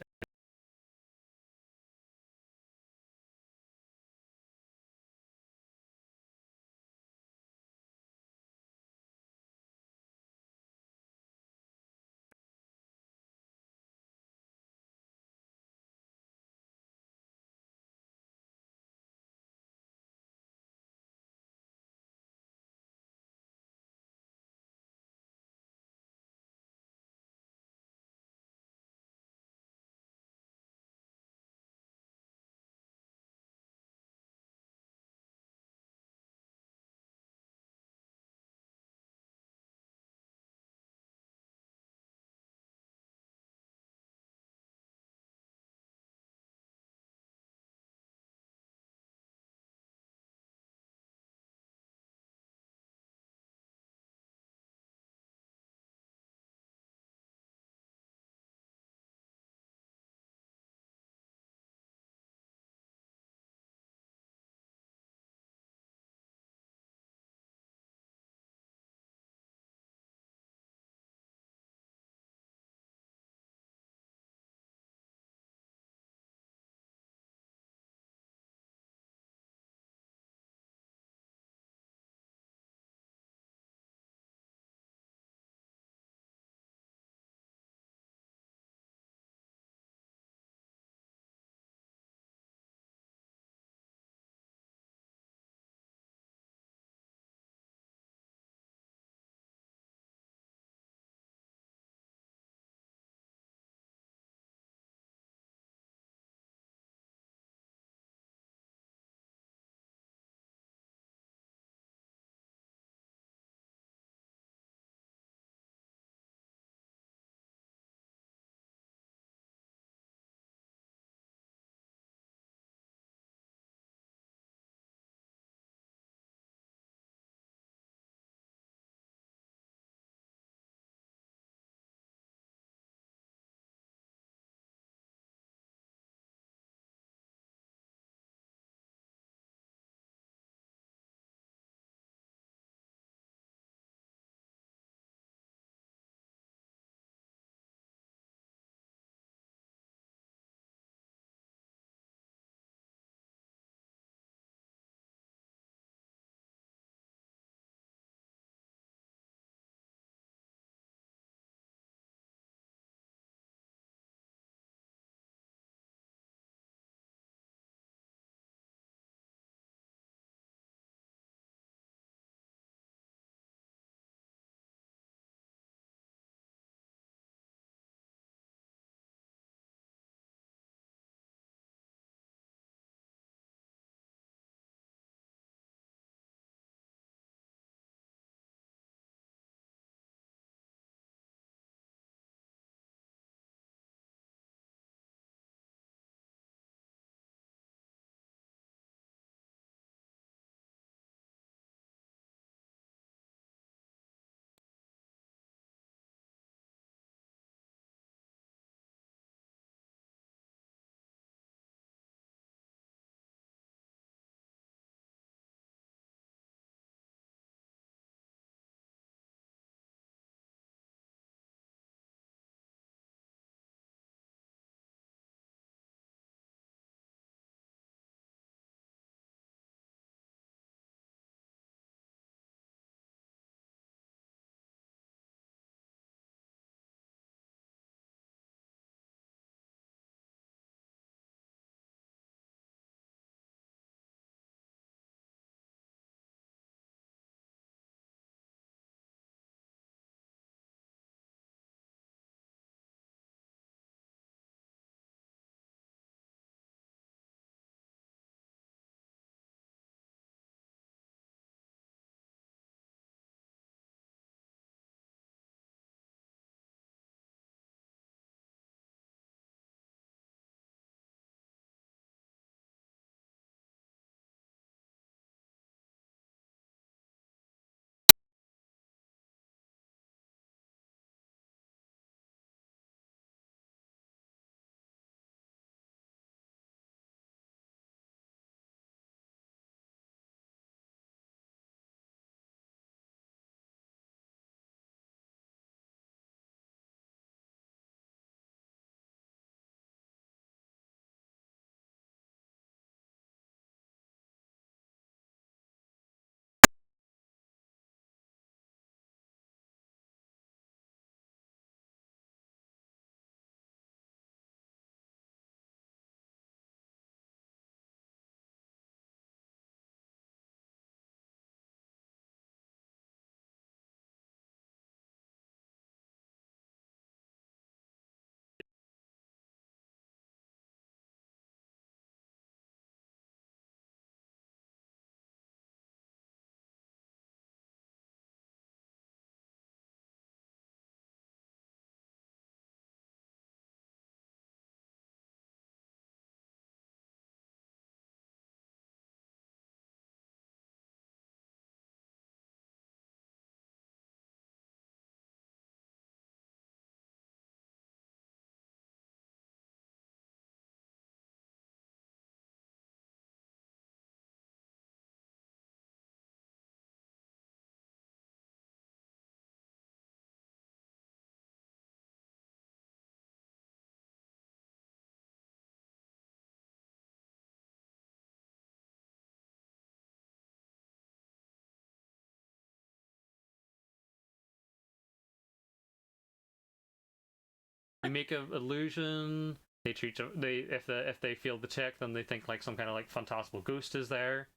Speaker 2: You make an illusion. They treat if they fail the check, then they think like some kind of like fantastical ghost is there.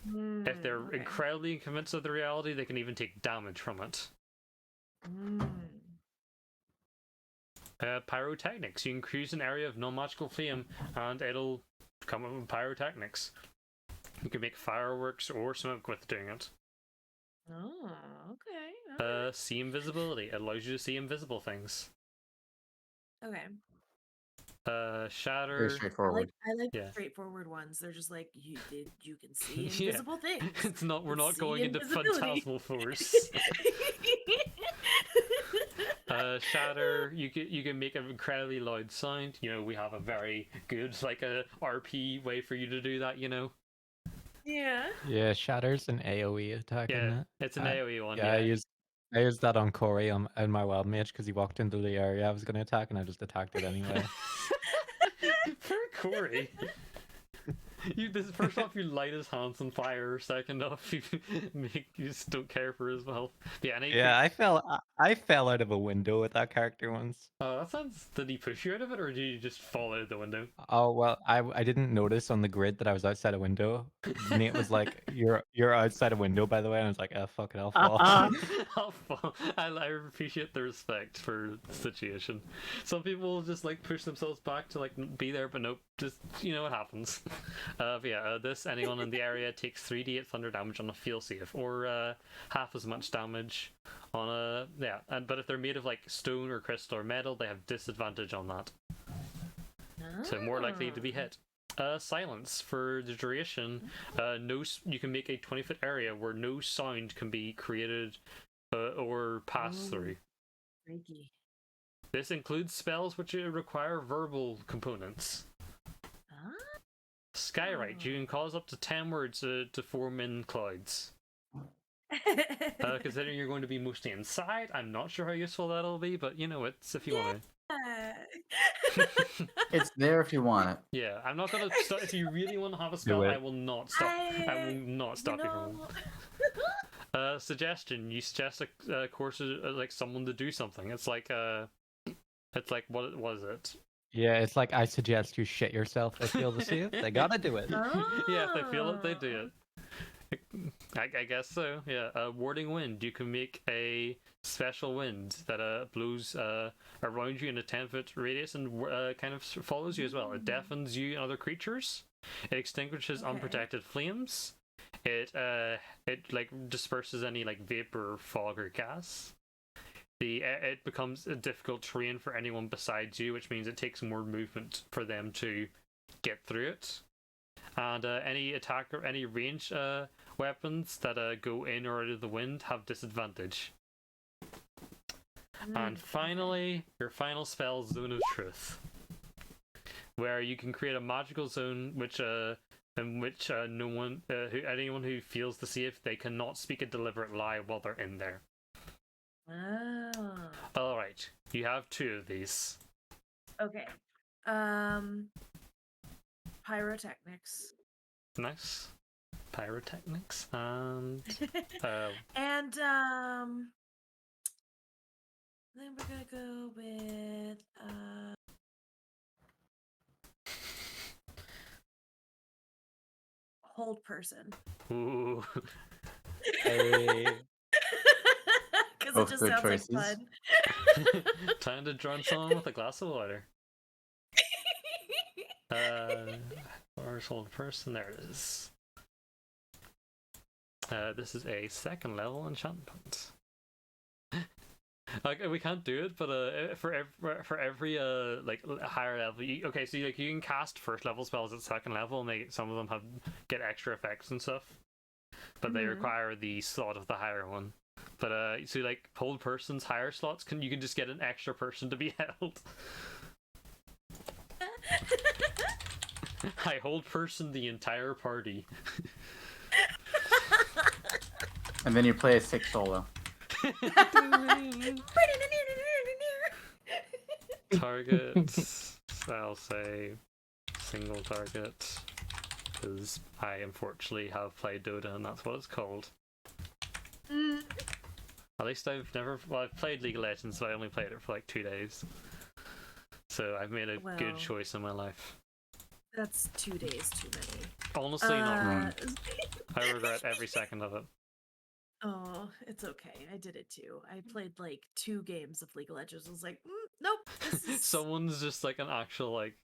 Speaker 2: If they're
Speaker 4: Okay.
Speaker 2: incredibly convinced of the reality, they can even take damage from it. Pyrotechnics. You can create an area of non-magical flame, and it'll come up with pyrotechnics. You can make fireworks or smoke with doing it.
Speaker 4: Oh, okay.
Speaker 2: See invisibility. It allows you to see invisible things.
Speaker 4: Okay.
Speaker 1: Very
Speaker 2: Shatter.
Speaker 1: straightforward.
Speaker 4: I like
Speaker 2: Yeah.
Speaker 4: straightforward ones. They're just like you can see
Speaker 2: Yeah.
Speaker 4: invisible things.
Speaker 2: It's not. We're
Speaker 4: You
Speaker 2: not
Speaker 4: see
Speaker 2: going into
Speaker 4: invisibility.
Speaker 2: Phantasmal Force. Shatter. You can make an incredibly loud sound. You know, we have a very good like a RP way for you to do that. You know.
Speaker 4: Yeah.
Speaker 6: Yeah, Shatter's an AoE attack, isn't
Speaker 2: Yeah,
Speaker 6: it?
Speaker 2: it's an AoE one.
Speaker 6: Yeah, I used that on Corey in my wild mage because he walked into the area I was going to attack and I just attacked it anyway.
Speaker 2: Poor Corey. First off, you light his hands on fire. Second off, you just don't care for his health.
Speaker 6: Yeah, I fell out of a window with that character once.
Speaker 2: That sounds. Did he push you out of it, or did you just fall out of the window?
Speaker 6: Oh well, I didn't notice on the grid that I was outside a window. Nate was like, "You're outside a window, by the way," and I was like, "Oh fuck it, I'll fall."
Speaker 2: I'll fall. I appreciate the respect for the situation. Some people just like push themselves back to like be there, but nope, just it happens. But yeah, anyone in the area takes 3d8 thunder damage on a fail save, or half as much damage on a but if they're made of like stone or crystal or metal, they have disadvantage on that, so more likely to be hit. Silence for the duration. You can make a 20-foot area where no sound can be created or pass through.
Speaker 4: Freaky.
Speaker 2: This includes spells which require verbal components. Skywrite. You can cause up to 10 words to form in clouds. Considering you're going to be mostly inside, I'm not sure how useful that'll be, but it's if you want to.
Speaker 1: It's there if you want it.
Speaker 2: Yeah, I'm not gonna stop. If you really want to have a spell, I will not stop. I will not stop you from it. Suggestion. You suggest a course like someone to do something. It's like what was it?
Speaker 6: Yeah, it's like I suggest you shit yourself. They feel the save. They gotta do it.
Speaker 2: Yeah, if they feel it, they do it. I guess so. Yeah. Warding wind. You can make a special wind that blows around you in a 10-foot radius and kind of follows you as well. It deafens you and other creatures. It extinguishes unprotected flames. It like disperses any like vapor, fog, or gas. It becomes a difficult terrain for anyone besides you, which means it takes more movement for them to get through it. And any attack or any range weapons that go in or out of the wind have disadvantage. And finally, your final spell, Zone of Truth, where you can create a magical zone in which anyone who feels the save, they cannot speak a deliberate lie while they're in there. All right, you have 2 of these.
Speaker 4: Okay. Pyrotechnics.
Speaker 2: Nice. Pyrotechnics and
Speaker 4: and then we're gonna go with hold person.
Speaker 2: ooh.
Speaker 6: Hey.
Speaker 4: Because it
Speaker 1: Both
Speaker 4: just
Speaker 1: good
Speaker 4: sounds
Speaker 1: choices.
Speaker 4: like fun.
Speaker 2: Time to drown someone with a glass of water. Where's hold person? There it is. This is a 2nd level enchantment. Like we can't do it, but for every like higher level, so you can cast 1st level spells at 2nd level, and some of them get extra effects and stuff, but they require the slot of the higher one. But so like hold person's higher slots you can just get an extra person to be held. I hold person the entire party.
Speaker 1: And then you play a 6 solo.
Speaker 2: Target. I'll say single target, because I unfortunately have played Dota and that's what it's called. At least I've played League of Legends, but I only played it for like 2 days. So I've made a
Speaker 4: Well.
Speaker 2: good choice in my life.
Speaker 4: That's 2 days too many.
Speaker 2: Honestly, not wrong.
Speaker 4: Uh,
Speaker 2: I regret every second of it.
Speaker 4: Oh, it's okay. I did it too. I played like 2 games of League of Legends. I was like, nope. This is...
Speaker 2: Someone's just like an actual like,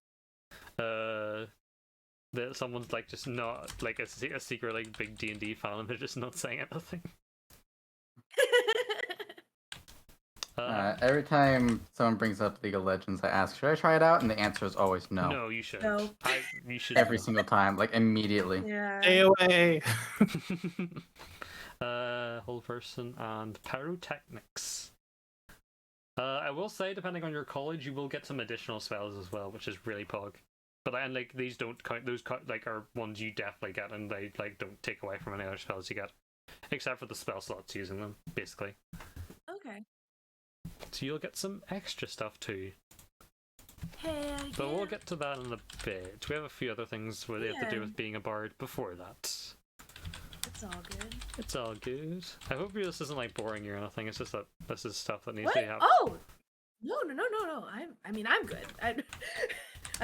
Speaker 2: that someone's like just not like a secret like big D&D fan, and they're just not saying anything.
Speaker 1: Every time someone brings up League of Legends, I ask, should I try it out? And the answer is always no.
Speaker 2: No, you shouldn't.
Speaker 4: No.
Speaker 2: You should.
Speaker 1: Every single time, like immediately.
Speaker 4: Yeah.
Speaker 5: Stay away.
Speaker 2: Whole person and pyrotechnics. I will say, depending on your college, you will get some additional spells as well, which is really pog. But and like these don't count; those like are ones you definitely get, and they like don't take away from any other spells you get, except for the spell slots using them, basically.
Speaker 4: Okay.
Speaker 2: So you'll get some extra stuff too.
Speaker 4: Hey,
Speaker 2: But we'll get to that in a bit. We have a few other things where they have to do
Speaker 4: Yeah.
Speaker 2: with being a bard before that.
Speaker 4: It's all good.
Speaker 2: It's all good. I hope this isn't like boring you or anything. It's just that this is stuff that needs
Speaker 4: What?
Speaker 2: to happen.
Speaker 4: Oh! No. I mean, I'm good. I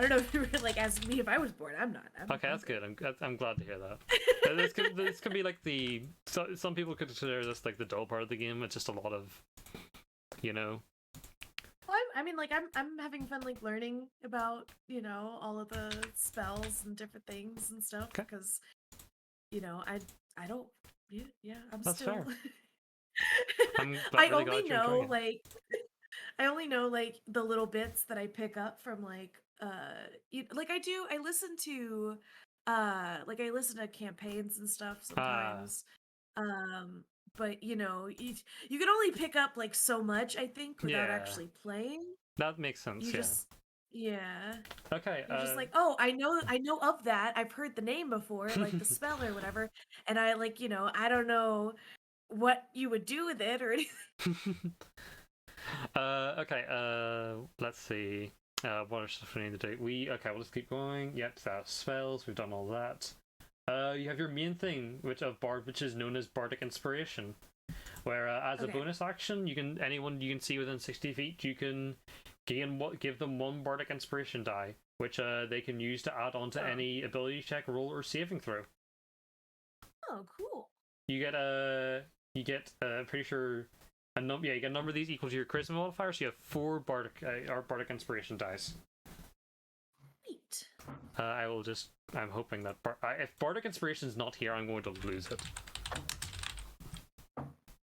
Speaker 4: don't know if you were like asking me if I was bored. I'm not.
Speaker 2: Okay, that's good. I'm glad to hear that. This can be like the some people could consider this like the dull part of the game. It's just a lot of, you know.
Speaker 4: Well, I mean, like I'm having fun like learning about all of the spells and different things and stuff
Speaker 2: Okay.
Speaker 4: because I don't I'm
Speaker 2: That's
Speaker 4: still
Speaker 2: fair. I'm
Speaker 4: I
Speaker 2: really
Speaker 4: only
Speaker 2: glad you're
Speaker 4: know
Speaker 2: enjoying it.
Speaker 4: like I only know like the little bits that I pick up from like I listen to I listen to campaigns and stuff sometimes. But you can only pick up like so much, I think, without
Speaker 2: Yeah.
Speaker 4: actually playing.
Speaker 2: That makes sense.
Speaker 4: You
Speaker 2: Yeah.
Speaker 4: just yeah.
Speaker 2: Okay.
Speaker 4: You're just like, oh, I know of that. I've heard the name before, like the spell or whatever. And I I don't know what you would do with it or anything.
Speaker 2: Okay. Let's see. What are stuff we need to do? We'll just keep going. Yep. Spells. We've done all that. You have your main thing, which is known as Bardic Inspiration, where as a
Speaker 4: Okay.
Speaker 2: bonus action, anyone you can see within 60 feet, you can give them 1 Bardic Inspiration die, which they can use to add on to
Speaker 4: Oh.
Speaker 2: any ability check, roll, or saving throw.
Speaker 4: Oh, cool.
Speaker 2: You get pretty sure you get a number of these equal to your charisma modifier, so you have 4 Bardic Inspiration dice.
Speaker 4: Neat.
Speaker 2: I'm hoping that if Bardic Inspiration is not here, I'm going to lose it.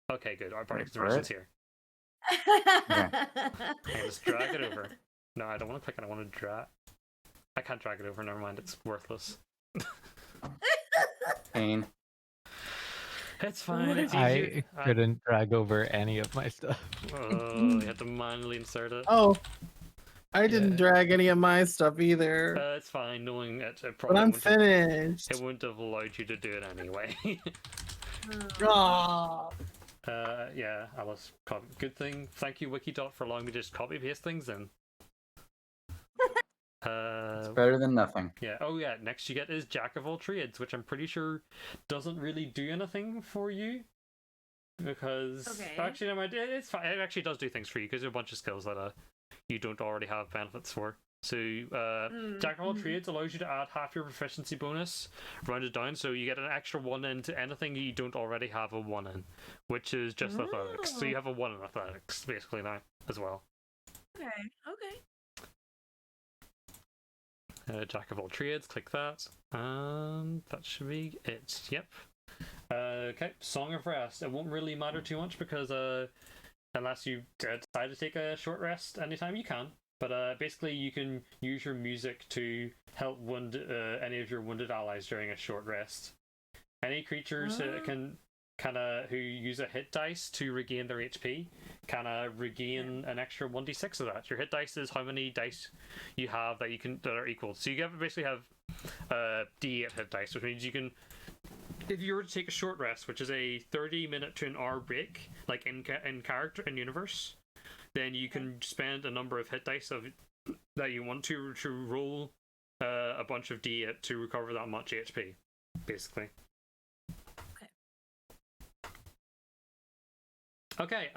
Speaker 2: Okay, good. Our Bardic
Speaker 1: Wait for
Speaker 2: Inspiration's
Speaker 1: it.
Speaker 2: here. I'll just drag it over. No, I don't want to click it. I want to drag. I can't drag it over. Never mind. It's worthless.
Speaker 1: Pain.
Speaker 2: It's fine. It's
Speaker 6: I
Speaker 2: easier.
Speaker 6: couldn't drag over any of my stuff.
Speaker 2: You had to manually insert it.
Speaker 5: Oh, I didn't
Speaker 6: Yeah.
Speaker 5: drag any of my stuff either.
Speaker 2: It's fine. Knowing it
Speaker 5: But
Speaker 2: probably
Speaker 5: I'm
Speaker 2: wouldn't have,
Speaker 5: finished.
Speaker 2: it wouldn't have allowed you to do it anyway.
Speaker 5: Oh.
Speaker 2: Yeah, Alice. Good thing. Thank you, Wikidot, for allowing me to just copy paste things in.
Speaker 1: It's better than nothing.
Speaker 2: Yeah. Oh, yeah. Next you get is Jack of all trades, which I'm pretty sure doesn't really do anything for you. Because
Speaker 4: Okay.
Speaker 2: actually, no, it's fine. It actually does do things for you because there are a bunch of skills that you don't already have benefits for. So Jack of all trades allows you to add half your proficiency bonus, rounded down, so you get an extra 1 in to anything you don't already have a 1 in, which is just athletics. So you have a 1 in athletics basically now as well.
Speaker 4: Okay.
Speaker 2: Jack of all trades, click that, and that should be it. Yep. Okay, Song of Rest. It won't really matter too much because unless you decide to take a short rest anytime, you can. But basically, you can use your music to help wound any of your wounded allies during a short rest. Any creatures who use a hit dice to regain their HP can regain an extra 1d6 of that. Your hit dice is how many dice you have that are equal. So you basically have d8 hit dice, which means you can. If you were to take a short rest, which is a 30-minute to an hour break, like in character in universe, then you can spend a number of hit dice that you want to roll a bunch of d8 to recover that much HP, basically. Okay,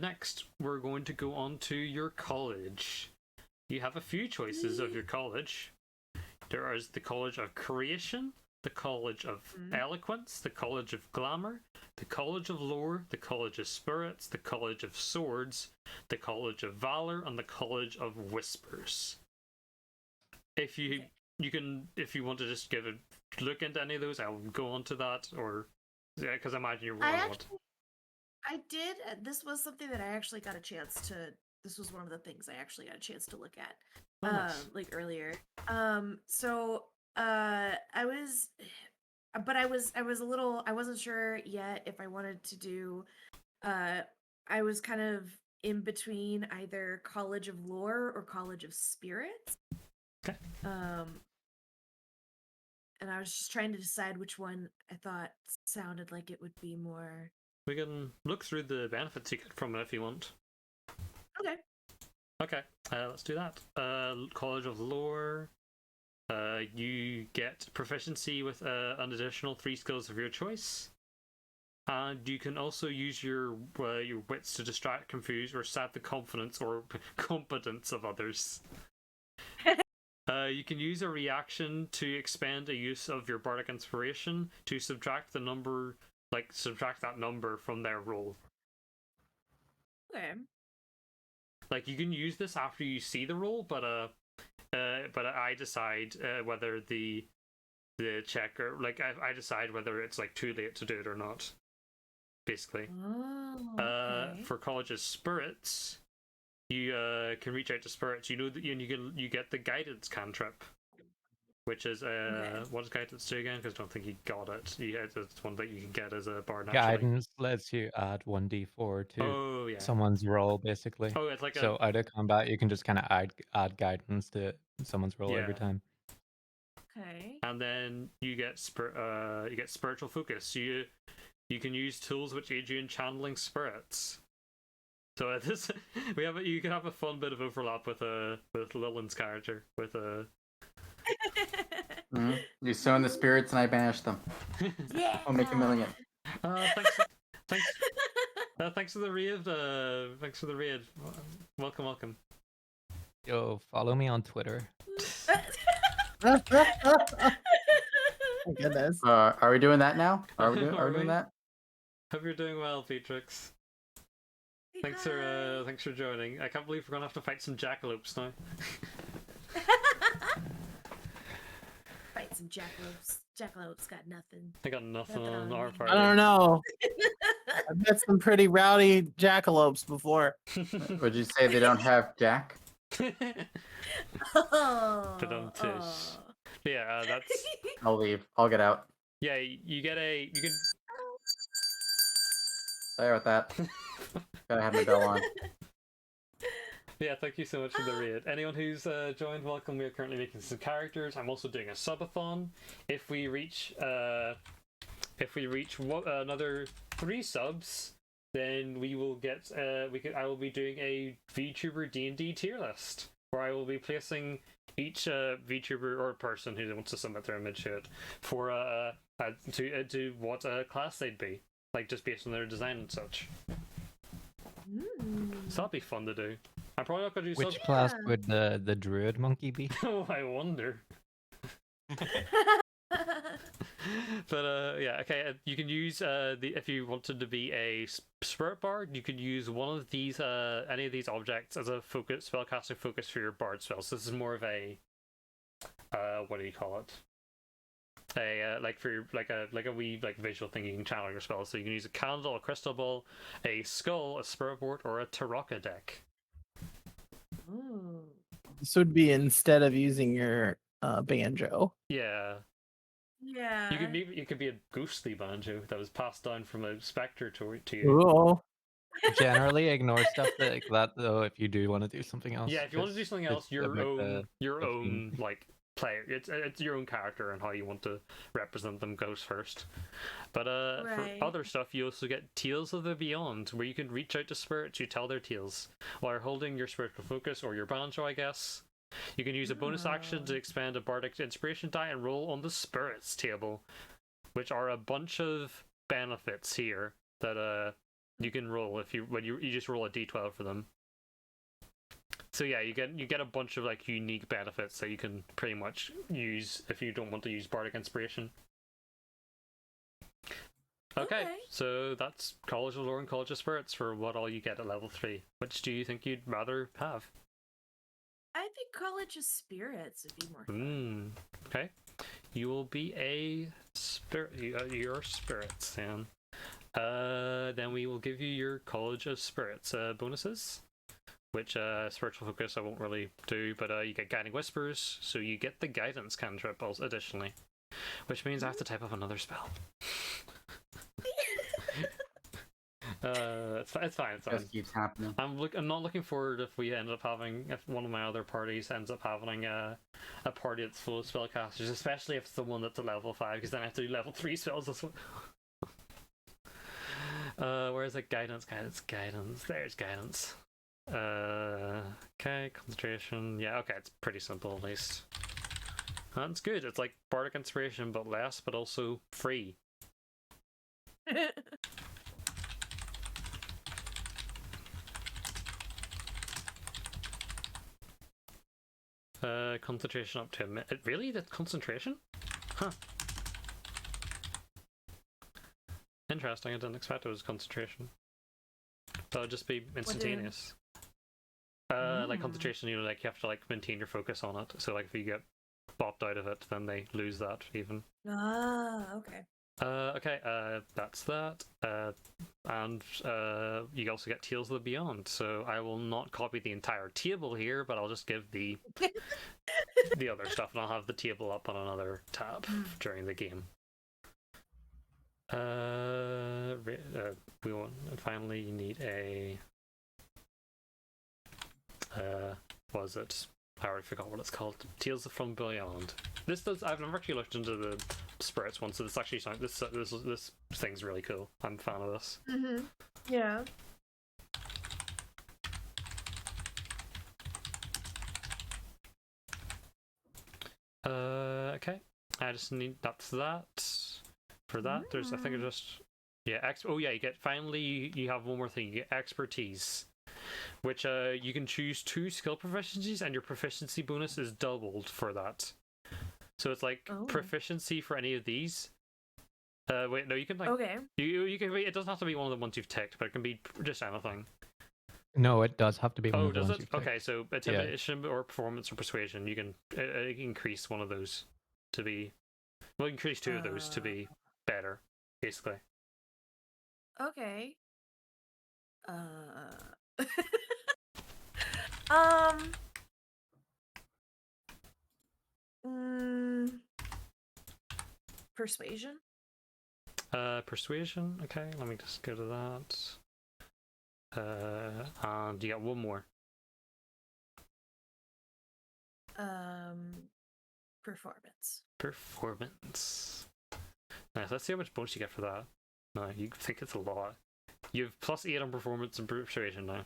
Speaker 2: next we're going to go on to your college. you have a few choices of your college. There is the College of Creation, the College of Eloquence, the College of Glamour, the College of Lore, the College of Spirits, the College of Swords, the College of Valor, and the College of Whispers. If you if you want to just give a look into any of those, I'll go on to that, or because I imagine you're
Speaker 4: I did. This was something that I actually got a chance to. This was one of the things I actually got a chance to look at, like earlier. So I was, but I was a little. I wasn't sure yet if I wanted to do. I was kind of in between either College of Lore or College of Spirits.
Speaker 2: Okay.
Speaker 4: And I was just trying to decide which one I thought sounded like it would be more.
Speaker 2: We can look through the benefits you get from it if you want.
Speaker 4: Okay.
Speaker 2: Okay, let's do that. College of Lore. You get proficiency with an additional 3 skills of your choice. And you can also use your wits to distract, confuse, or sap the confidence or competence of others. You can use a reaction to expend a use of your bardic inspiration to subtract the number, subtract that number from their roll.
Speaker 4: Okay.
Speaker 2: Like, you can use this after you see the roll, but I decide whether the check, or I decide whether it's too late to do it or not. Basically.
Speaker 4: Oh, okay.
Speaker 2: For College of Spirits, you can reach out to spirits. You know that you get the guidance cantrip, which is what does guidance do again? Because I don't think you got it. It's one that you can get as a bard.
Speaker 6: Guidance lets you add 1d4 to someone's roll, basically.
Speaker 2: Oh, it's like
Speaker 6: so out of combat, you can just kind of add guidance to someone's roll every time.
Speaker 4: Okay.
Speaker 2: And then you get spiritual focus. You can use tools which aid you in channeling spirits. So you can have a fun bit of overlap with Lillian's character with a.
Speaker 1: You summon the spirits and I banish them.
Speaker 4: Yeah.
Speaker 1: I'll make $1 million.
Speaker 2: Thanks for the raid. Thanks for the raid. Welcome.
Speaker 6: Yo, follow me on Twitter.
Speaker 5: Oh, goodness.
Speaker 1: Are we doing that now? Are we doing that?
Speaker 2: Hope you're doing well, Beatrix. Thanks for joining. I can't believe we're gonna have to fight some jackalopes now.
Speaker 4: Fight some jackalopes. Jackalopes got nothing.
Speaker 2: They got nothing on our part.
Speaker 5: I don't know. I've met some pretty rowdy jackalopes before.
Speaker 1: Would you say they don't have Jack?
Speaker 4: Oh.
Speaker 2: Yeah, that's.
Speaker 1: I'll leave. I'll get out.
Speaker 2: Yeah, you can.
Speaker 1: Sorry about that. Gotta have my bell on.
Speaker 2: Yeah, thank you so much for the raid. Anyone who's joined, welcome. We are currently making some characters. I'm also doing a subathon. If we reach another 3 subs, then we will get I will be doing a VTuber D&D tier list where I will be placing each VTuber or person who wants to submit their image to it for to what class they'd be, just based on their design and such. So that'd be fun to do. I'm probably not gonna do.
Speaker 6: Which class would the druid monkey be?
Speaker 2: Oh, I wonder. But yeah, okay. You can use if you wanted to be a spirit bard, you could use one of these any of these objects as a focus spellcasting focus for your bard spells. So this is more of a what do you call it? A for your, a wee visual thing you can channel your spells. So you can use a candle, a crystal ball, a skull, a spirit board, or a taraka deck.
Speaker 4: Ooh.
Speaker 5: This would be instead of using your banjo.
Speaker 2: Yeah.
Speaker 4: Yeah.
Speaker 2: You could be a ghostly banjo that was passed down from a specter to you.
Speaker 5: Ooh.
Speaker 6: Generally ignore stuff like that though if you do want to do something else.
Speaker 2: Yeah, if you want to do something else, your own
Speaker 6: theme.
Speaker 2: player. It's your own character and how you want to represent them goes first. But
Speaker 4: Right.
Speaker 2: for other stuff, you also get Tales of the Beyond, where you can reach out to spirits who tell their tales while holding your spiritual focus or your banjo, I guess. You can use a bonus action to expand a bardic inspiration die and roll on the spirits table, which are a bunch of benefits here that you can roll when you just roll a d12 for them. So yeah, you get a bunch of like unique benefits that you can pretty much use if you don't want to use Bardic Inspiration. Okay, so that's College of Lore and College of Spirits for what all you get at level 3. Which do you think you'd rather have?
Speaker 4: I think College of Spirits would be more fun.
Speaker 2: Okay. You will be a spirit. Your spirits, then. Then we will give you your College of Spirits bonuses, which spiritual focus I won't really do, but you get Guiding Whispers, so you get the Guidance cantrip additionally, which means I have to type up another spell. It's fine. It's fine.
Speaker 1: Just keeps happening.
Speaker 2: I'm not looking forward if one of my other parties ends up having a party that's full of spellcasters, especially if it's the one that's a level 5, because then I have to do level 3 spells as well. Where's like guidance? There's guidance. Okay, concentration. Yeah, okay, it's pretty simple at least. That's good. It's like Bardic Inspiration, but less, but also free. Concentration up to a minute. Really? That's concentration? Huh. Interesting, I didn't expect it was concentration. So it'll just be instantaneous. Like concentration, you have to like maintain your focus on it. So like if you get bopped out of it, then they lose that even.
Speaker 4: Okay.
Speaker 2: Okay, that's that. And you also get Tales of the Beyond. So I will not copy the entire table here, but I'll just give the the other stuff, and I'll have the table up on another tab during the game. We want, and finally you need a was it? I already forgot what it's called. Tales from Beyond. I've never actually looked into the spirits one, so this actually this thing's really cool. I'm a fan of this.
Speaker 4: Yeah.
Speaker 2: Okay. I just need that. For that, there's I think it's just you have one more thing. You get expertise, which you can choose 2 skill proficiencies, and your proficiency bonus is doubled for that. So it's like proficiency for any of these. Wait, no, you can like you can. It doesn't have to be one of the ones you've ticked, but it can be just anything.
Speaker 6: No, it does have to be one of the
Speaker 2: does
Speaker 6: ones
Speaker 2: it?
Speaker 6: you've ticked.
Speaker 2: Okay, so intimidation or performance or persuasion, you can increase one of those to be. Well, increase 2 of those to be better, basically.
Speaker 4: Okay. Persuasion.
Speaker 2: Persuasion. Okay, let me just go to that. And you got one more. Performance. Nice. Let's see how much bonus you get for that. No, you think it's a lot. You have +8 on performance and persuasion now.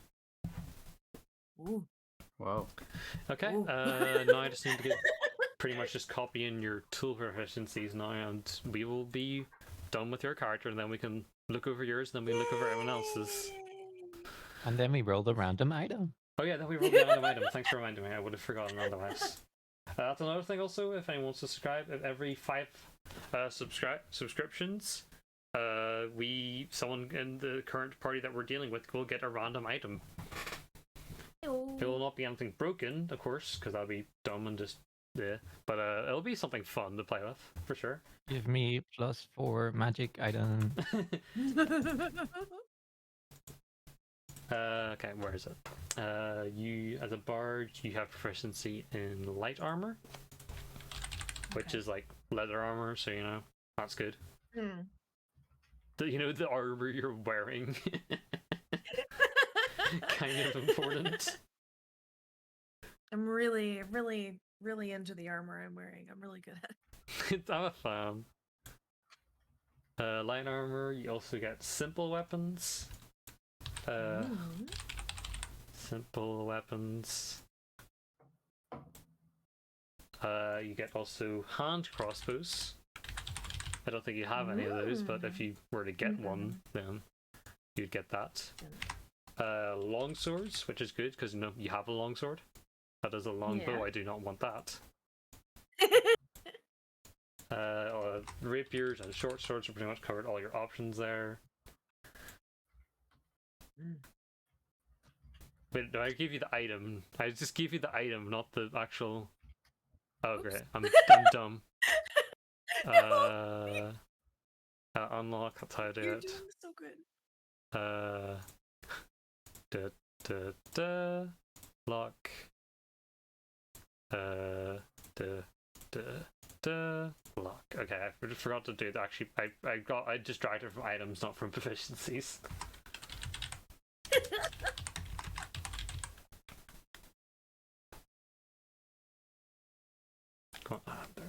Speaker 4: Ooh.
Speaker 1: Whoa.
Speaker 2: Okay. Now I just need to get pretty much just copying your tool proficiencies now, and we will be done with your character, and then we can look over yours, and then we look over everyone else's.
Speaker 6: And then we roll the random item.
Speaker 2: Oh yeah, then we rolled the random item. Thanks for reminding me. I would have forgotten otherwise. That's another thing also, if anyone wants to subscribe, every 5 subscriptions, someone in the current party that we're dealing with will get a random item. It will not be anything broken, of course, because that'd be dumb and just but it'll be something fun to play with, for sure.
Speaker 6: Give me +4 magic item.
Speaker 2: Okay, where is it? You, as a bard, you have proficiency in light armor, which is like leather armor, so that's good. The armor you're wearing. Kind of important.
Speaker 4: I'm really, really, really into the armor I'm wearing. I'm really good at it.
Speaker 2: I'm a fan. Light armor, you also get simple weapons. Simple weapons. You get also hand crossbows. I don't think you have any of those, but if you were to get one, then you'd get that. long swords, which is good because you have a long sword. That is a long bow.
Speaker 4: Yeah.
Speaker 2: I do not want that. Rapiers and short swords are pretty much covered. All your options there. Wait, no, I gave you the item. I just gave you the item, not the actual. Oh,
Speaker 4: Oops.
Speaker 2: great. I'm dumb. Unlock. That's how I do
Speaker 4: You're
Speaker 2: it.
Speaker 4: doing so good.
Speaker 2: Lock. Lock. Okay, I forgot to do that. Actually, I distracted from items, not from proficiencies.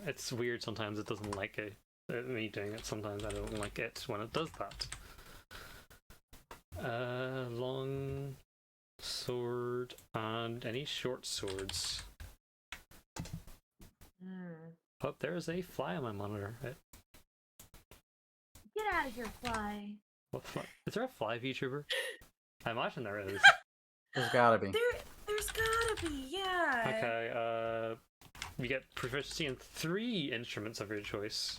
Speaker 2: It's weird sometimes. It doesn't like it. Me doing it. Sometimes I don't like it when it does that. Long sword and any short swords. Oh, there's a fly on my monitor.
Speaker 4: Get out of here, fly.
Speaker 2: What fly? Is there a fly VTuber? I imagine there is.
Speaker 1: There's gotta be.
Speaker 4: There's gotta be, yeah.
Speaker 2: Okay, you get proficiency in 3 instruments of your choice.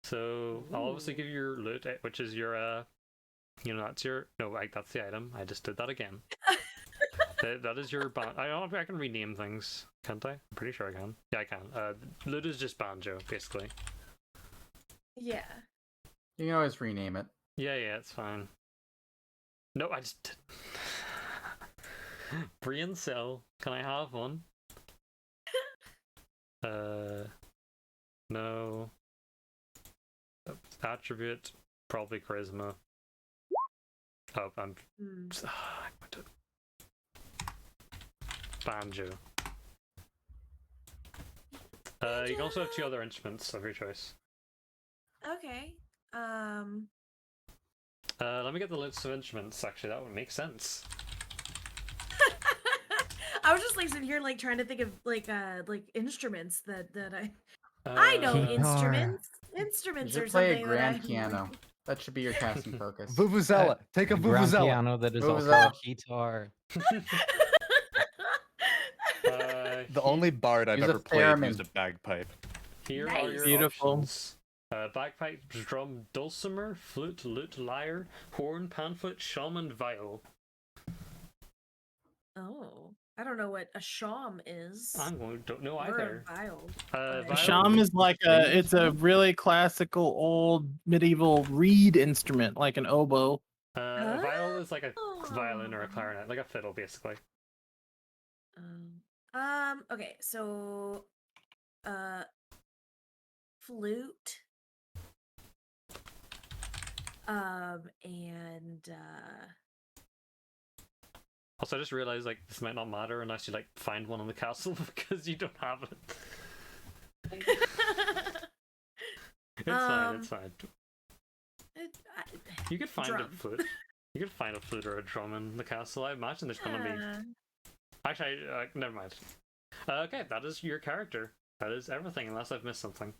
Speaker 2: So I'll obviously give you your loot, which is your that's your that's the item. I just did that again. that is your band. I don't know if I can rename things, can't I? I'm pretty sure I can. Yeah, I can. Loot is just banjo, basically.
Speaker 4: Yeah.
Speaker 1: You can always rename it.
Speaker 2: Yeah, it's fine. No, I just brain cell. Can I have one? No. Attribute, probably charisma. Oh, I'm banjo. You can also have 2 other instruments of your choice.
Speaker 4: Okay.
Speaker 2: Let me get the list of instruments. Actually, that would make sense.
Speaker 4: I was just like sitting here like trying to think of like instruments that I know
Speaker 2: Uh,
Speaker 4: instruments.
Speaker 1: You
Speaker 4: Instruments
Speaker 1: should
Speaker 4: or
Speaker 1: play
Speaker 4: something
Speaker 1: a
Speaker 4: that
Speaker 1: grand
Speaker 4: I
Speaker 1: piano. That should be your casting focus.
Speaker 3: Vuvuzela. Take a
Speaker 6: Grand
Speaker 3: vuvuzela.
Speaker 6: piano that is also
Speaker 1: Vuvuzela.
Speaker 6: a guitar.
Speaker 3: The only bard I've
Speaker 1: Use a
Speaker 3: ever played
Speaker 1: theremin.
Speaker 3: used a bagpipe.
Speaker 2: Here are
Speaker 4: Nice.
Speaker 2: your
Speaker 5: Beautiful.
Speaker 2: options. Bagpipe, drum, dulcimer, flute, lute, lyre, horn, panflute, shaman, viol.
Speaker 4: Oh, I don't know what a sham is.
Speaker 2: Don't know
Speaker 4: Or
Speaker 2: either.
Speaker 4: a viol.
Speaker 2: Viol
Speaker 4: A
Speaker 5: Sham is like it's a really classical old medieval reed instrument, like an oboe.
Speaker 2: A viol is like a violin or a clarinet, like a fiddle, basically.
Speaker 4: Okay, so flute. And
Speaker 2: Also, I just realized like this might not matter unless you like find one in the castle because you don't have it. It's fine. It's fine. You could find a
Speaker 4: Drum.
Speaker 2: flute. You could find a flute or a drum in the castle. I imagine there's gonna be. Actually, never mind. Okay, that is your character. That is everything, unless I've missed something.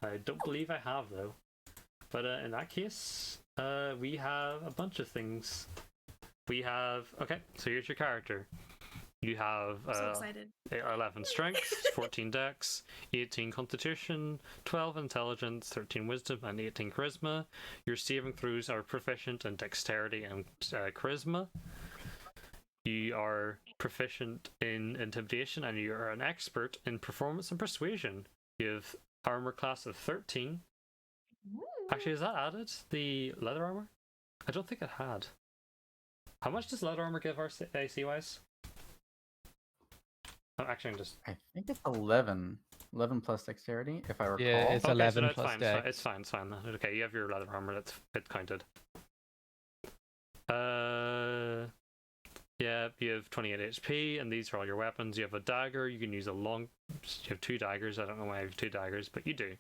Speaker 2: I don't believe I have though. But in that case, we have a bunch of things. We have so here's your character. You have
Speaker 4: I'm so excited.
Speaker 2: 11 strength, 14 dex, 18 constitution, 12 intelligence, 13 wisdom, and 18 charisma. Your saving throws are proficient in dexterity and charisma. You are proficient in intimidation, and you are an expert in performance and persuasion. You have armor class of 13. Actually, is that added? The leather armor? I don't think it had. How much does leather armor give our AC wise? Actually, I'm just.
Speaker 1: I think it's 11. 11 plus dexterity, if I recall.
Speaker 6: Yeah, it's
Speaker 2: Okay,
Speaker 6: 11
Speaker 2: so that's
Speaker 6: plus
Speaker 2: fine.
Speaker 6: dex.
Speaker 2: It's fine. Okay, you have your leather armor. That's it counted. Yeah, you have 28 HP, and these are all your weapons. You have a dagger. You can use a long. You have 2 daggers. I don't know why I have 2 daggers, but you do.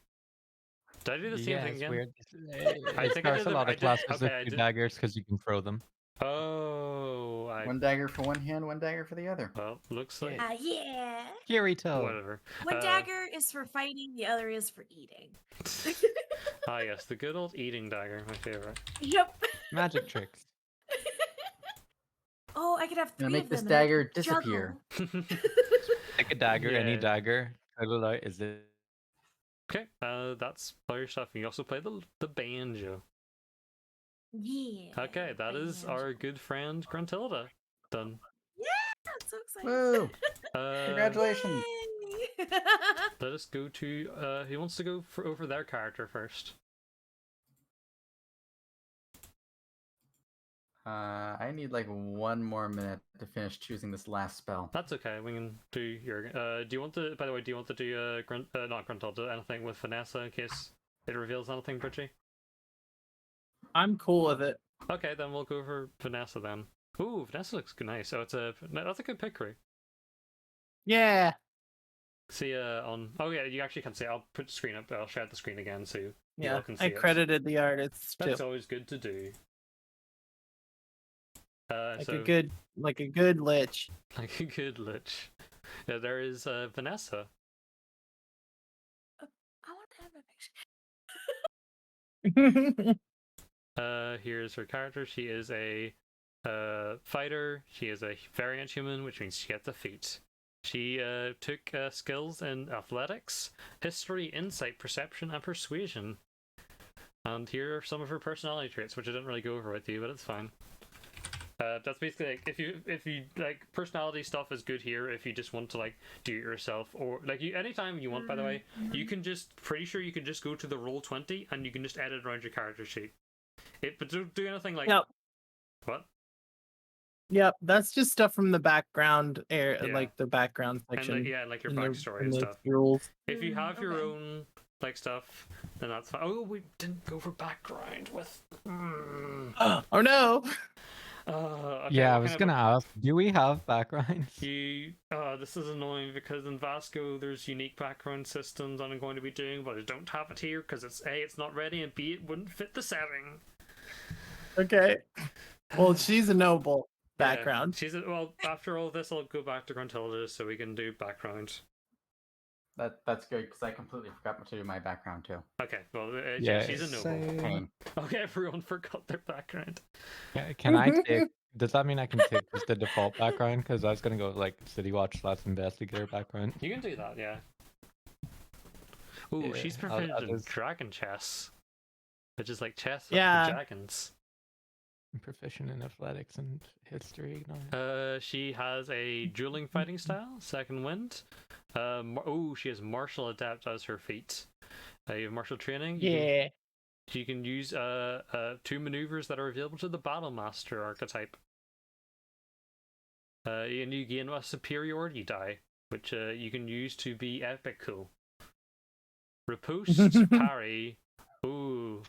Speaker 2: Did I do the same
Speaker 6: Yeah,
Speaker 2: thing
Speaker 6: it's
Speaker 2: again?
Speaker 6: weird.
Speaker 2: I think I
Speaker 6: There's
Speaker 2: did
Speaker 6: a
Speaker 2: it-
Speaker 6: lot
Speaker 2: I
Speaker 6: of
Speaker 2: did-
Speaker 6: classes
Speaker 2: okay, I
Speaker 6: with 2
Speaker 2: did-
Speaker 6: daggers because you can throw them.
Speaker 2: Oh,
Speaker 1: One dagger for one hand, one dagger for the other.
Speaker 2: well, looks like
Speaker 4: Yeah.
Speaker 6: Kirito.
Speaker 2: whatever.
Speaker 4: One dagger is for fighting, the other is for eating.
Speaker 2: Ah, yes, the good old eating dagger, my favorite.
Speaker 4: Yep.
Speaker 6: Magic tricks.
Speaker 4: Oh, I could have
Speaker 1: Gonna
Speaker 4: 3
Speaker 1: make
Speaker 4: of
Speaker 1: this
Speaker 4: them. And I
Speaker 1: dagger
Speaker 4: could
Speaker 1: disappear.
Speaker 4: juggle.
Speaker 6: Pick a dagger, any
Speaker 2: Yeah.
Speaker 6: dagger. Pull it out. Is it?
Speaker 2: Okay, that's all your stuff. You also play the banjo.
Speaker 4: Yeah.
Speaker 2: Okay, that is
Speaker 4: banjo.
Speaker 2: our good friend Gruntilda done.
Speaker 4: Yeah, I'm so excited.
Speaker 1: Woo!
Speaker 2: Uh,
Speaker 1: Congratulations.
Speaker 4: Yay!
Speaker 2: let us go to who wants to go over their character first?
Speaker 1: I need like 1 more minute to finish choosing this last spell.
Speaker 2: That's okay. We can do your. Do you want to? By the way, do you want to do not Gruntilda, anything with Vanessa in case it reveals anything, Bridgie?
Speaker 5: I'm cool with it.
Speaker 2: Okay, then we'll go for Vanessa then. Ooh, Vanessa looks nice. Oh, that's a good pick, Ray.
Speaker 5: Yeah.
Speaker 2: See on. Oh yeah, you actually can see. I'll put the screen up. I'll share the screen again so you
Speaker 5: Yeah.
Speaker 2: all can see
Speaker 5: I
Speaker 2: it.
Speaker 5: credited the artists too.
Speaker 2: That's always good to do.
Speaker 5: Like
Speaker 2: so,
Speaker 5: a good lich.
Speaker 2: like a good lich. Yeah, there is Vanessa.
Speaker 4: I want to have a picture.
Speaker 2: Here's her character. She is a fighter. She is a variant human, which means she gets a feat. She took skills in athletics, history, insight, perception, and persuasion. And here are some of her personality traits, which I didn't really go over with you, but it's fine. That's basically like if you like personality stuff is good here if you just want to like do it yourself or like you anytime you want. By the way, you can just pretty sure you can just go to the Roll20 and you can just edit around your character sheet. But don't do anything like
Speaker 5: Yep.
Speaker 2: What?
Speaker 5: Yep, that's just stuff from the background area,
Speaker 2: Yeah.
Speaker 5: like the background
Speaker 2: And
Speaker 5: section.
Speaker 2: like your
Speaker 5: in the-
Speaker 2: backstory
Speaker 5: in
Speaker 2: and
Speaker 5: the
Speaker 2: stuff.
Speaker 5: rules.
Speaker 2: If you have your
Speaker 4: Okay.
Speaker 2: own like stuff, then that's fine. Oh, we didn't go for background with.
Speaker 5: Oh no!
Speaker 2: Okay,
Speaker 6: Yeah, I
Speaker 2: what
Speaker 6: was
Speaker 2: kind
Speaker 6: gonna
Speaker 2: of
Speaker 6: ask. Do we have backgrounds?
Speaker 2: this is annoying because in Vasco there's unique background systems that I'm going to be doing, but I don't have it here because it's A, it's not ready, and B, it wouldn't fit the setting.
Speaker 5: Okay. Well, she's a noble
Speaker 2: Yeah,
Speaker 5: background.
Speaker 2: well, after all this, I'll go back to Gruntilda so we can do background.
Speaker 1: That's good because I completely forgot to do my background too.
Speaker 2: Okay, well,
Speaker 6: Yeah,
Speaker 2: she's a noble.
Speaker 6: same.
Speaker 1: Pain.
Speaker 2: Okay, everyone forgot their background.
Speaker 6: Yeah, can I take? Does that mean I can take just the default background? Because I was gonna go like City Watch / Investigator background.
Speaker 2: You can do that, yeah. Ooh,
Speaker 6: Yeah,
Speaker 2: she's
Speaker 6: I'll
Speaker 2: proficient in
Speaker 6: just-
Speaker 2: dragon chess, which is like chess
Speaker 5: Yeah.
Speaker 2: with dragons.
Speaker 6: I'm proficient in athletics and history now.
Speaker 2: She has a dueling fighting style, second wind. She has martial adept as her feat. You have martial training.
Speaker 5: Yeah.
Speaker 2: You can use 2 maneuvers that are available to the battle master archetype. And you gain a superiority die, which you can use to be epic cool. Riposte, parry. Ooh,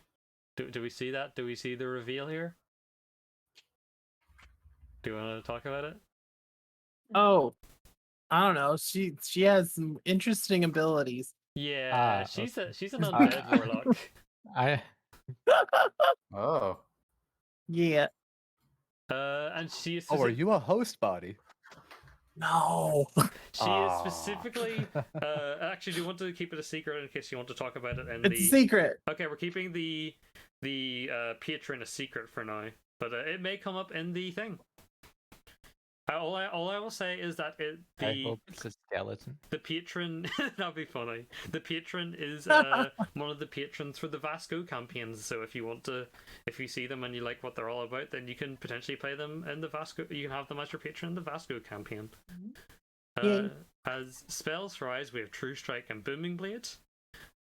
Speaker 2: do we see that? Do we see the reveal here? Do you want to talk about it?
Speaker 5: Oh, I don't know. She has some interesting abilities.
Speaker 2: Yeah,
Speaker 6: Ah,
Speaker 2: she's an
Speaker 6: Ah.
Speaker 2: undead warlock.
Speaker 6: I
Speaker 1: Oh.
Speaker 5: Yeah.
Speaker 2: And she is
Speaker 3: Oh, are you a host body?
Speaker 5: No.
Speaker 2: she is
Speaker 3: Aw.
Speaker 2: specifically actually do you want to keep it a secret in case you want to talk about it in
Speaker 5: It's
Speaker 2: the
Speaker 5: a secret.
Speaker 2: Okay, we're keeping the patron a secret for now, but it may come up in the thing. All I will say is that
Speaker 6: I hope it's a skeleton.
Speaker 2: the patron that'd be funny. The patron is one of the patrons for the Vasco campaigns. So if you see them and you like what they're all about, then you can potentially play them in the Vasco. You can have them as your patron in the Vasco campaign.
Speaker 5: Yay.
Speaker 2: As spells for eyes, we have True Strike and Booming Blade,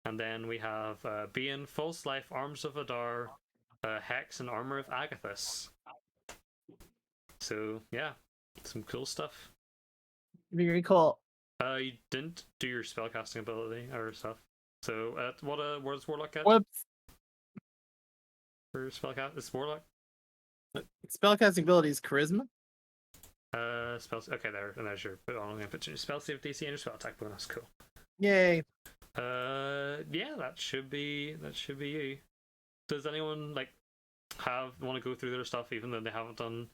Speaker 2: and then we have Bane, False Life, Arms of Adar, Hex, and Armor of Agathis. So yeah, some cool stuff.
Speaker 5: Very cool.
Speaker 2: You didn't do your spellcasting ability or stuff. So what does Warlock get
Speaker 5: Whoops.
Speaker 2: for spellcast? It's Warlock.
Speaker 5: Spellcasting ability is charisma.
Speaker 2: Spells. Okay, there's your. I'm gonna put your spell save DC and your spell attack bonus. Cool.
Speaker 5: Yay.
Speaker 2: Yeah, that should be you. Does anyone want to go through their stuff even though they haven't done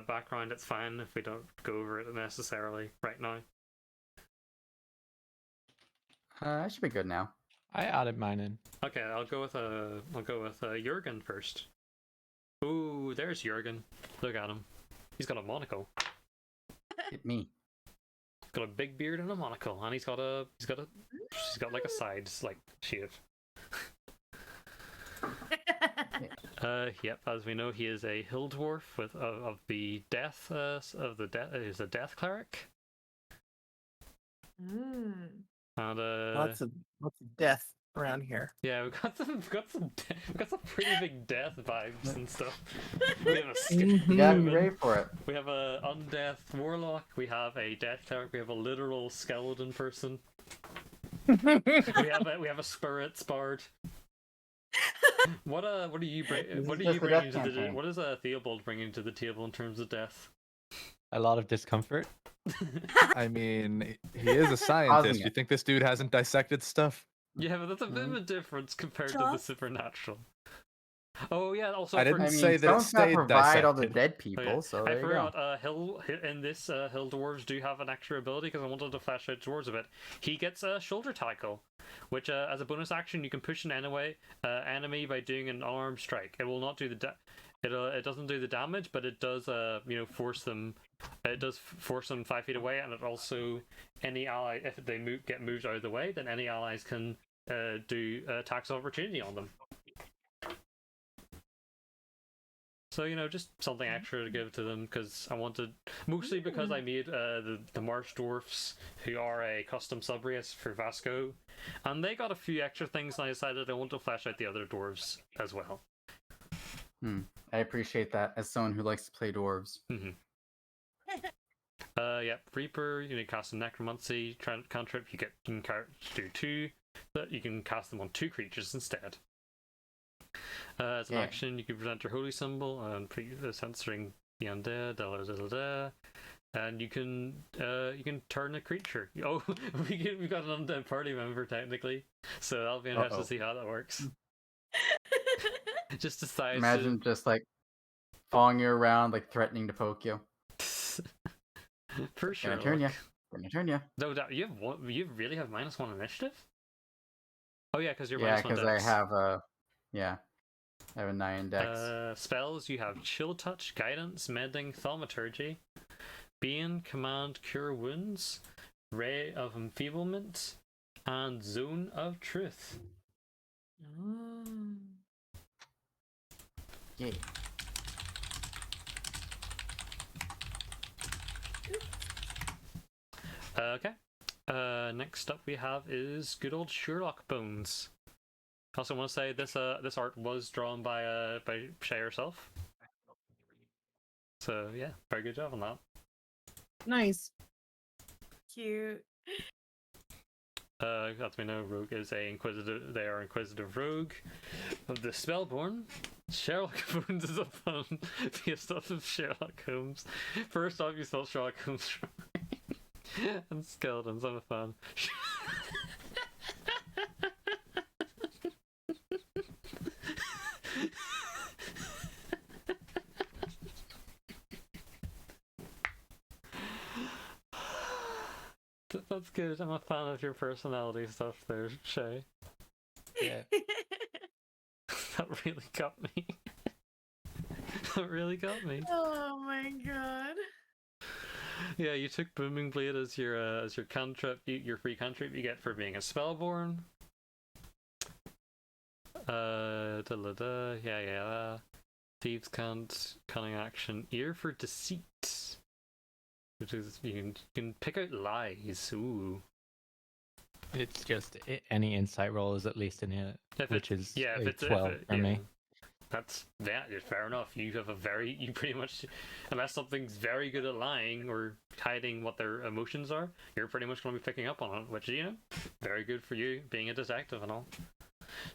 Speaker 2: background? It's fine if we don't go over it necessarily right now.
Speaker 1: I should be good now.
Speaker 6: I added mine in.
Speaker 2: Okay, I'll go with Jurgen first. Ooh, there's Jurgen. Look at him. He's got a monocle.
Speaker 1: Hit me.
Speaker 2: He's got a big beard and a monocle, and he's got like a side like shave. Yep. As we know, he is a hill dwarf with of the death He's a death cleric.
Speaker 4: Mm.
Speaker 2: And
Speaker 5: Lots of death around here.
Speaker 2: yeah, we've got some pretty big death vibes and stuff. We have a
Speaker 1: You gotta be ready for it.
Speaker 2: we have a undeath warlock. We have a death cleric. We have a literal skeleton person. we have a spirit bard. What do you bring? What are you
Speaker 1: Just the
Speaker 2: bringing
Speaker 1: death
Speaker 2: to the?
Speaker 1: campaign.
Speaker 2: What is Theobald bringing to the table in terms of death?
Speaker 6: A lot of discomfort.
Speaker 3: I mean, he is a
Speaker 1: Causing
Speaker 3: scientist. You
Speaker 1: it.
Speaker 3: think this dude hasn't dissected stuff?
Speaker 2: Yeah, but that's a bit of a difference compared to the
Speaker 4: Just-
Speaker 2: supernatural. Oh yeah, also
Speaker 3: I
Speaker 2: for-
Speaker 3: didn't
Speaker 1: I mean,
Speaker 3: say that it
Speaker 1: someone's gotta
Speaker 3: stayed
Speaker 1: provide all the
Speaker 3: dissected.
Speaker 1: dead
Speaker 2: Oh,
Speaker 1: people,
Speaker 2: yeah.
Speaker 1: so
Speaker 2: I
Speaker 1: there you go.
Speaker 2: forgot. Hill dwarves do have an extra ability because I wanted to flesh out dwarves a bit. He gets a shoulder tackle, which as a bonus action you can push an enemy by doing an arm strike. It will not do the it doesn't do the damage, but it does force them. It does force them 5 feet away, and it also any ally if they get moved out of the way, then any allies can do attacks of opportunity on them. So just something extra to give to them because I wanted, mostly because I made the marsh dwarfs who are a custom subrace for Vasco, and they got a few extra things, and I decided I want to flesh out the other dwarves as well.
Speaker 1: I appreciate that as someone who likes to play dwarves.
Speaker 2: Yeah, Reaper. You can cast a Necromancy cantrip. You can do 2, but you can cast them on 2 creatures instead. As an action, you can present your holy symbol and censoring the undead. And you can turn a creature. Oh, we've got an undead party member technically, so that'll be interesting to see how that works. Just decides.
Speaker 1: Imagine just like following you around, like threatening to poke you.
Speaker 2: For sure.
Speaker 1: Gonna turn you. Gonna turn you.
Speaker 2: No doubt. You have one. You really have -1 initiative. Oh yeah, because you're
Speaker 1: Yeah,
Speaker 2: -1
Speaker 1: because
Speaker 2: dex.
Speaker 1: I have a 9 dex.
Speaker 2: Spells, you have Chill Touch, Guidance, Mending, Thaumaturgy, Bane, Command, Cure Wounds, Ray of Enfeeblement, and Zone of Truth.
Speaker 1: Yeah.
Speaker 2: Okay. Next up we have is good old Sherlock Bones. I also want to say this art was drawn by Shay herself. So yeah, very good job on that.
Speaker 5: Nice.
Speaker 4: Cute.
Speaker 2: As we know, Rogue is a inquisitive. They are inquisitive rogue of the Spellborn. Sherlock Holmes is a fun based off of Sherlock Holmes. First off, you spell Sherlock Holmes and skeletons. I'm a fan. That's good. I'm a fan of your personality stuff there, Shay.
Speaker 6: Yeah.
Speaker 2: That really got me. That really got me.
Speaker 4: Oh my god.
Speaker 2: Yeah, you took Booming Blade as your cantrip, your free cantrip you get for being a Spellborn. Yeah. Thieves Cant, Cunning Action, Ear for Deceit. Which is you can pick out lies. Ooh.
Speaker 6: It's just any insight roll is at least in it, which is
Speaker 2: if it's
Speaker 6: 12 for me.
Speaker 2: That's fair enough. You pretty much, unless something's very good at lying or hiding what their emotions are, you're pretty much going to be picking up on it, which is, very good for you being a detective and all.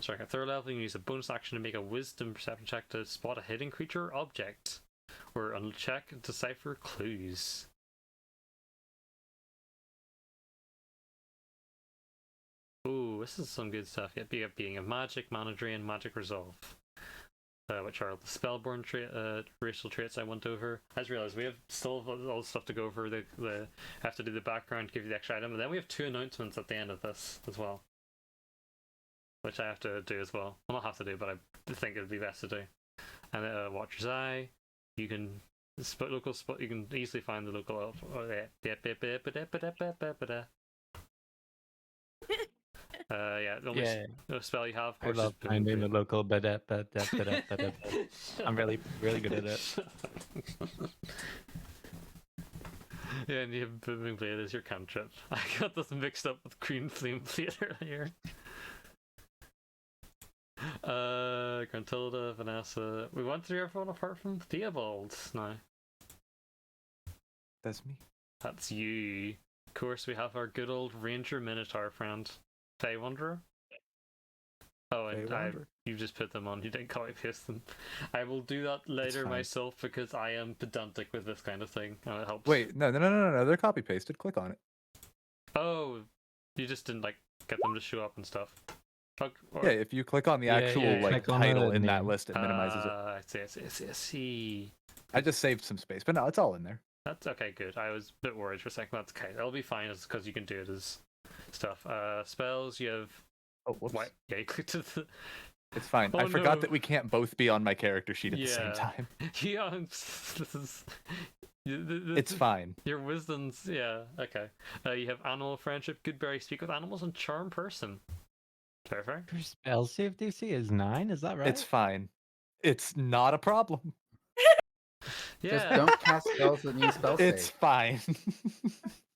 Speaker 2: So at 3rd level, you can use a bonus action to make a wisdom perception check to spot a hidden creature or object, or uncheck and decipher clues. Ooh, this is some good stuff. Yeah, being a magic, Manadry, and magic resolve. Which are the Spellborn racial traits I went over. I just realized we have still all the stuff to go over. I have to do the background, give you the extra item, and then we have 2 announcements at the end of this as well, which I have to do as well. Well, not have to do, but I think it would be best to do. And Watcher's Eye, you can local spot. You can easily find the local elf. Yeah, the only spell you have, of
Speaker 6: I
Speaker 2: course,
Speaker 6: love
Speaker 2: is
Speaker 6: finding the local I'm really good at it.
Speaker 2: Yeah, and you have Booming Blade as your cantrip. I got this mixed up with Green Flame Blade earlier. Grantilda, Vanessa. We went through everyone apart from Theobald now.
Speaker 3: That's me.
Speaker 2: That's you. Of course, we have our good old Ranger Minotaur friend, Fey Wanderer. Oh, and you just put them on. You didn't copy paste them. I will do that later myself because I am pedantic with this kind of thing, and it helps.
Speaker 3: Wait, no. They're copy pasted. Click on it.
Speaker 2: Oh, you just didn't like get them to show up and stuff.
Speaker 3: Yeah, if you click on the actual like title in that list, it minimizes it.
Speaker 2: I see.
Speaker 3: I just saved some space, but no, it's all in there.
Speaker 2: That's okay. Good. I was a bit worried for a second. That's okay. That'll be fine, because you can do it as stuff. Spells. You have.
Speaker 3: Oh, whoops.
Speaker 2: What? Yeah, you clicked to.
Speaker 3: It's fine. I forgot that we can't both be on my character sheet at the same time.
Speaker 2: Yeah, this is.
Speaker 3: It's fine.
Speaker 2: Your wisdoms, yeah, okay. You have animal friendship, good berry, speak with animals, and charm person. Fair.
Speaker 6: Your spell save DC is 9, is that right?
Speaker 3: It's fine. It's not a problem.
Speaker 2: Yeah.
Speaker 1: Just don't cast spells that need spell save.
Speaker 3: It's fine.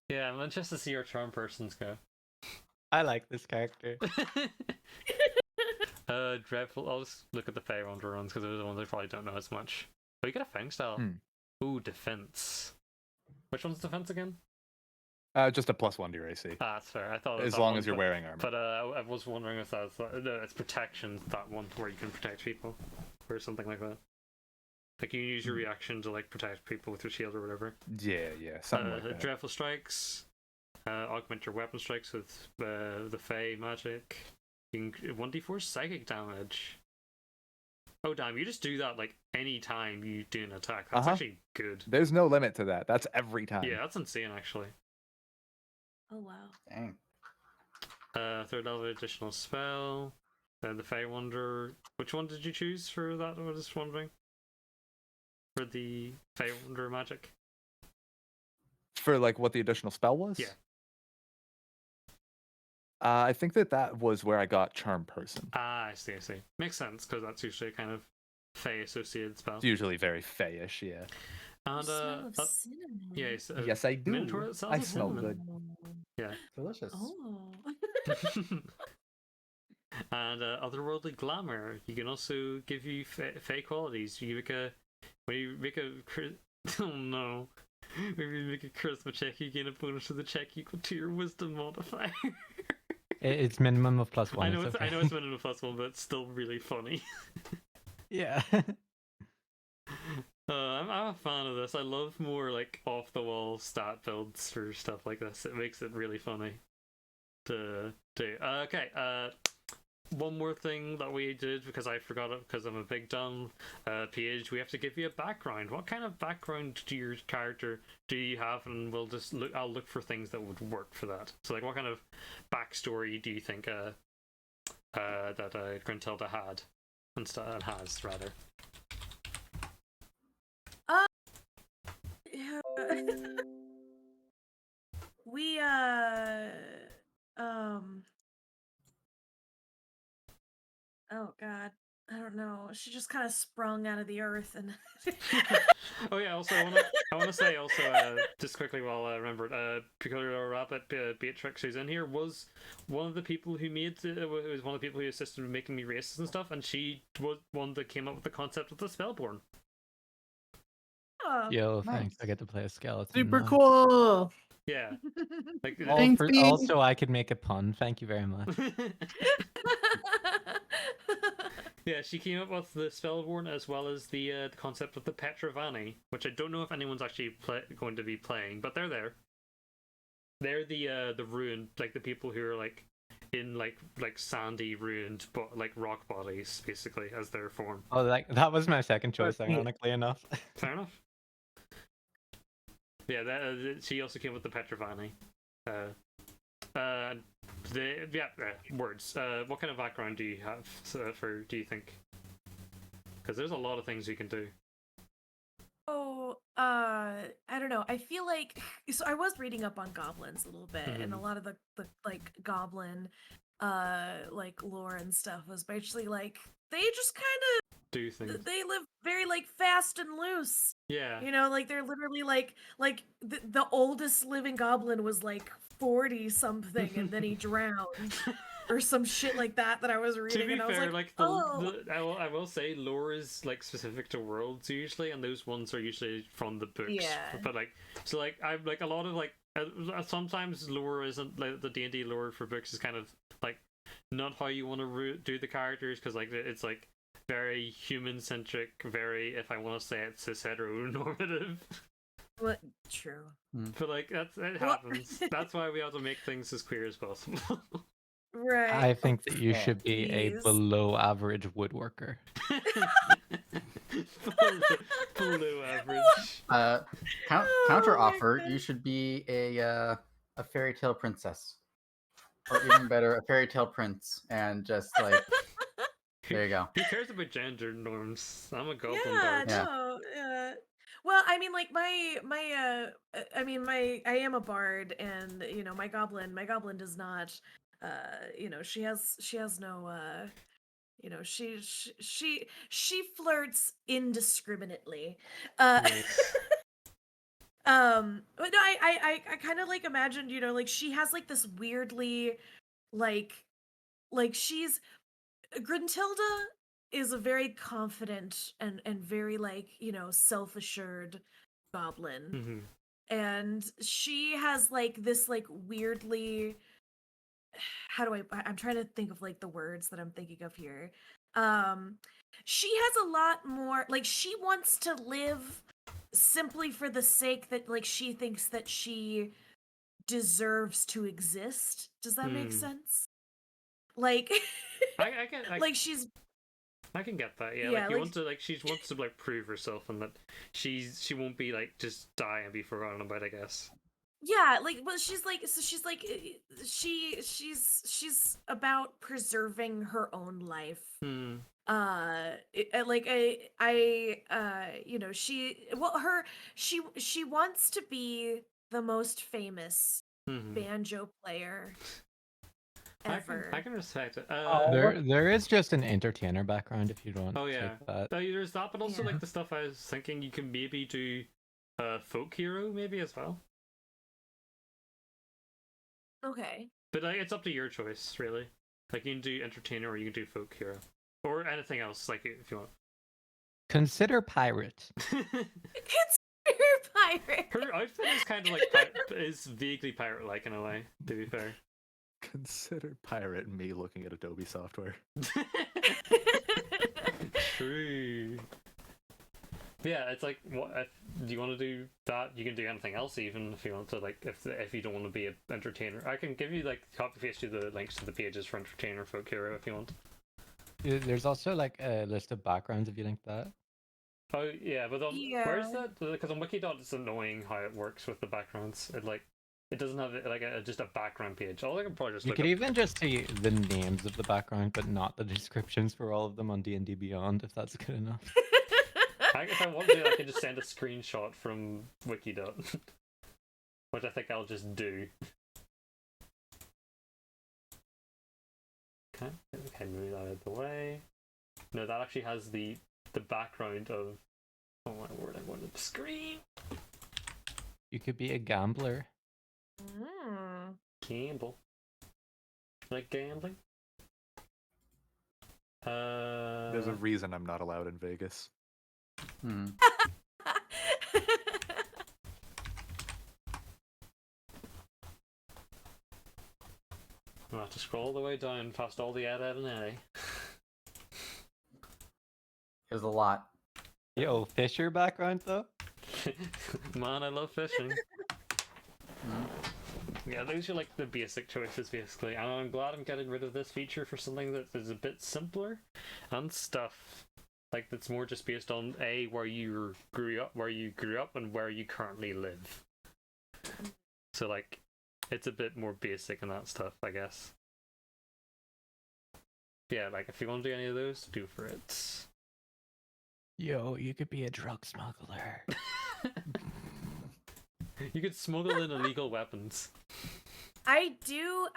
Speaker 2: Yeah, I'm interested to see your charm persons go.
Speaker 6: I like this character.
Speaker 2: Dreadful. I'll just look at the Fey Wanderer ones because they're the ones I probably don't know as much. Oh, you get a Fang style. Ooh, defense. Which one's defense again?
Speaker 3: Just a +1 to your AC.
Speaker 2: That's fair. I thought it was
Speaker 3: as long as you're wearing armor.
Speaker 2: But I was wondering if that's no, it's protection. That one where you can protect people, or something like that. Like you can use your reaction to like protect people with your shield or whatever.
Speaker 3: Yeah, something like that.
Speaker 2: Dreadful strikes. Augment your weapon strikes with the Fey magic. You can 1d4 psychic damage. Oh damn! You just do that like any time you do an attack. That's actually good.
Speaker 3: There's no limit to that. That's every time.
Speaker 2: Yeah, that's insane actually.
Speaker 4: Oh wow.
Speaker 1: Dang.
Speaker 2: Third level additional spell. The Fey Wanderer. Which one did you choose for that? I was just wondering. For the Fey Wanderer magic.
Speaker 3: For like what the additional spell was?
Speaker 2: Yeah.
Speaker 3: I think that was where I got Charm Person.
Speaker 2: I see. Makes sense, because that's usually a kind of Fey associated spell.
Speaker 3: It's usually very Fey-ish, yeah.
Speaker 2: And
Speaker 4: smell of cinnamon.
Speaker 3: Yes, I do.
Speaker 2: Minotaur itself
Speaker 3: I
Speaker 2: is
Speaker 3: smell
Speaker 2: cinnamon.
Speaker 3: good.
Speaker 2: Yeah.
Speaker 1: Delicious.
Speaker 4: Oh.
Speaker 2: And otherworldly glamour. You can also give you Fey qualities. When you make a oh no. When you make a charisma check, you gain a bonus to the check equal to your wisdom modifier.
Speaker 6: It's minimum of +1.
Speaker 2: I know it's minimum of +1, but it's still really funny.
Speaker 6: Yeah.
Speaker 2: I'm a fan of this. I love more like off the wall stat builds for stuff like this. It makes it really funny to do. Okay, one more thing that we did because I forgot it because I'm a big dumb page. We have to give you a background. What kind of background to your character do you have? And we'll just look. I'll look for things that would work for that. So, like, what kind of backstory do you think that Grantilda had and has rather?
Speaker 4: Yeah. We oh god, I don't know. She just kind of sprung out of the earth and
Speaker 2: Oh yeah, also I want to say also just quickly while I remember Peculiar Rabbit Beatrix, who's in here, was one of the people who was one of the people who assisted in making me racist and stuff, and she was one that came up with the concept of the Spellborn.
Speaker 4: oh,
Speaker 6: Yo,
Speaker 1: Nice.
Speaker 6: thanks. I get to play a skeleton.
Speaker 5: Super
Speaker 6: now.
Speaker 5: cool.
Speaker 2: Yeah. Like
Speaker 5: Thanks, Bean.
Speaker 6: Also, I could make a pun. Thank you very much.
Speaker 2: Yeah, she came up with the Spellborn as well as the concept of the Petravani, which I don't know if anyone's actually going to be playing, but they're there. They're the ruined, like the people who are like in like sandy ruined, but like rock bodies basically as their form.
Speaker 6: Oh, that was my second choice, ironically enough.
Speaker 2: Fair enough. Yeah, she also came with the Petravani. Words. What kind of background do you have do you think? Because there's a lot of things you can do.
Speaker 4: I don't know. I feel like so I was reading up on goblins a little bit, and a
Speaker 2: Mhm.
Speaker 4: lot of the like goblin like lore and stuff was basically like they just kind
Speaker 2: Do things.
Speaker 4: of they live very like fast and loose.
Speaker 2: Yeah.
Speaker 4: You know, like they're literally like the oldest living goblin was like 40 something and then he drowned or some shit like that I was
Speaker 2: To
Speaker 4: reading
Speaker 2: be
Speaker 4: and I was
Speaker 2: fair,
Speaker 4: like,
Speaker 2: like
Speaker 4: "Oh,
Speaker 2: I will say lore is like specific to worlds usually, and those ones are usually from the books.
Speaker 4: yeah."
Speaker 2: But like, so like I've like a lot of like sometimes lore isn't like the D&D lore for books is kind of like not how you want to do the characters because like it's like very human centric, very if I want to say it cis heteronormative.
Speaker 4: What true.
Speaker 2: But like it
Speaker 4: Well,
Speaker 2: happens. That's why we have to make things as queer as possible.
Speaker 4: right.
Speaker 6: I think that you
Speaker 1: Yeah.
Speaker 6: should be a
Speaker 4: Please.
Speaker 6: below average woodworker.
Speaker 2: Below average.
Speaker 1: Counter
Speaker 4: Oh my
Speaker 1: offer,
Speaker 4: God.
Speaker 1: you should be a fairy tale princess, or even better, a fairy tale prince, and just like there you go.
Speaker 2: Who cares about gender norms? I'm a goblin
Speaker 4: Yeah,
Speaker 2: bard.
Speaker 1: Yeah.
Speaker 4: no. Well, I mean like I mean I am a bard and you know my goblin does not you know she has no you know she flirts indiscriminately.
Speaker 2: Nice.
Speaker 4: But no, I kind of like imagined, you know, like she has like this weirdly like she's Gruntilda is a very confident and very like, you know, self-assured goblin.
Speaker 2: Mhm.
Speaker 4: And she has like this like weirdly how do I'm trying to think of like the words that I'm thinking of here. Um she has a lot more like she wants to live simply for the sake that like she thinks that she deserves to exist. Does that make
Speaker 2: Hmm.
Speaker 4: sense? Like
Speaker 2: I can
Speaker 4: like she's
Speaker 2: I can get that. Yeah,
Speaker 4: yeah,
Speaker 2: like you
Speaker 4: like
Speaker 2: want to like she wants to like prove herself and that she won't be like just die and be forgotten about. I guess.
Speaker 4: yeah, like well she's like so she's like she's about preserving her own life.
Speaker 2: Hmm.
Speaker 4: Like you know she wants to be the most famous
Speaker 2: Hmm.
Speaker 4: banjo player ever.
Speaker 2: I can respect it.
Speaker 6: There is just an entertainer background if you don't
Speaker 2: Oh yeah.
Speaker 6: take that.
Speaker 2: There's that, but also
Speaker 4: Yeah.
Speaker 2: like the stuff I was thinking you can maybe do folk hero maybe as well.
Speaker 4: Okay.
Speaker 2: But like it's up to your choice, really. Like you can do entertainer or you can do folk hero. Or anything else, like if you want.
Speaker 6: Consider pirate.
Speaker 4: Consider pirate.
Speaker 2: Her outfit is kind of like is vaguely pirate-like in a way. To be fair.
Speaker 3: Consider pirate me looking at Adobe software.
Speaker 2: True. But yeah, it's like what if do you want to do that? You can do anything else, even if you want to. Like if you don't want to be an entertainer, I can give you like copy paste you the links to the pages for entertainer folk hero if you want.
Speaker 6: There's also like a list of backgrounds if you link that.
Speaker 2: Oh yeah, but where's
Speaker 4: Yeah.
Speaker 2: that? Because on Wikidot it's annoying how it works with the backgrounds. It doesn't have like just a background page. All I can probably just
Speaker 6: You
Speaker 2: look
Speaker 6: could
Speaker 2: up.
Speaker 6: even just see the names of the background, but not the descriptions for all of them on D&D Beyond, if that's good enough.
Speaker 2: If I want to, I can just send a screenshot from Wikidot, which I think I'll just do. Okay, move that out of the way. No, that actually has the background of. Oh my word! I wanted to scream.
Speaker 6: You could be a gambler.
Speaker 4: Mm.
Speaker 2: Gamble. Like gambling.
Speaker 3: There's a reason I'm not allowed in Vegas.
Speaker 1: Hmm.
Speaker 2: I'll have to scroll all the way down past all the Ed and Eddie.
Speaker 1: There's a lot.
Speaker 6: Yo, Fisher background though?
Speaker 2: Man, I love fishing.
Speaker 1: Mhm.
Speaker 2: Yeah, those are like the basic choices basically. And I'm glad I'm getting rid of this feature for something that is a bit simpler and stuff. Like that's more just based on where you grew up, and where you currently live. So like, it's a bit more basic and that stuff, I guess. Yeah, like if you want to do any of those, do for it.
Speaker 6: Yo, you could be a drug smuggler.
Speaker 2: You could smuggle in illegal weapons.
Speaker 4: I do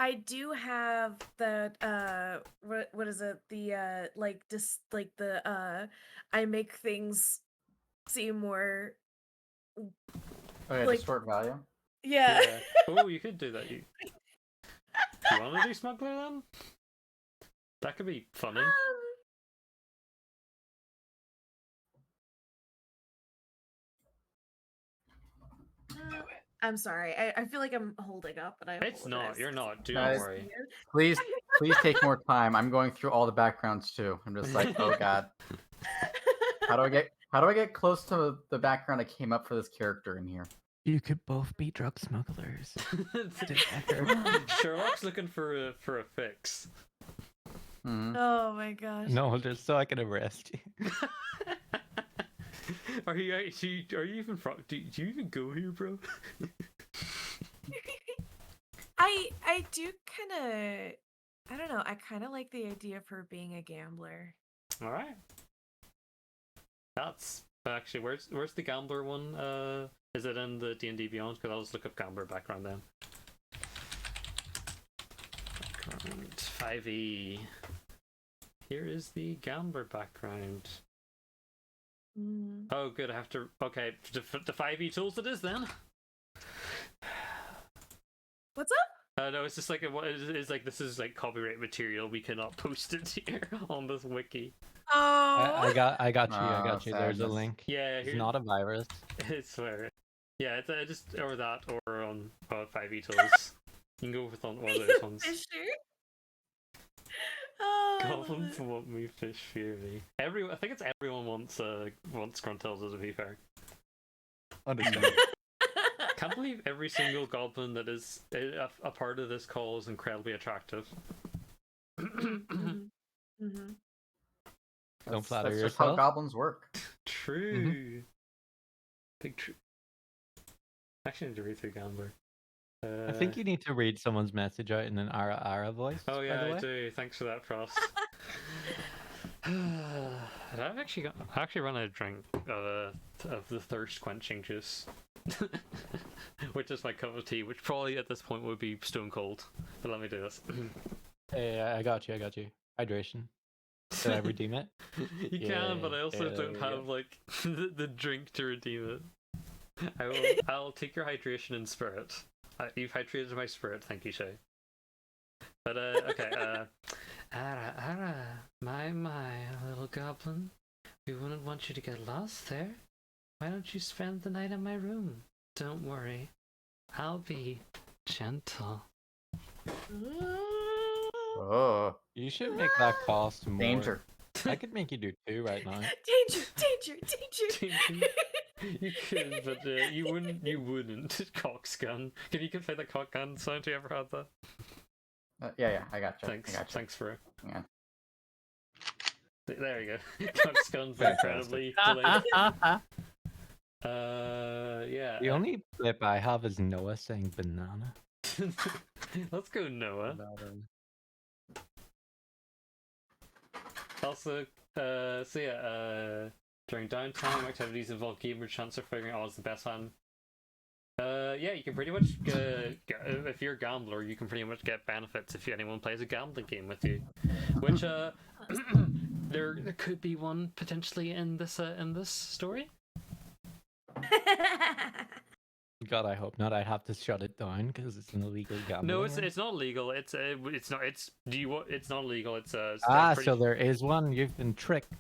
Speaker 4: have the what is it? The I make things seem more
Speaker 1: Oh yeah,
Speaker 4: like
Speaker 1: distort value.
Speaker 4: yeah.
Speaker 2: Oh, you could do that. You want to do smuggler then? That could be funny.
Speaker 4: I'm sorry. I feel like I'm holding up, and I
Speaker 2: It's not.
Speaker 4: apologize.
Speaker 2: You're not. Do
Speaker 1: Guys,
Speaker 2: not worry.
Speaker 1: Please take more time. I'm going through all the backgrounds too. I'm just like, oh god. How do I get close to the background I came up for this character in here?
Speaker 6: You could both be drug smugglers.
Speaker 2: Sherlock's looking for a fix.
Speaker 1: Mhm.
Speaker 4: Oh my gosh.
Speaker 6: No, just so I can arrest you.
Speaker 2: Are you actually? Are you even from? Do you even go here, bro?
Speaker 4: I do kind of, I don't know. I kind of like the idea of her being a gambler.
Speaker 2: All right. That's actually where's the gambler one? Is it in the D&D Beyond? Because I'll just look up gambler background then. Background 5e. Here is the gambler background.
Speaker 4: Mm.
Speaker 2: Oh, good. I have to. Okay, the 5e tools it is then.
Speaker 4: What's up?
Speaker 2: No, it's just like it's like this is like copyright material. We cannot post it here on this wiki.
Speaker 4: Oh.
Speaker 6: I got you. I
Speaker 1: Oh,
Speaker 6: got you. There's a
Speaker 1: sadness.
Speaker 6: link.
Speaker 2: Yeah,
Speaker 6: It's not a virus.
Speaker 2: It's where. Yeah, it's just or that or on 5e tools. You can go with one of those ones.
Speaker 4: Fisher. Oh, I love
Speaker 2: Goblins
Speaker 4: it.
Speaker 2: want me, fish fear me. I think it's everyone wants Gruntilda, to be fair.
Speaker 3: Understandable.
Speaker 2: Can't believe every single goblin that is a part of this call is incredibly attractive.
Speaker 4: Mhm.
Speaker 6: Don't flatter
Speaker 1: That's just how
Speaker 6: yourself.
Speaker 1: goblins work.
Speaker 2: True. Big true. Actually, I need to read through Gambler.
Speaker 6: I think you need to read someone's message out in an Ara voice.
Speaker 2: Oh
Speaker 6: by
Speaker 2: yeah,
Speaker 6: the
Speaker 2: I
Speaker 6: way.
Speaker 2: do. Thanks for that, Frost. I've actually run out of drink of the thirst quenching juice, which is my cup of tea, which probably at this point would be stone cold. But let me do this.
Speaker 6: Hey, I got you. Hydration. Did I redeem it?
Speaker 2: You can, but I also
Speaker 6: Yeah,
Speaker 2: don't
Speaker 6: there we
Speaker 2: have like the drink to redeem it. I'll take your hydration in spirit. You've hydrated my spirit, thank you, Shay. But okay, Ara, my little goblin. We wouldn't want you to get lost there. Why don't you spend the night in my room? Don't worry, I'll be gentle.
Speaker 1: Oh,
Speaker 6: You should make that cost more.
Speaker 1: danger.
Speaker 6: I could make you do 2 right now.
Speaker 4: Danger.
Speaker 2: You could, but you wouldn't. You wouldn't. Cocksgun. Can you play the cockgun sound? You ever had that?
Speaker 1: Yeah, I got you.
Speaker 2: Thanks.
Speaker 1: I got you.
Speaker 2: Thanks for.
Speaker 1: Yeah.
Speaker 2: There you go. Cocksgun's incredibly delayed. Yeah.
Speaker 6: The only clip I have is Noah saying banana.
Speaker 2: Let's go, Noah. Also, so yeah, during downtime, activities involve gamer chance of figuring out what's the best one. Yeah, you can pretty much if you're a gambler, you can pretty much get benefits if anyone plays a gambling game with you. Which there could be one potentially in this story.
Speaker 6: God, I hope not. I'd have to shut it down because it's an illegal gambling.
Speaker 2: No,
Speaker 6: room.
Speaker 2: it's not legal. It's not. It's not legal. It's
Speaker 6: so there is one. You've been tricked.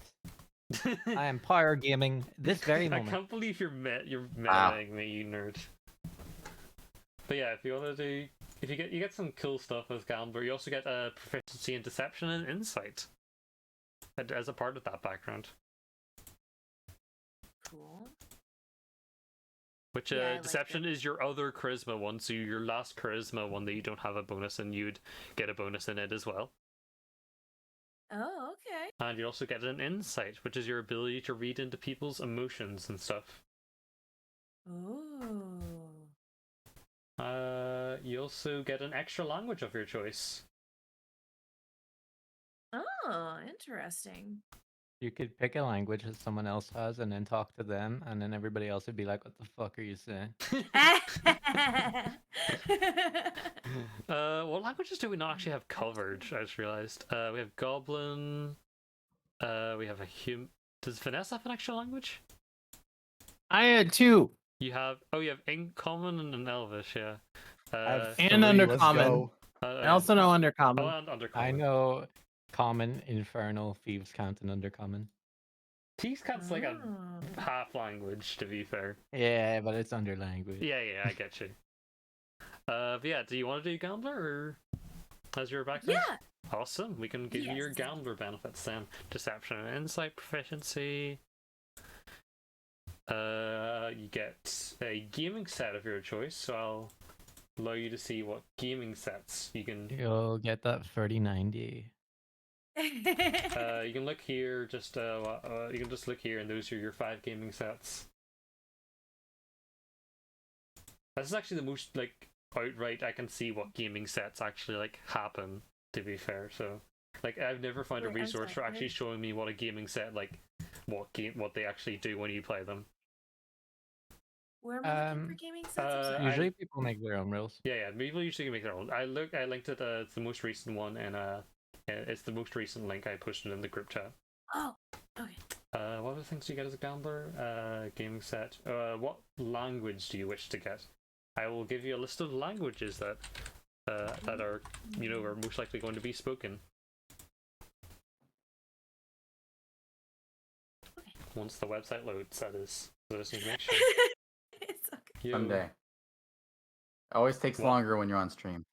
Speaker 6: I am power gaming this very
Speaker 2: I
Speaker 6: moment.
Speaker 2: can't believe you're metaing me, you nerd. But yeah, if you want to do, you get some cool stuff as gambler. You also get a proficiency in deception and insight as a part of that background.
Speaker 4: Cool.
Speaker 2: Which
Speaker 4: Yeah, I like
Speaker 2: deception is your other charisma one, so your last charisma one that you don't have a bonus in, you'd get a bonus in it as well.
Speaker 4: Oh, okay.
Speaker 2: And you also get an insight, which is your ability to read into people's emotions and stuff.
Speaker 4: Ooh.
Speaker 2: You also get an extra language of your choice.
Speaker 4: Oh, interesting.
Speaker 6: You could pick a language that someone else has and then talk to them, and then everybody else would be like, "What the fuck are you saying?"
Speaker 2: What languages do we not actually have covered? I just realized. We have Goblin. We have a Does Vanessa have an actual language?
Speaker 5: I had 2
Speaker 2: You have. Oh, you have Common and an Elvish. Yeah.
Speaker 3: I have
Speaker 5: and
Speaker 3: 3, let's
Speaker 5: Undercommon.
Speaker 3: go.
Speaker 5: I also know
Speaker 2: Oh,
Speaker 5: Undercommon.
Speaker 2: and Undercommon.
Speaker 6: I know Common, Infernal, Thieves' Cant, and Undercommon.
Speaker 2: Thieves' Cant's like a
Speaker 4: Oh.
Speaker 2: half language, to be fair.
Speaker 6: Yeah, but it's under language.
Speaker 2: Yeah, I get you. But yeah, do you want to do Gambler or as your background?
Speaker 4: Yeah.
Speaker 2: Awesome. We can give you your
Speaker 4: Yes.
Speaker 2: Gambler benefits then. Deception and Insight proficiency. You get a gaming set of your choice, so I'll allow you to see what gaming sets you can.
Speaker 6: You'll get that 3090.
Speaker 2: You can look here. You can just look here, and those are your 5 gaming sets. This is actually the most like outright I can see what gaming sets actually like happen. To be fair, so like I've never found a
Speaker 4: Wait, I'm
Speaker 2: resource for
Speaker 4: sorry,
Speaker 2: actually showing me what a gaming set like what they actually do when you play them.
Speaker 4: Where am I looking for gaming sets? I'm sorry.
Speaker 6: Usually people make their own rules.
Speaker 2: Yeah, people usually make their own. I linked it. It's the most recent one, and it's the most recent link I posted in the group chat.
Speaker 4: Oh, okay.
Speaker 2: What other things do you get as a gambler? Gaming set. What language do you wish to get? I will give you a list of languages that are are most likely going to be spoken.
Speaker 4: Okay.
Speaker 2: Once the website loads, that is. So just need to make sure.
Speaker 4: It's okay.
Speaker 2: Yo.
Speaker 1: Someday. Always takes
Speaker 2: What?
Speaker 1: longer when you're on stream.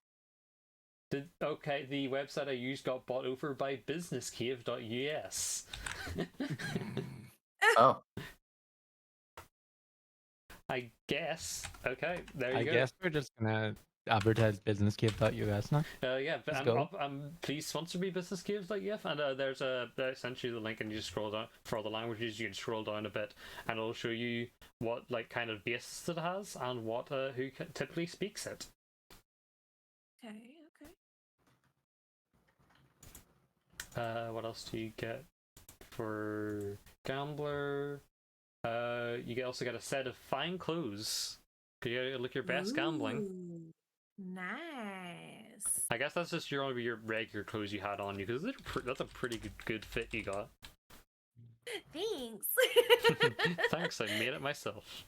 Speaker 2: Okay, the website I used got bought over by businesscave.us.
Speaker 1: Oh,
Speaker 2: I guess. Okay, there you
Speaker 6: I
Speaker 2: go.
Speaker 6: guess we're just gonna advertise businesscave.us now.
Speaker 2: Yeah,
Speaker 6: Let's
Speaker 2: and
Speaker 6: go.
Speaker 2: please sponsor me, businesscaves.us, and there's essentially the link, and you just scroll down for all the languages. You can scroll down a bit, and it'll show you what like kind of basis it has and what who typically speaks it.
Speaker 4: Okay.
Speaker 2: What else do you get for gambler? You also get a set of fine clothes. You look your best gambling.
Speaker 4: Ooh, nice.
Speaker 2: I guess that's just your regular clothes you had on you, because that's a pretty good fit you got.
Speaker 4: Thanks.
Speaker 2: Thanks, I made it myself.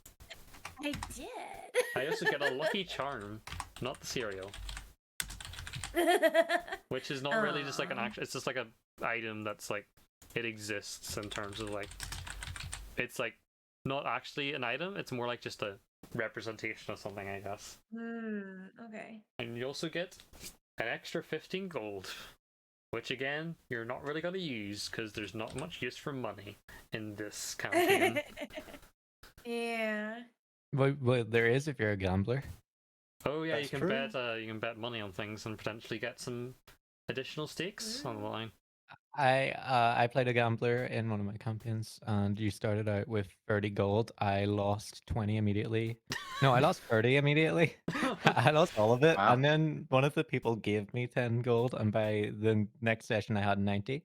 Speaker 4: I did.
Speaker 2: I also get a lucky charm, not the cereal, which is not really just like an actual. It's just like a item that's like it exists in terms of like it's like not actually an item. It's more like just a representation of something, I guess.
Speaker 4: Okay.
Speaker 2: And you also get an extra 15 gold, which again you're not really going to use because there's not much use for money in this campaign.
Speaker 4: Yeah.
Speaker 6: Well, there is if you're a gambler.
Speaker 2: Oh yeah,
Speaker 3: That's
Speaker 2: you
Speaker 3: true.
Speaker 2: can bet money on things and potentially get some additional stakes on the line.
Speaker 6: I played a gambler in one of my campaigns, and you started out with 30 gold. I lost 20 immediately. No, I lost 30 immediately. I lost all of it,
Speaker 1: Wow.
Speaker 6: and then one of the people gave me 10 gold, and by the next session I had 90.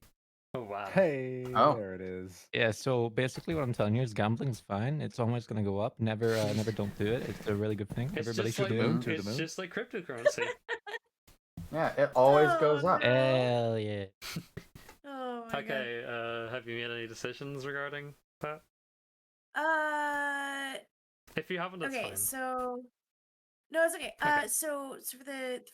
Speaker 2: Oh wow.
Speaker 3: Hey,
Speaker 1: Oh.
Speaker 3: there it is.
Speaker 6: Yeah, so basically what I'm telling you is gambling's fine. It's always going to go up. Never don't do it. It's a really good thing.
Speaker 2: It's
Speaker 6: Everybody
Speaker 2: just
Speaker 6: should
Speaker 2: like,
Speaker 6: do it.
Speaker 3: to the
Speaker 2: it's
Speaker 3: moon.
Speaker 2: just like cryptocurrency.
Speaker 1: yeah, it always
Speaker 4: Oh,
Speaker 1: goes up.
Speaker 4: no.
Speaker 6: Hell yeah.
Speaker 4: Oh my
Speaker 2: Okay, have you made any decisions regarding that?
Speaker 4: god.
Speaker 2: If you haven't, it's
Speaker 4: Okay,
Speaker 2: fine.
Speaker 4: so no, it's okay.
Speaker 2: Okay.
Speaker 4: So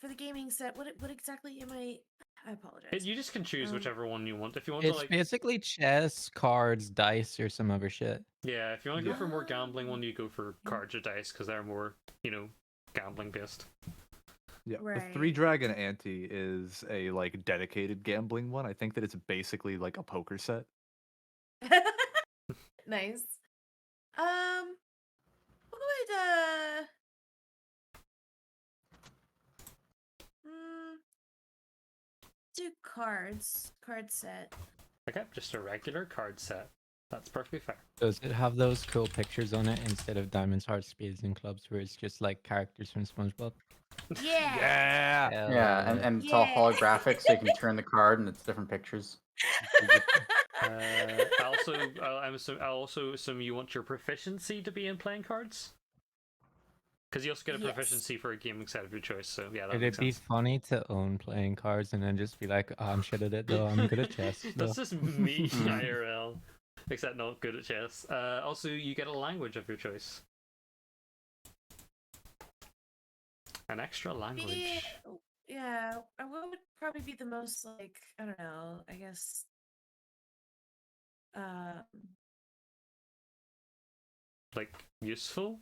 Speaker 4: for the gaming set, what exactly am I? I apologize.
Speaker 2: You just can choose
Speaker 4: Um,
Speaker 2: whichever one you want. If you want
Speaker 6: It's
Speaker 2: to like,
Speaker 6: basically chess, cards, dice, or some other shit.
Speaker 2: yeah, if you want to go for more
Speaker 4: Yeah.
Speaker 2: gambling one, you go for cards or dice because they're more, gambling based.
Speaker 3: Yeah, the
Speaker 4: Right.
Speaker 3: 3-Dragon Ante is a like dedicated gambling one. I think that it's basically like a poker set.
Speaker 4: Nice. What would do card set.
Speaker 6: Okay.
Speaker 2: Just a regular card set. That's perfectly fair.
Speaker 6: Does it have those cool pictures on it instead of diamonds, hearts, spades, and clubs, where it's just like characters from SpongeBob?
Speaker 4: Yeah.
Speaker 3: Yeah.
Speaker 6: Hell
Speaker 1: Yeah, and it's all
Speaker 4: Yeah.
Speaker 1: holographic, so you can turn the card and it's different pictures.
Speaker 2: I also assume you want your proficiency to be in playing cards, because you also get a
Speaker 4: Yes.
Speaker 2: proficiency for a gaming set of your choice. So yeah, that
Speaker 6: It'd
Speaker 2: makes
Speaker 6: be
Speaker 2: sense.
Speaker 6: funny to own playing cards and then just be like, oh, I'm shit at it though. I'm good at chess.
Speaker 2: That's
Speaker 6: So.
Speaker 2: just me
Speaker 1: Hmm.
Speaker 2: IRL, except not good at chess. Also, you get a language of your choice. An extra language.
Speaker 4: Yeah, what would probably be the most like, I don't know, I guess um
Speaker 2: Like, useful?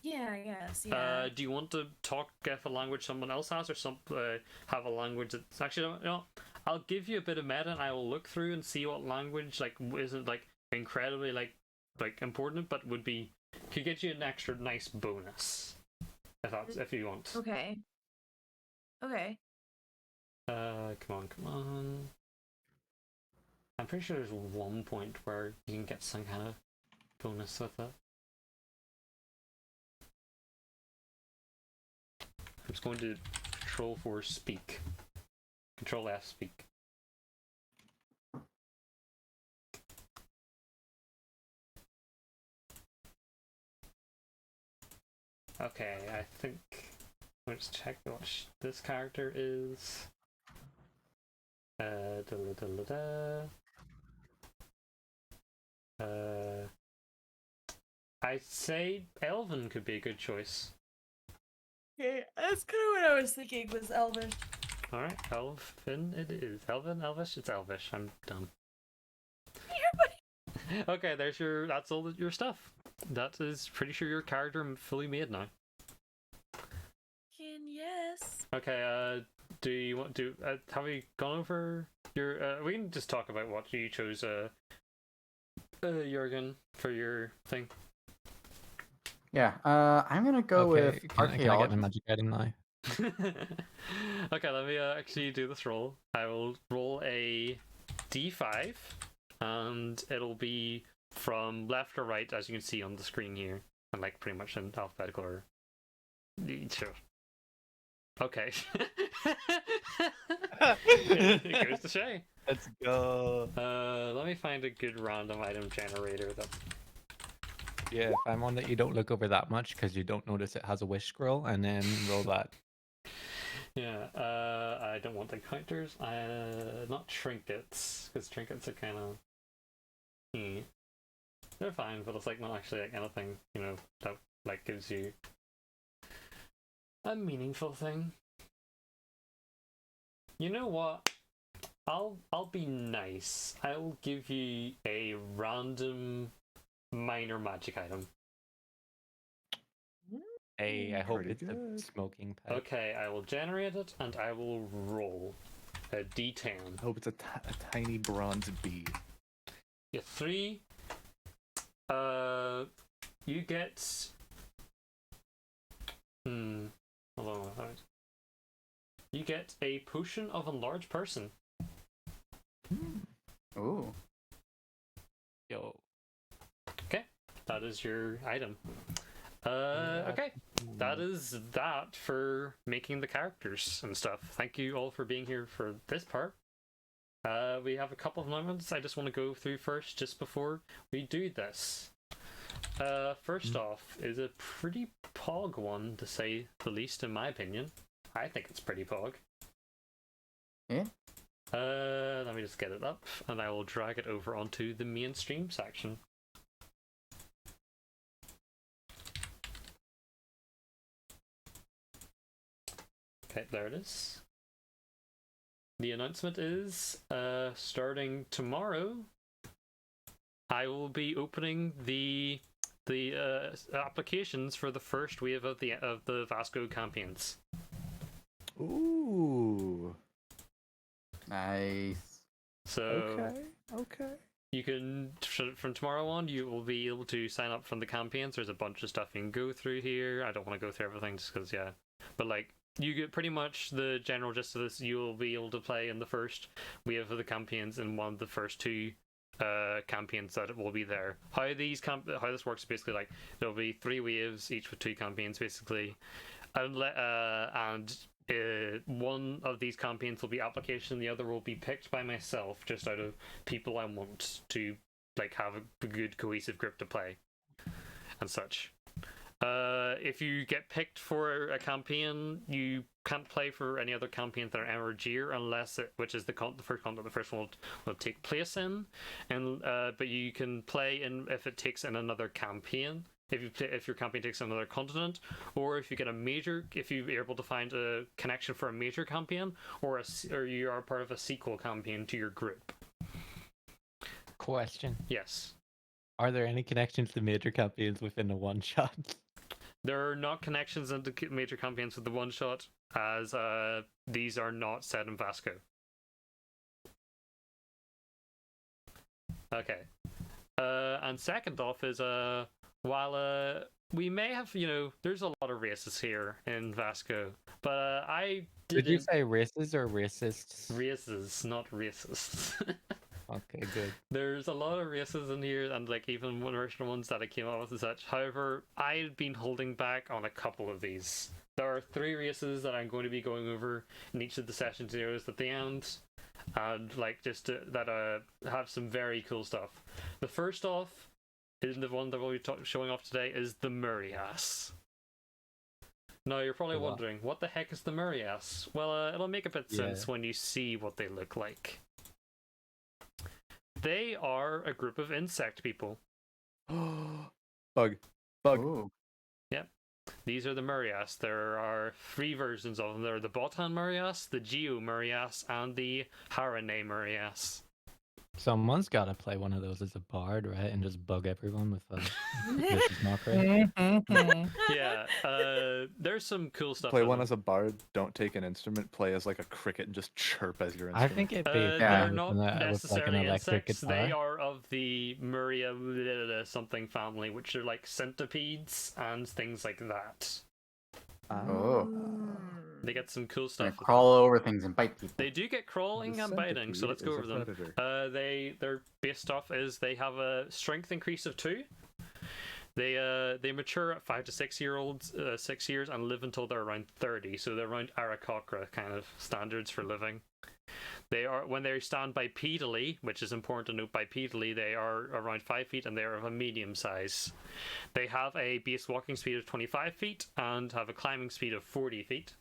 Speaker 4: yeah, I guess, yeah.
Speaker 2: Do you want to get a language someone else has, or have a language that's actually, you know, I'll give you a bit of meta, and I will look through and see what language like isn't like incredibly like important, but could get you an extra nice bonus if you want.
Speaker 4: Okay. Okay.
Speaker 2: Come on. I'm pretty sure there's one point where you can get some kind of bonus with it. I'm just going to Control 4 speak. Control F speak. Okay, I think let's check what this character is. I'd say Elven could be a good choice.
Speaker 4: Okay, that's kind of what I was thinking was Elvish.
Speaker 2: Alright, Elven it is. Elvish? It's Elvish. I'm done. Okay, that's all your stuff. That is pretty sure your character fully made now.
Speaker 4: Yes.
Speaker 2: Okay, do you want to have we gone over your we can just talk about what you chose Jurgen for your thing.
Speaker 1: Yeah, I'm gonna go with
Speaker 6: Can I get
Speaker 1: archaeology.
Speaker 6: my magic item now?
Speaker 2: Okay, let me actually do this roll. I will roll a d5, and it'll be from left to right, as you can see on the screen here, and like pretty much in alphabetical order. Sure. Okay. It goes to Shay.
Speaker 3: Let's go.
Speaker 2: Let me find a good random item generator that.
Speaker 6: Yeah, find one that you don't look over that much because you don't notice it has a wish scroll, and then roll that.
Speaker 2: Yeah, I don't want the counters. Not trinkets, because trinkets are kind of. They're fine, but it's like not actually like anything, you know, that like gives you a meaningful thing. You know what? I'll be nice. I'll give you a random minor magic item.
Speaker 6: Hey, I hope
Speaker 3: Pretty
Speaker 6: it's
Speaker 3: good.
Speaker 6: a smoking pipe.
Speaker 2: Okay, I will generate it and I will roll a d10.
Speaker 3: I hope it's a tiny bronze bead.
Speaker 2: Yeah, 3. You get. Hold on. You get a potion of enlarged person.
Speaker 1: Ooh.
Speaker 6: Yo.
Speaker 2: Okay, that is your item. Okay, that is that for making the characters and stuff. Thank you all for being here for this part. We have a couple of moments I just want to go through first, just before we do this. First off, is a pretty pog one, to say the least, in my opinion. I think it's pretty pog.
Speaker 1: Yeah.
Speaker 2: Let me just get it up, and I will drag it over onto the mainstream section. Okay, there it is. The announcement is, starting tomorrow, I will be opening the applications for the first wave of the Vasco campaigns.
Speaker 3: Ooh.
Speaker 1: Nice.
Speaker 2: So
Speaker 3: Okay.
Speaker 2: you can, from tomorrow on, you will be able to sign up from the campaigns. There's a bunch of stuff you can go through here. I don't want to go through everything just because, yeah. But like, you get pretty much the general gist of this. You will be able to play in the first wave of the campaigns in one of the first 2 campaigns that will be there. How this works is basically like there'll be 3 waves, each with 2 campaigns basically. and one of these campaigns will be application, the other will be picked by myself, just out of people I want to like have a good cohesive group to play and such. If you get picked for a campaign, you can't play for any other campaigns that are MRG unless which is the first content the first one will take place in, and but you can play in if it takes in another campaign. If your campaign takes another continent, or if you get if you're able to find a connection for a major campaign, or you are part of a sequel campaign to your group.
Speaker 6: Question:
Speaker 2: Yes.
Speaker 6: Are there any connections to major campaigns within a one shot?
Speaker 2: There are not connections into major campaigns with the one shot, as these are not set in Vasco. Okay. And second off is while we may have, there's a lot of races here in Vasco, but I didn't...
Speaker 6: Did you say races or racists?
Speaker 2: Races, not racists.
Speaker 6: Okay, good.
Speaker 2: There's a lot of races in here, and like even original ones that I came up with and such. However, I've been holding back on a couple of these. There are 3 races that I'm going to be going over in each of the session zeros at the end, and like that have some very cool stuff. The first off is the one that we'll be showing off today is the Murias. Now you're probably wondering, what the heck is the Murias? Well, it'll make a bit sense when you see what they look like. They are a group of insect people.
Speaker 3: Bug.
Speaker 1: Ooh.
Speaker 2: Yep. These are the Murias. There are 3 versions of them. There are the Botan Murias, the Geo Murias, and the Harane Murias.
Speaker 6: Someone's got to play one of those as a bard, right? And just bug everyone with vicious mockery.
Speaker 2: Yeah, there's some cool stuff.
Speaker 3: Play one as a bard, don't take an instrument, play as like a cricket and just chirp as your instrument.
Speaker 6: I think it'd be
Speaker 2: they're not
Speaker 6: with like an
Speaker 2: necessarily
Speaker 6: electric
Speaker 2: insects.
Speaker 6: guitar.
Speaker 2: They are of the Muria something family, which are like centipedes and things like that.
Speaker 1: Oh.
Speaker 2: They get some cool
Speaker 1: They
Speaker 2: stuff.
Speaker 1: crawl over things and bite people.
Speaker 2: They do get crawling
Speaker 3: The
Speaker 2: and biting, so let's go over them. Their base stuff is they have a strength increase of 2. They mature at 5 to 6 years and live until they're around 30, so they're around Arakocra kind of standards for living. They are, when they stand bipedally, which is important to note, bipedally they are around 5 feet and they are of a medium size. They have a base walking speed of 25 feet and have a climbing speed of 40 feet.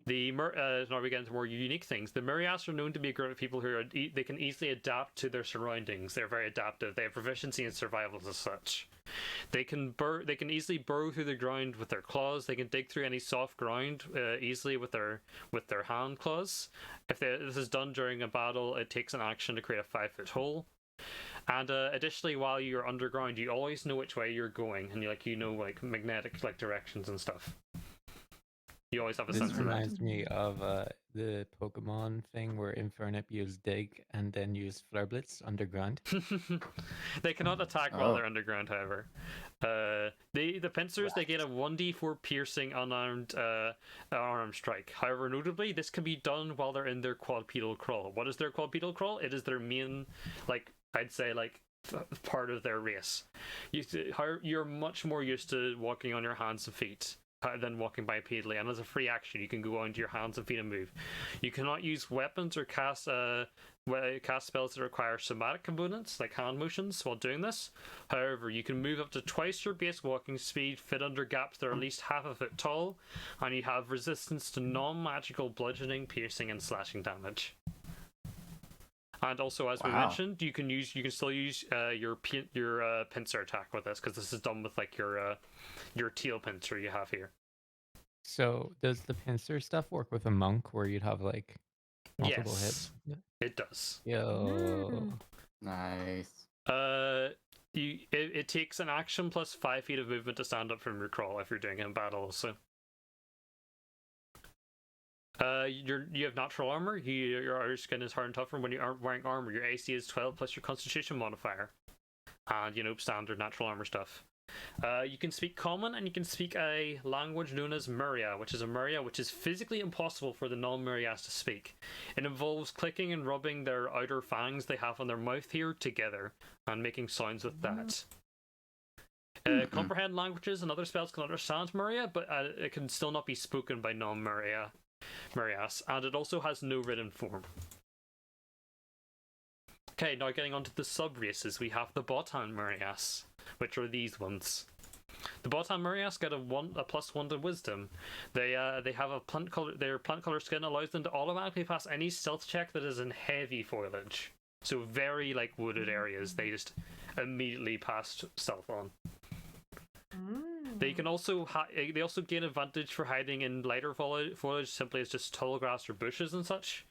Speaker 2: Now we get into more unique things. The Murias are known to be a group of people who they can easily adapt to their surroundings. They're very adaptive. They have proficiency in survival as such. They can easily burrow through the ground with their claws. They can dig through any soft ground easily with their hand claws. If this is done during a battle, it takes an action to create a 5-foot hole. And additionally, while you're underground, you always know which way you're going, and you know magnetic directions and stuff. You always have a sense
Speaker 6: This
Speaker 2: of that.
Speaker 6: reminds me of the Pokemon thing where Infernape used Dig and then used Flare Blitz underground.
Speaker 2: They cannot attack while they're underground, however. The pincers, they get a 1d4 piercing unarmed arm strike. However, notably, this can be done while they're in their quadrupedal crawl. What is their quadrupedal crawl? It is their main, I'd say, part of their race. You're much more used to walking on your hands and feet than walking bipedally, and as a free action you can go onto your hands and feet and move. You cannot use weapons or cast spells that require somatic components like hand motions while doing this. However, you can move up to twice your base walking speed, fit under gaps that are at least half a foot tall, and you have resistance to non-magical bludgeoning, piercing, and slashing damage. And also, as we mentioned, you can still use your pincer attack with this, because this is done with your teal pincer you have here.
Speaker 6: So does the pincer stuff work with a monk where you'd have multiple hits?
Speaker 2: It does.
Speaker 6: Yo.
Speaker 1: Nice.
Speaker 2: It takes an action plus 5 feet of movement to stand up from your crawl if you're doing it in battle. So you have natural armor. Your outer skin is hard and tougher. When you aren't wearing armor, your AC is 12 plus your Constitution modifier, and standard natural armor stuff. You can speak Common, and you can speak a language known as Muria, which is physically impossible for the non-Murias to speak. It involves clicking and rubbing their outer fangs they have on their mouth here together and making sounds with that. Comprehend languages and other spells can understand Maria, but it can still not be spoken by non-Marias, and it also has no written form. Okay, now getting on to the sub-races, we have the Botan Marias, which are these ones. The Botan Marias get a +1 to Wisdom. They have a plant color. Their plant color skin allows them to automatically pass any stealth check that is in heavy foliage. So very like wooded areas, they just immediately pass stealth on. They can also they also gain advantage for hiding in lighter foliage, simply as just tall grass or bushes and such.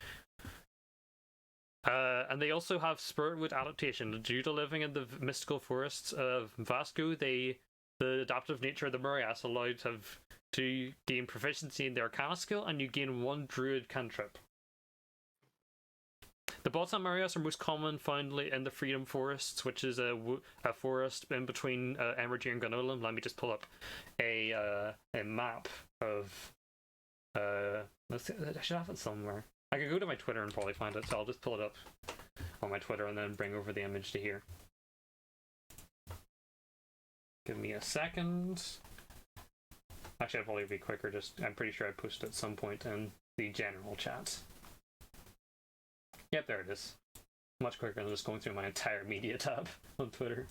Speaker 2: And they also have Spiritwood adaptation. Due to living in the mystical forests of Vasco, the adaptive nature of the Marias allowed to gain proficiency in their Arcana skill, and you gain 1 Druid cantrip. The Botan Marias are most common found in the Freedom Forests, which is a forest in between Emergy and Granola. Let me just pull up a map of. Let's see, I should have it somewhere. I could go to my Twitter and probably find it, so I'll just pull it up on my Twitter and then bring over the image to here. Give me a second. Actually, I'd probably be quicker. I'm pretty sure I posted at some point in the general chat. Yep, there it is. Much quicker than just going through my entire media tab on Twitter.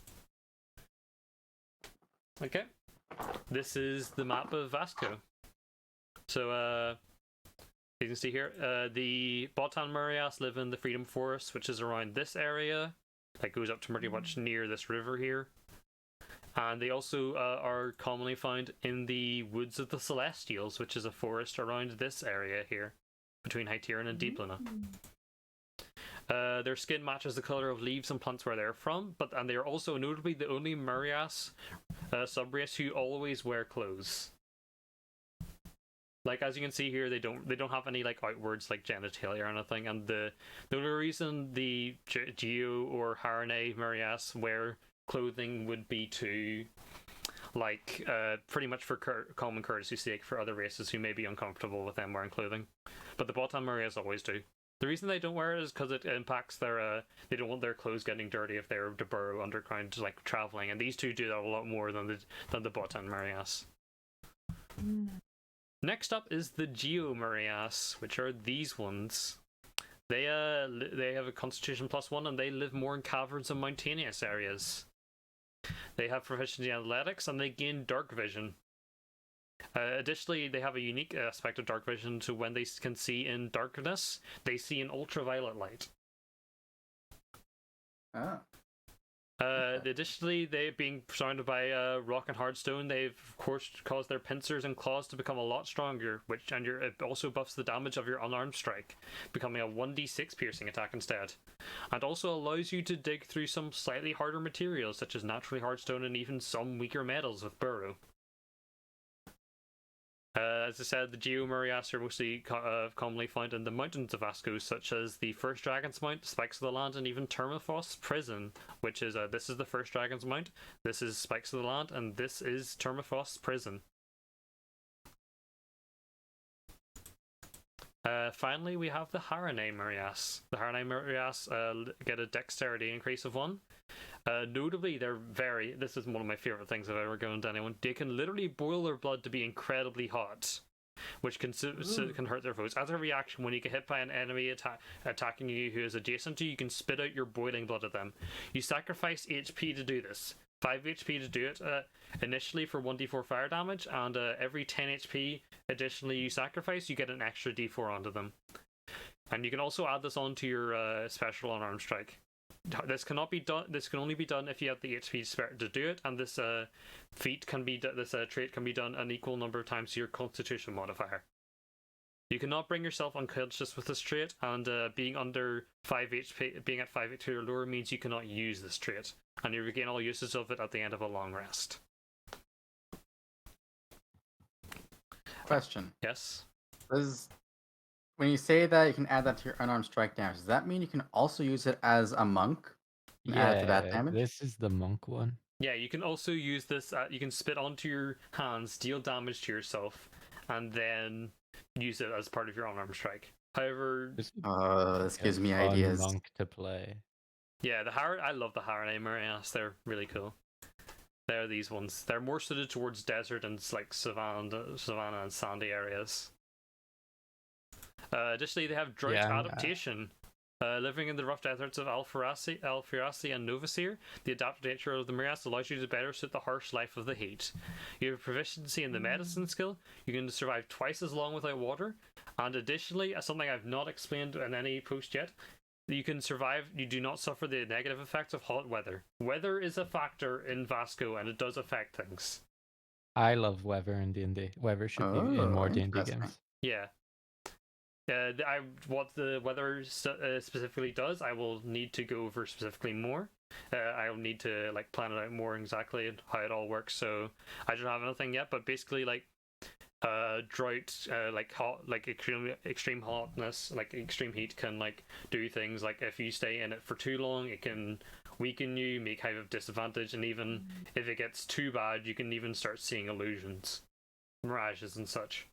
Speaker 2: Okay. This is the map of Vasco. So, you can see here, the Botan Marias live in the Freedom Forest, which is around this area. That goes up to pretty much near this river here. And they also are commonly found in the Woods of the Celestials, which is a forest around this area here, between Hyteren and Deeplina. Their skin matches the color of leaves and plants where they're from, and they are also notably the only Marias subrace who always wear clothes. Like, as you can see here, they don't have any like outwards like genitalia or anything, and the only reason the Geo or Harane Marias wear clothing would be to like pretty much for common courtesy's sake for other races who may be uncomfortable with them wearing clothing, but the Botan Marias always do. The reason they don't wear it is because it impacts their they don't want their clothes getting dirty if they're to burrow underground like traveling, and these two do that a lot more than the Botan Marias. Next up is the Geo Marias, which are these ones. They have a Constitution +1, and they live more in caverns and mountainous areas. They have proficiency in athletics, and they gain dark vision. Additionally, they have a unique aspect of dark vision, so when they can see in darkness, they see in ultraviolet light.
Speaker 1: Oh.
Speaker 2: Additionally, they being surrounded by rock and hard stone, they've of course caused their pincers and claws to become a lot stronger, it also buffs the damage of your unarmed strike, becoming a 1d6 piercing attack instead, and also allows you to dig through some slightly harder materials such as naturally hard stone and even some weaker metals with burrow. As I said, the Geo Marias are mostly commonly found in the mountains of Vasco, such as the First Dragon's Mount, Spikes of the Land, and even Termafos Prison, which is this is the First Dragon's Mount, this is Spikes of the Land, and this is Termafos Prison. Finally, we have the Harane Marias. The Harane Marias get a dexterity increase of 1. Notably, this is one of my favorite things I've ever given to anyone. They can literally boil their blood to be incredibly hot, which can hurt their foes. As a reaction, when you get hit by an enemy attacking you who is adjacent to you, you can spit out your boiling blood at them. You sacrifice HP to do this. 5 HP to do it initially for 1d4 fire damage, and every 10 HP additionally you sacrifice, you get an extra d4 onto them. And you can also add this onto your special unarmed strike. This cannot be done. This can only be done if you have the HP to do it, and this trait can be done an equal number of times to your Constitution modifier. You cannot bring yourself unconscious with this trait, and being under 5 HP, being at 5 HP or lower means you cannot use this trait, and you regain all uses of it at the end of a long rest.
Speaker 1: Question.
Speaker 2: Yes.
Speaker 1: When you say that you can add that to your unarmed strike damage, does that mean you can also use it as a monk? Add to that damage?
Speaker 6: This is the monk one.
Speaker 2: Yeah, you can also use this. You can spit onto your hands, deal damage to yourself, and then use it as part of your unarmed strike. However,
Speaker 1: this gives me
Speaker 6: fun
Speaker 1: ideas.
Speaker 6: monk to play.
Speaker 2: yeah, I love the Harane Marias. They're really cool. They're these ones. They're more suited towards desert and like savannah and sandy areas. Additionally, they have drought
Speaker 6: Yeah,
Speaker 2: adaptation. Living in the rough deserts of Al-Firasi and Novasir, the adapted nature of the morass allows you to better suit the harsh life of the heat. You have proficiency in the medicine skill. You can survive twice as long without water. And additionally, something I've not explained in any post yet, you can survive. You do not suffer the negative effects of hot weather. Weather is a factor in Vasco, and it does affect things.
Speaker 6: I love weather in D&D. Weather should be in more D&D
Speaker 1: interesting.
Speaker 6: games.
Speaker 2: Yeah. What the weather specifically does, I will need to go over specifically more. I'll need to like plan it out more exactly how it all works. So I don't have anything yet, but basically like drought, like hot, like extreme hotness, like extreme heat can like do things like if you stay in it for too long, it can weaken you, make kind of disadvantage, and even if it gets too bad, you can even start seeing illusions, mirages, and such.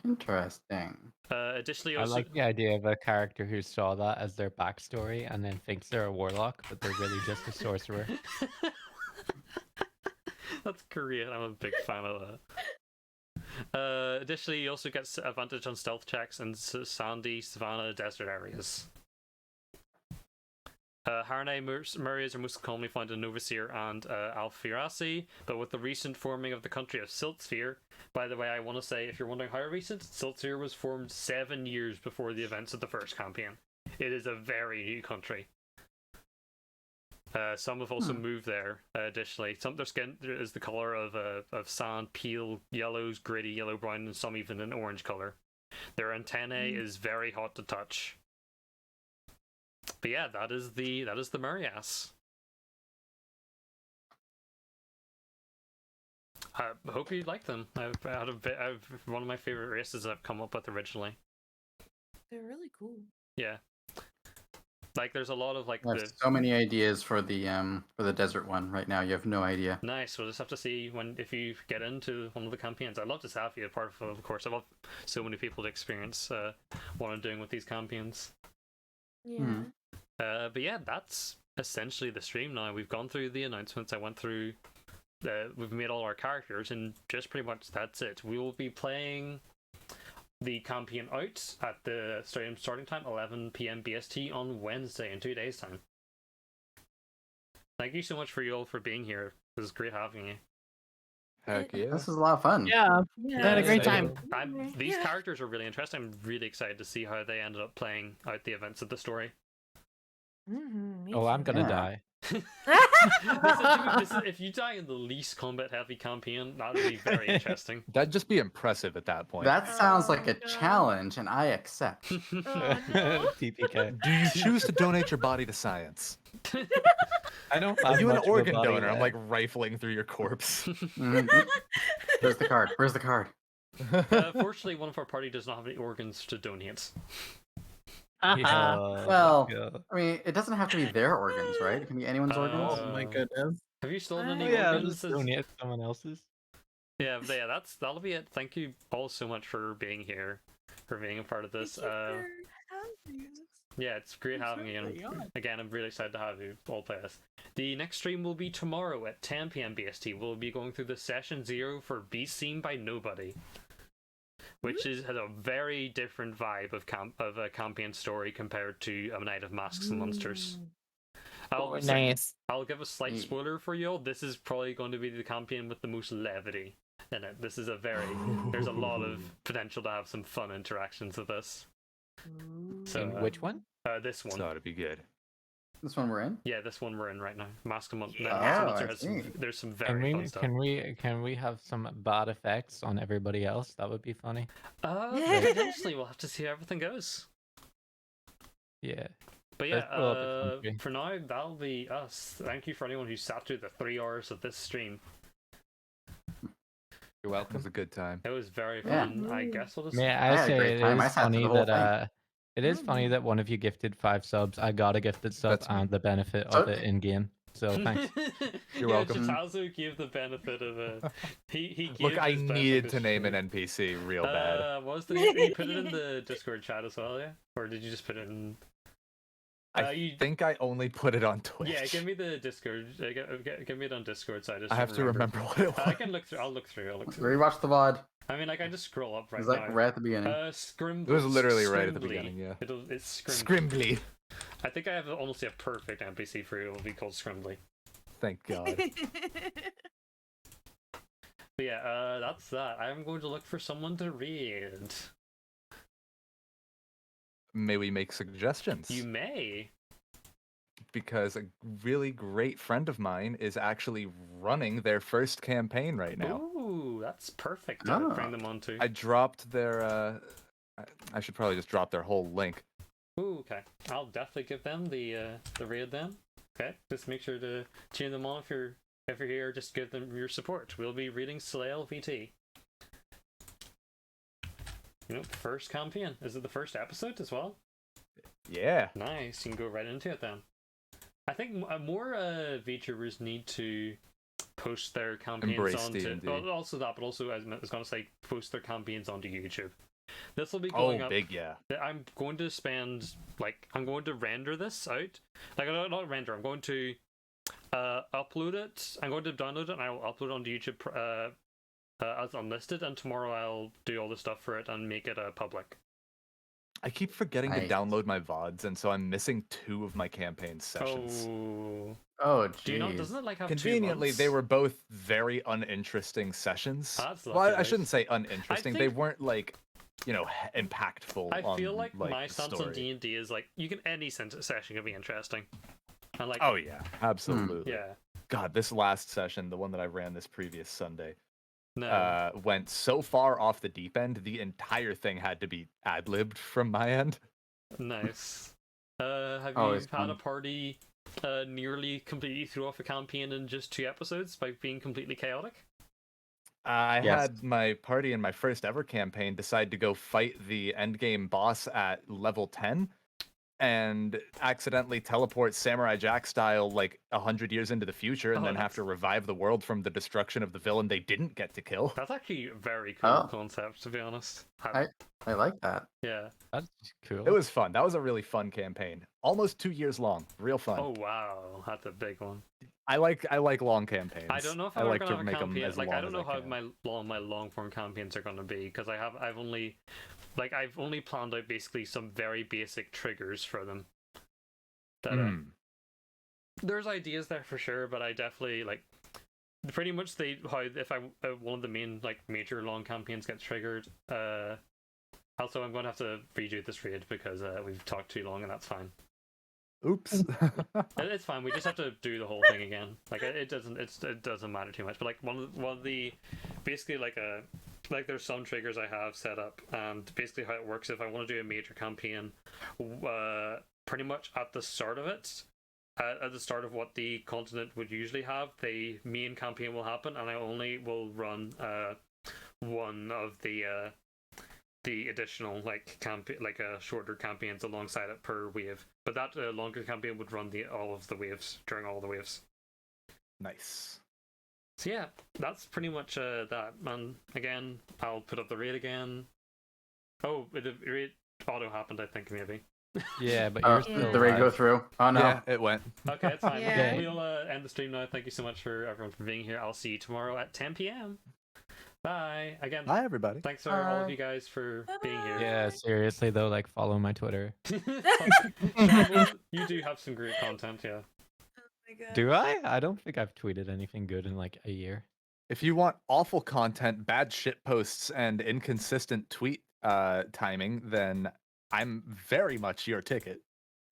Speaker 1: Interesting.
Speaker 2: Additionally,
Speaker 6: I
Speaker 2: also
Speaker 6: like the idea of a character who saw that as their backstory and then thinks they're a warlock, but they're really just a sorcerer.
Speaker 2: That's great. I'm a big fan of that. Additionally, you also get advantage on stealth checks in sandy, savanna, desert areas. Harnay Murrays are most commonly found in Novasir and Al-Firasi, but with the recent forming of the country of Siltsphere, by the way, I want to say, if you're wondering how recent, Siltsphere was formed 7 years before the events of the first campaign. It is a very new country. Some have also moved there. Additionally, some of their skin is the color of sand, peel, yellows, gritty, yellow brown, and some even an orange color. Their antennae is very hot to touch. But yeah, that is the Murias. I hope you like them. I've one of my favorite races I've come up with originally.
Speaker 4: They're really cool.
Speaker 2: Yeah, like there's a lot of like
Speaker 1: I have so many ideas for the desert one right now. You have no idea.
Speaker 2: Nice. We'll just have to see if you get into one of the campaigns. I'd love to have you a part of course. I love so many people to experience what I'm doing with these campaigns.
Speaker 4: Yeah.
Speaker 2: But yeah, that's essentially the stream now. We've gone through the announcements. I went through. We've made all our characters, and just pretty much that's it. We will be playing the campaign out at the starting time, 11 p.m. BST on Wednesday in 2 days' time. Thank you so much for you all for being here. It was great having you.
Speaker 3: Heck yeah.
Speaker 1: This is a lot of fun.
Speaker 5: Yeah,
Speaker 4: Yeah.
Speaker 5: I had a great
Speaker 6: Exciting.
Speaker 5: time.
Speaker 2: These
Speaker 4: Yeah.
Speaker 2: characters are really interesting. I'm really excited to see how they ended up playing out the events of the story.
Speaker 4: Mm-hmm,
Speaker 6: Oh, I'm gonna
Speaker 1: Yeah.
Speaker 6: die.
Speaker 2: If you die in the least combat heavy campaign, that would be very interesting.
Speaker 3: That'd just be impressive at that point.
Speaker 1: That sounds
Speaker 4: Oh
Speaker 1: like a
Speaker 4: my God.
Speaker 1: challenge, and I accept.
Speaker 4: Oh, no.
Speaker 6: TPK.
Speaker 3: Do you choose to donate your body to science?
Speaker 6: I don't.
Speaker 3: Are
Speaker 6: have
Speaker 3: you an
Speaker 6: much of a
Speaker 3: organ
Speaker 6: body
Speaker 3: donor? I'm like
Speaker 6: left.
Speaker 3: rifling through your corpse.
Speaker 1: Mhm. Where's the card? Where's the card?
Speaker 2: Fortunately, one of our party does not have any organs to donate.
Speaker 6: Yeah,
Speaker 1: Well,
Speaker 6: yeah.
Speaker 1: I mean, it doesn't have to be their organs, right? It can be anyone's organs.
Speaker 5: Oh my goodness.
Speaker 2: Have you stolen
Speaker 4: Oh,
Speaker 2: any
Speaker 6: Yeah, I'll
Speaker 2: organs?
Speaker 6: just donate someone else's.
Speaker 2: Yeah, that'll be it. Thank you all so much for being here, for being a part of this.
Speaker 4: Thank you for having us.
Speaker 2: Yeah, it's great having you. And again, I'm really excited to have you all play this. The next stream will be tomorrow at 10 p.m. BST. We'll be going through the session 0 for Be Seen by Nobody, which has a very different vibe of a campaign story compared to A Night of Masks and Monsters.
Speaker 5: Nice.
Speaker 2: I'll give a slight spoiler for you all. This is probably going to be the campaign with the most levity in it. This is there's a lot of potential to have some fun interactions with this. So,
Speaker 6: In which one?
Speaker 2: this one.
Speaker 3: So it'd be good.
Speaker 1: This one we're in.
Speaker 2: Yeah, this one we're in right now. Mask and
Speaker 1: Yeah.
Speaker 2: Monster
Speaker 1: Oh, I
Speaker 2: has
Speaker 1: see.
Speaker 2: there's some
Speaker 6: Can
Speaker 2: very fun
Speaker 6: we
Speaker 2: stuff.
Speaker 6: can we have some bad effects on everybody else? That would be funny.
Speaker 2: Potentially, we'll have to see how everything goes.
Speaker 6: Yeah.
Speaker 2: But
Speaker 6: Let's
Speaker 2: yeah,
Speaker 6: pull up a country.
Speaker 2: for now, that'll be us. Thank you for anyone who sat through the 3 hours of this stream.
Speaker 3: You're welcome. It was a good time.
Speaker 2: It was very
Speaker 1: Yeah.
Speaker 2: fun. I guess we'll just.
Speaker 6: May
Speaker 1: I
Speaker 6: I
Speaker 1: had a
Speaker 6: say
Speaker 1: great
Speaker 6: it
Speaker 1: time. I
Speaker 6: is
Speaker 1: sat through
Speaker 6: funny
Speaker 1: the whole
Speaker 6: that it is funny that one of you gifted 5 subs. I got a gifted sub
Speaker 3: That's me.
Speaker 6: and the benefit
Speaker 1: So-
Speaker 6: of it in game. So thanks.
Speaker 3: You're
Speaker 2: Yeah,
Speaker 3: welcome.
Speaker 2: Chitazu gave the benefit of a. He gave
Speaker 3: Look, I
Speaker 2: his benefit
Speaker 3: needed
Speaker 2: of
Speaker 3: to name an
Speaker 2: stream.
Speaker 3: NPC real bad.
Speaker 2: What was the name? You put it in the Discord chat as well, yeah? Or did you just put it in? You-
Speaker 3: think I only put it on Twitch.
Speaker 2: Yeah, give me the Discord. Give me it on Discord, so I just.
Speaker 3: I have to remember what it was.
Speaker 2: I can look through. I'll look through.
Speaker 1: Rewatch the VOD.
Speaker 2: I mean, like I just scroll up right
Speaker 1: It's like
Speaker 2: now.
Speaker 1: right at the beginning.
Speaker 2: Scrimbly.
Speaker 3: It was literally right at the
Speaker 2: Scrimbly.
Speaker 3: beginning, yeah.
Speaker 2: It's
Speaker 3: Scrimbly.
Speaker 2: I think I have honestly a perfect NPC for you. It will be called Scrimbly.
Speaker 3: Thank God.
Speaker 2: But yeah, that's that. I'm going to look for someone to read.
Speaker 3: May we make suggestions?
Speaker 2: You may.
Speaker 3: Because a really great friend of mine is actually running their first campaign right now.
Speaker 2: Ooh, that's perfect to
Speaker 1: Ah.
Speaker 2: bring them onto.
Speaker 3: I dropped their. I should probably just drop their whole link.
Speaker 2: Ooh, okay. I'll definitely give them the raid then. Okay, just make sure to tune them on if you're here. Just give them your support. We'll be reading Slayle VT. You know, first campaign. Is it the first episode as well?
Speaker 3: Yeah.
Speaker 2: Nice. You can go right into it then. I think more VTubers need to post their campaigns
Speaker 3: Embrace
Speaker 2: onto.
Speaker 3: D&D.
Speaker 2: Well, also that, but also as I was going to say, post their campaigns onto YouTube. This will be going up.
Speaker 3: Big yeah.
Speaker 2: I'm going to spend I'm going to render this out. Like not render. I'm going to upload it. I'm going to download it and I will upload it onto YouTube as unlisted. And tomorrow I'll do all the stuff for it and make it public.
Speaker 3: I keep forgetting to
Speaker 1: Nice.
Speaker 3: download my VODs, and so I'm missing 2 of my campaign sessions.
Speaker 2: Oh,
Speaker 1: Oh,
Speaker 2: do you know?
Speaker 1: jeez.
Speaker 2: Doesn't it like have
Speaker 3: Conveniently,
Speaker 2: 2 months?
Speaker 3: they were both very uninteresting sessions.
Speaker 2: That's
Speaker 3: Well,
Speaker 2: lucky,
Speaker 3: I shouldn't
Speaker 2: right?
Speaker 3: say uninteresting. They
Speaker 2: think-
Speaker 3: weren't like, impactful.
Speaker 2: I feel like
Speaker 3: on,
Speaker 2: my
Speaker 3: the
Speaker 2: stance on
Speaker 3: story.
Speaker 2: D&D is like any session can be interesting. And like,
Speaker 3: Oh yeah, absolutely.
Speaker 2: yeah,
Speaker 3: God, this last session, the one that I ran this previous Sunday,
Speaker 2: no,
Speaker 3: went so far off the deep end. The entire thing had to be ad-libbed from my end.
Speaker 2: nice. Have you
Speaker 1: Always
Speaker 2: had a
Speaker 1: fun.
Speaker 2: party nearly completely threw off a campaign in just 2 episodes by being completely chaotic?
Speaker 3: I
Speaker 1: Yes.
Speaker 3: had my party in my first ever campaign decide to go fight the endgame boss at level 10 and accidentally teleport Samurai Jack style 100 years into the future and
Speaker 2: Oh,
Speaker 3: then have
Speaker 2: that's-
Speaker 3: to revive the world from the destruction of the villain they didn't get to kill.
Speaker 2: That's actually a very cool
Speaker 1: Oh.
Speaker 2: concept, to be honest.
Speaker 1: I like that.
Speaker 2: Yeah.
Speaker 6: That's cool.
Speaker 3: It was fun. That was a really fun campaign. Almost 2 years long. Real fun.
Speaker 2: Oh wow, that's a big one.
Speaker 3: I like long campaigns.
Speaker 2: I don't know if
Speaker 3: I
Speaker 2: I'm
Speaker 3: like
Speaker 2: gonna
Speaker 3: to
Speaker 2: have a
Speaker 3: make them
Speaker 2: campaign.
Speaker 3: as long
Speaker 2: I don't
Speaker 3: as
Speaker 2: know how
Speaker 3: can.
Speaker 2: my long form campaigns are gonna be because I've only planned out basically some very basic triggers for them. That
Speaker 3: Hmm.
Speaker 2: there's ideas there for sure, but I definitely pretty much if one of the main major long campaigns gets triggered. Also, I'm going to have to redo this raid because we've talked too long, and that's fine.
Speaker 3: Oops.
Speaker 2: It's fine. We just have to do the whole thing again. It doesn't matter too much. But one of the basically there's some triggers I have set up, and basically how it works if I want to do a major campaign, pretty much at the start of it. At the start of what the continent would usually have, the main campaign will happen, and I only will run one of the additional shorter campaigns alongside it per wave. But that longer campaign would run all of the waves during all the waves.
Speaker 3: Nice.
Speaker 2: So yeah, that's pretty much that. And again, I'll put up the raid again. Oh, the raid auto happened, I think maybe.
Speaker 6: Yeah, but
Speaker 1: Oh,
Speaker 6: you're still
Speaker 1: the raid go
Speaker 6: alive.
Speaker 1: through. Oh no.
Speaker 3: Yeah, it went.
Speaker 2: Okay, it's fine.
Speaker 4: Yeah.
Speaker 2: We'll end the stream now. Thank you so much for everyone for being here. I'll see you tomorrow at 10 p.m. Bye. Again,
Speaker 3: Hi, everybody.
Speaker 2: thanks for all of
Speaker 1: Bye.
Speaker 2: you guys for being here.
Speaker 6: Yeah, seriously though, follow my Twitter.
Speaker 2: Sean, you do have some great content, yeah.
Speaker 4: Oh my God.
Speaker 6: Do I? I don't think I've tweeted anything good in a year.
Speaker 3: If you want awful content, bad shit posts, and inconsistent tweet timing, then I'm very much your ticket.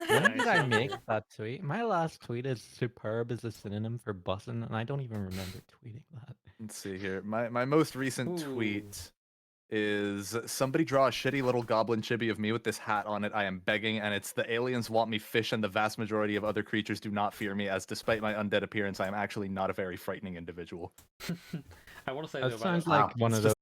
Speaker 6: When
Speaker 2: Nice.
Speaker 6: did I make that tweet? My last tweet is superb is a synonym for bussin', and I don't even remember tweeting that.
Speaker 3: Let's see here. My most recent tweet is somebody draw a shitty little goblin chibi of me with this hat on it. I am begging, and it's the aliens want me fish, and the vast majority of other creatures do not fear me, as despite my undead appearance, I am actually not a very frightening individual.
Speaker 2: I want to say
Speaker 6: That
Speaker 2: though,
Speaker 6: sounds
Speaker 1: Wow,
Speaker 6: like one
Speaker 1: it's
Speaker 6: of those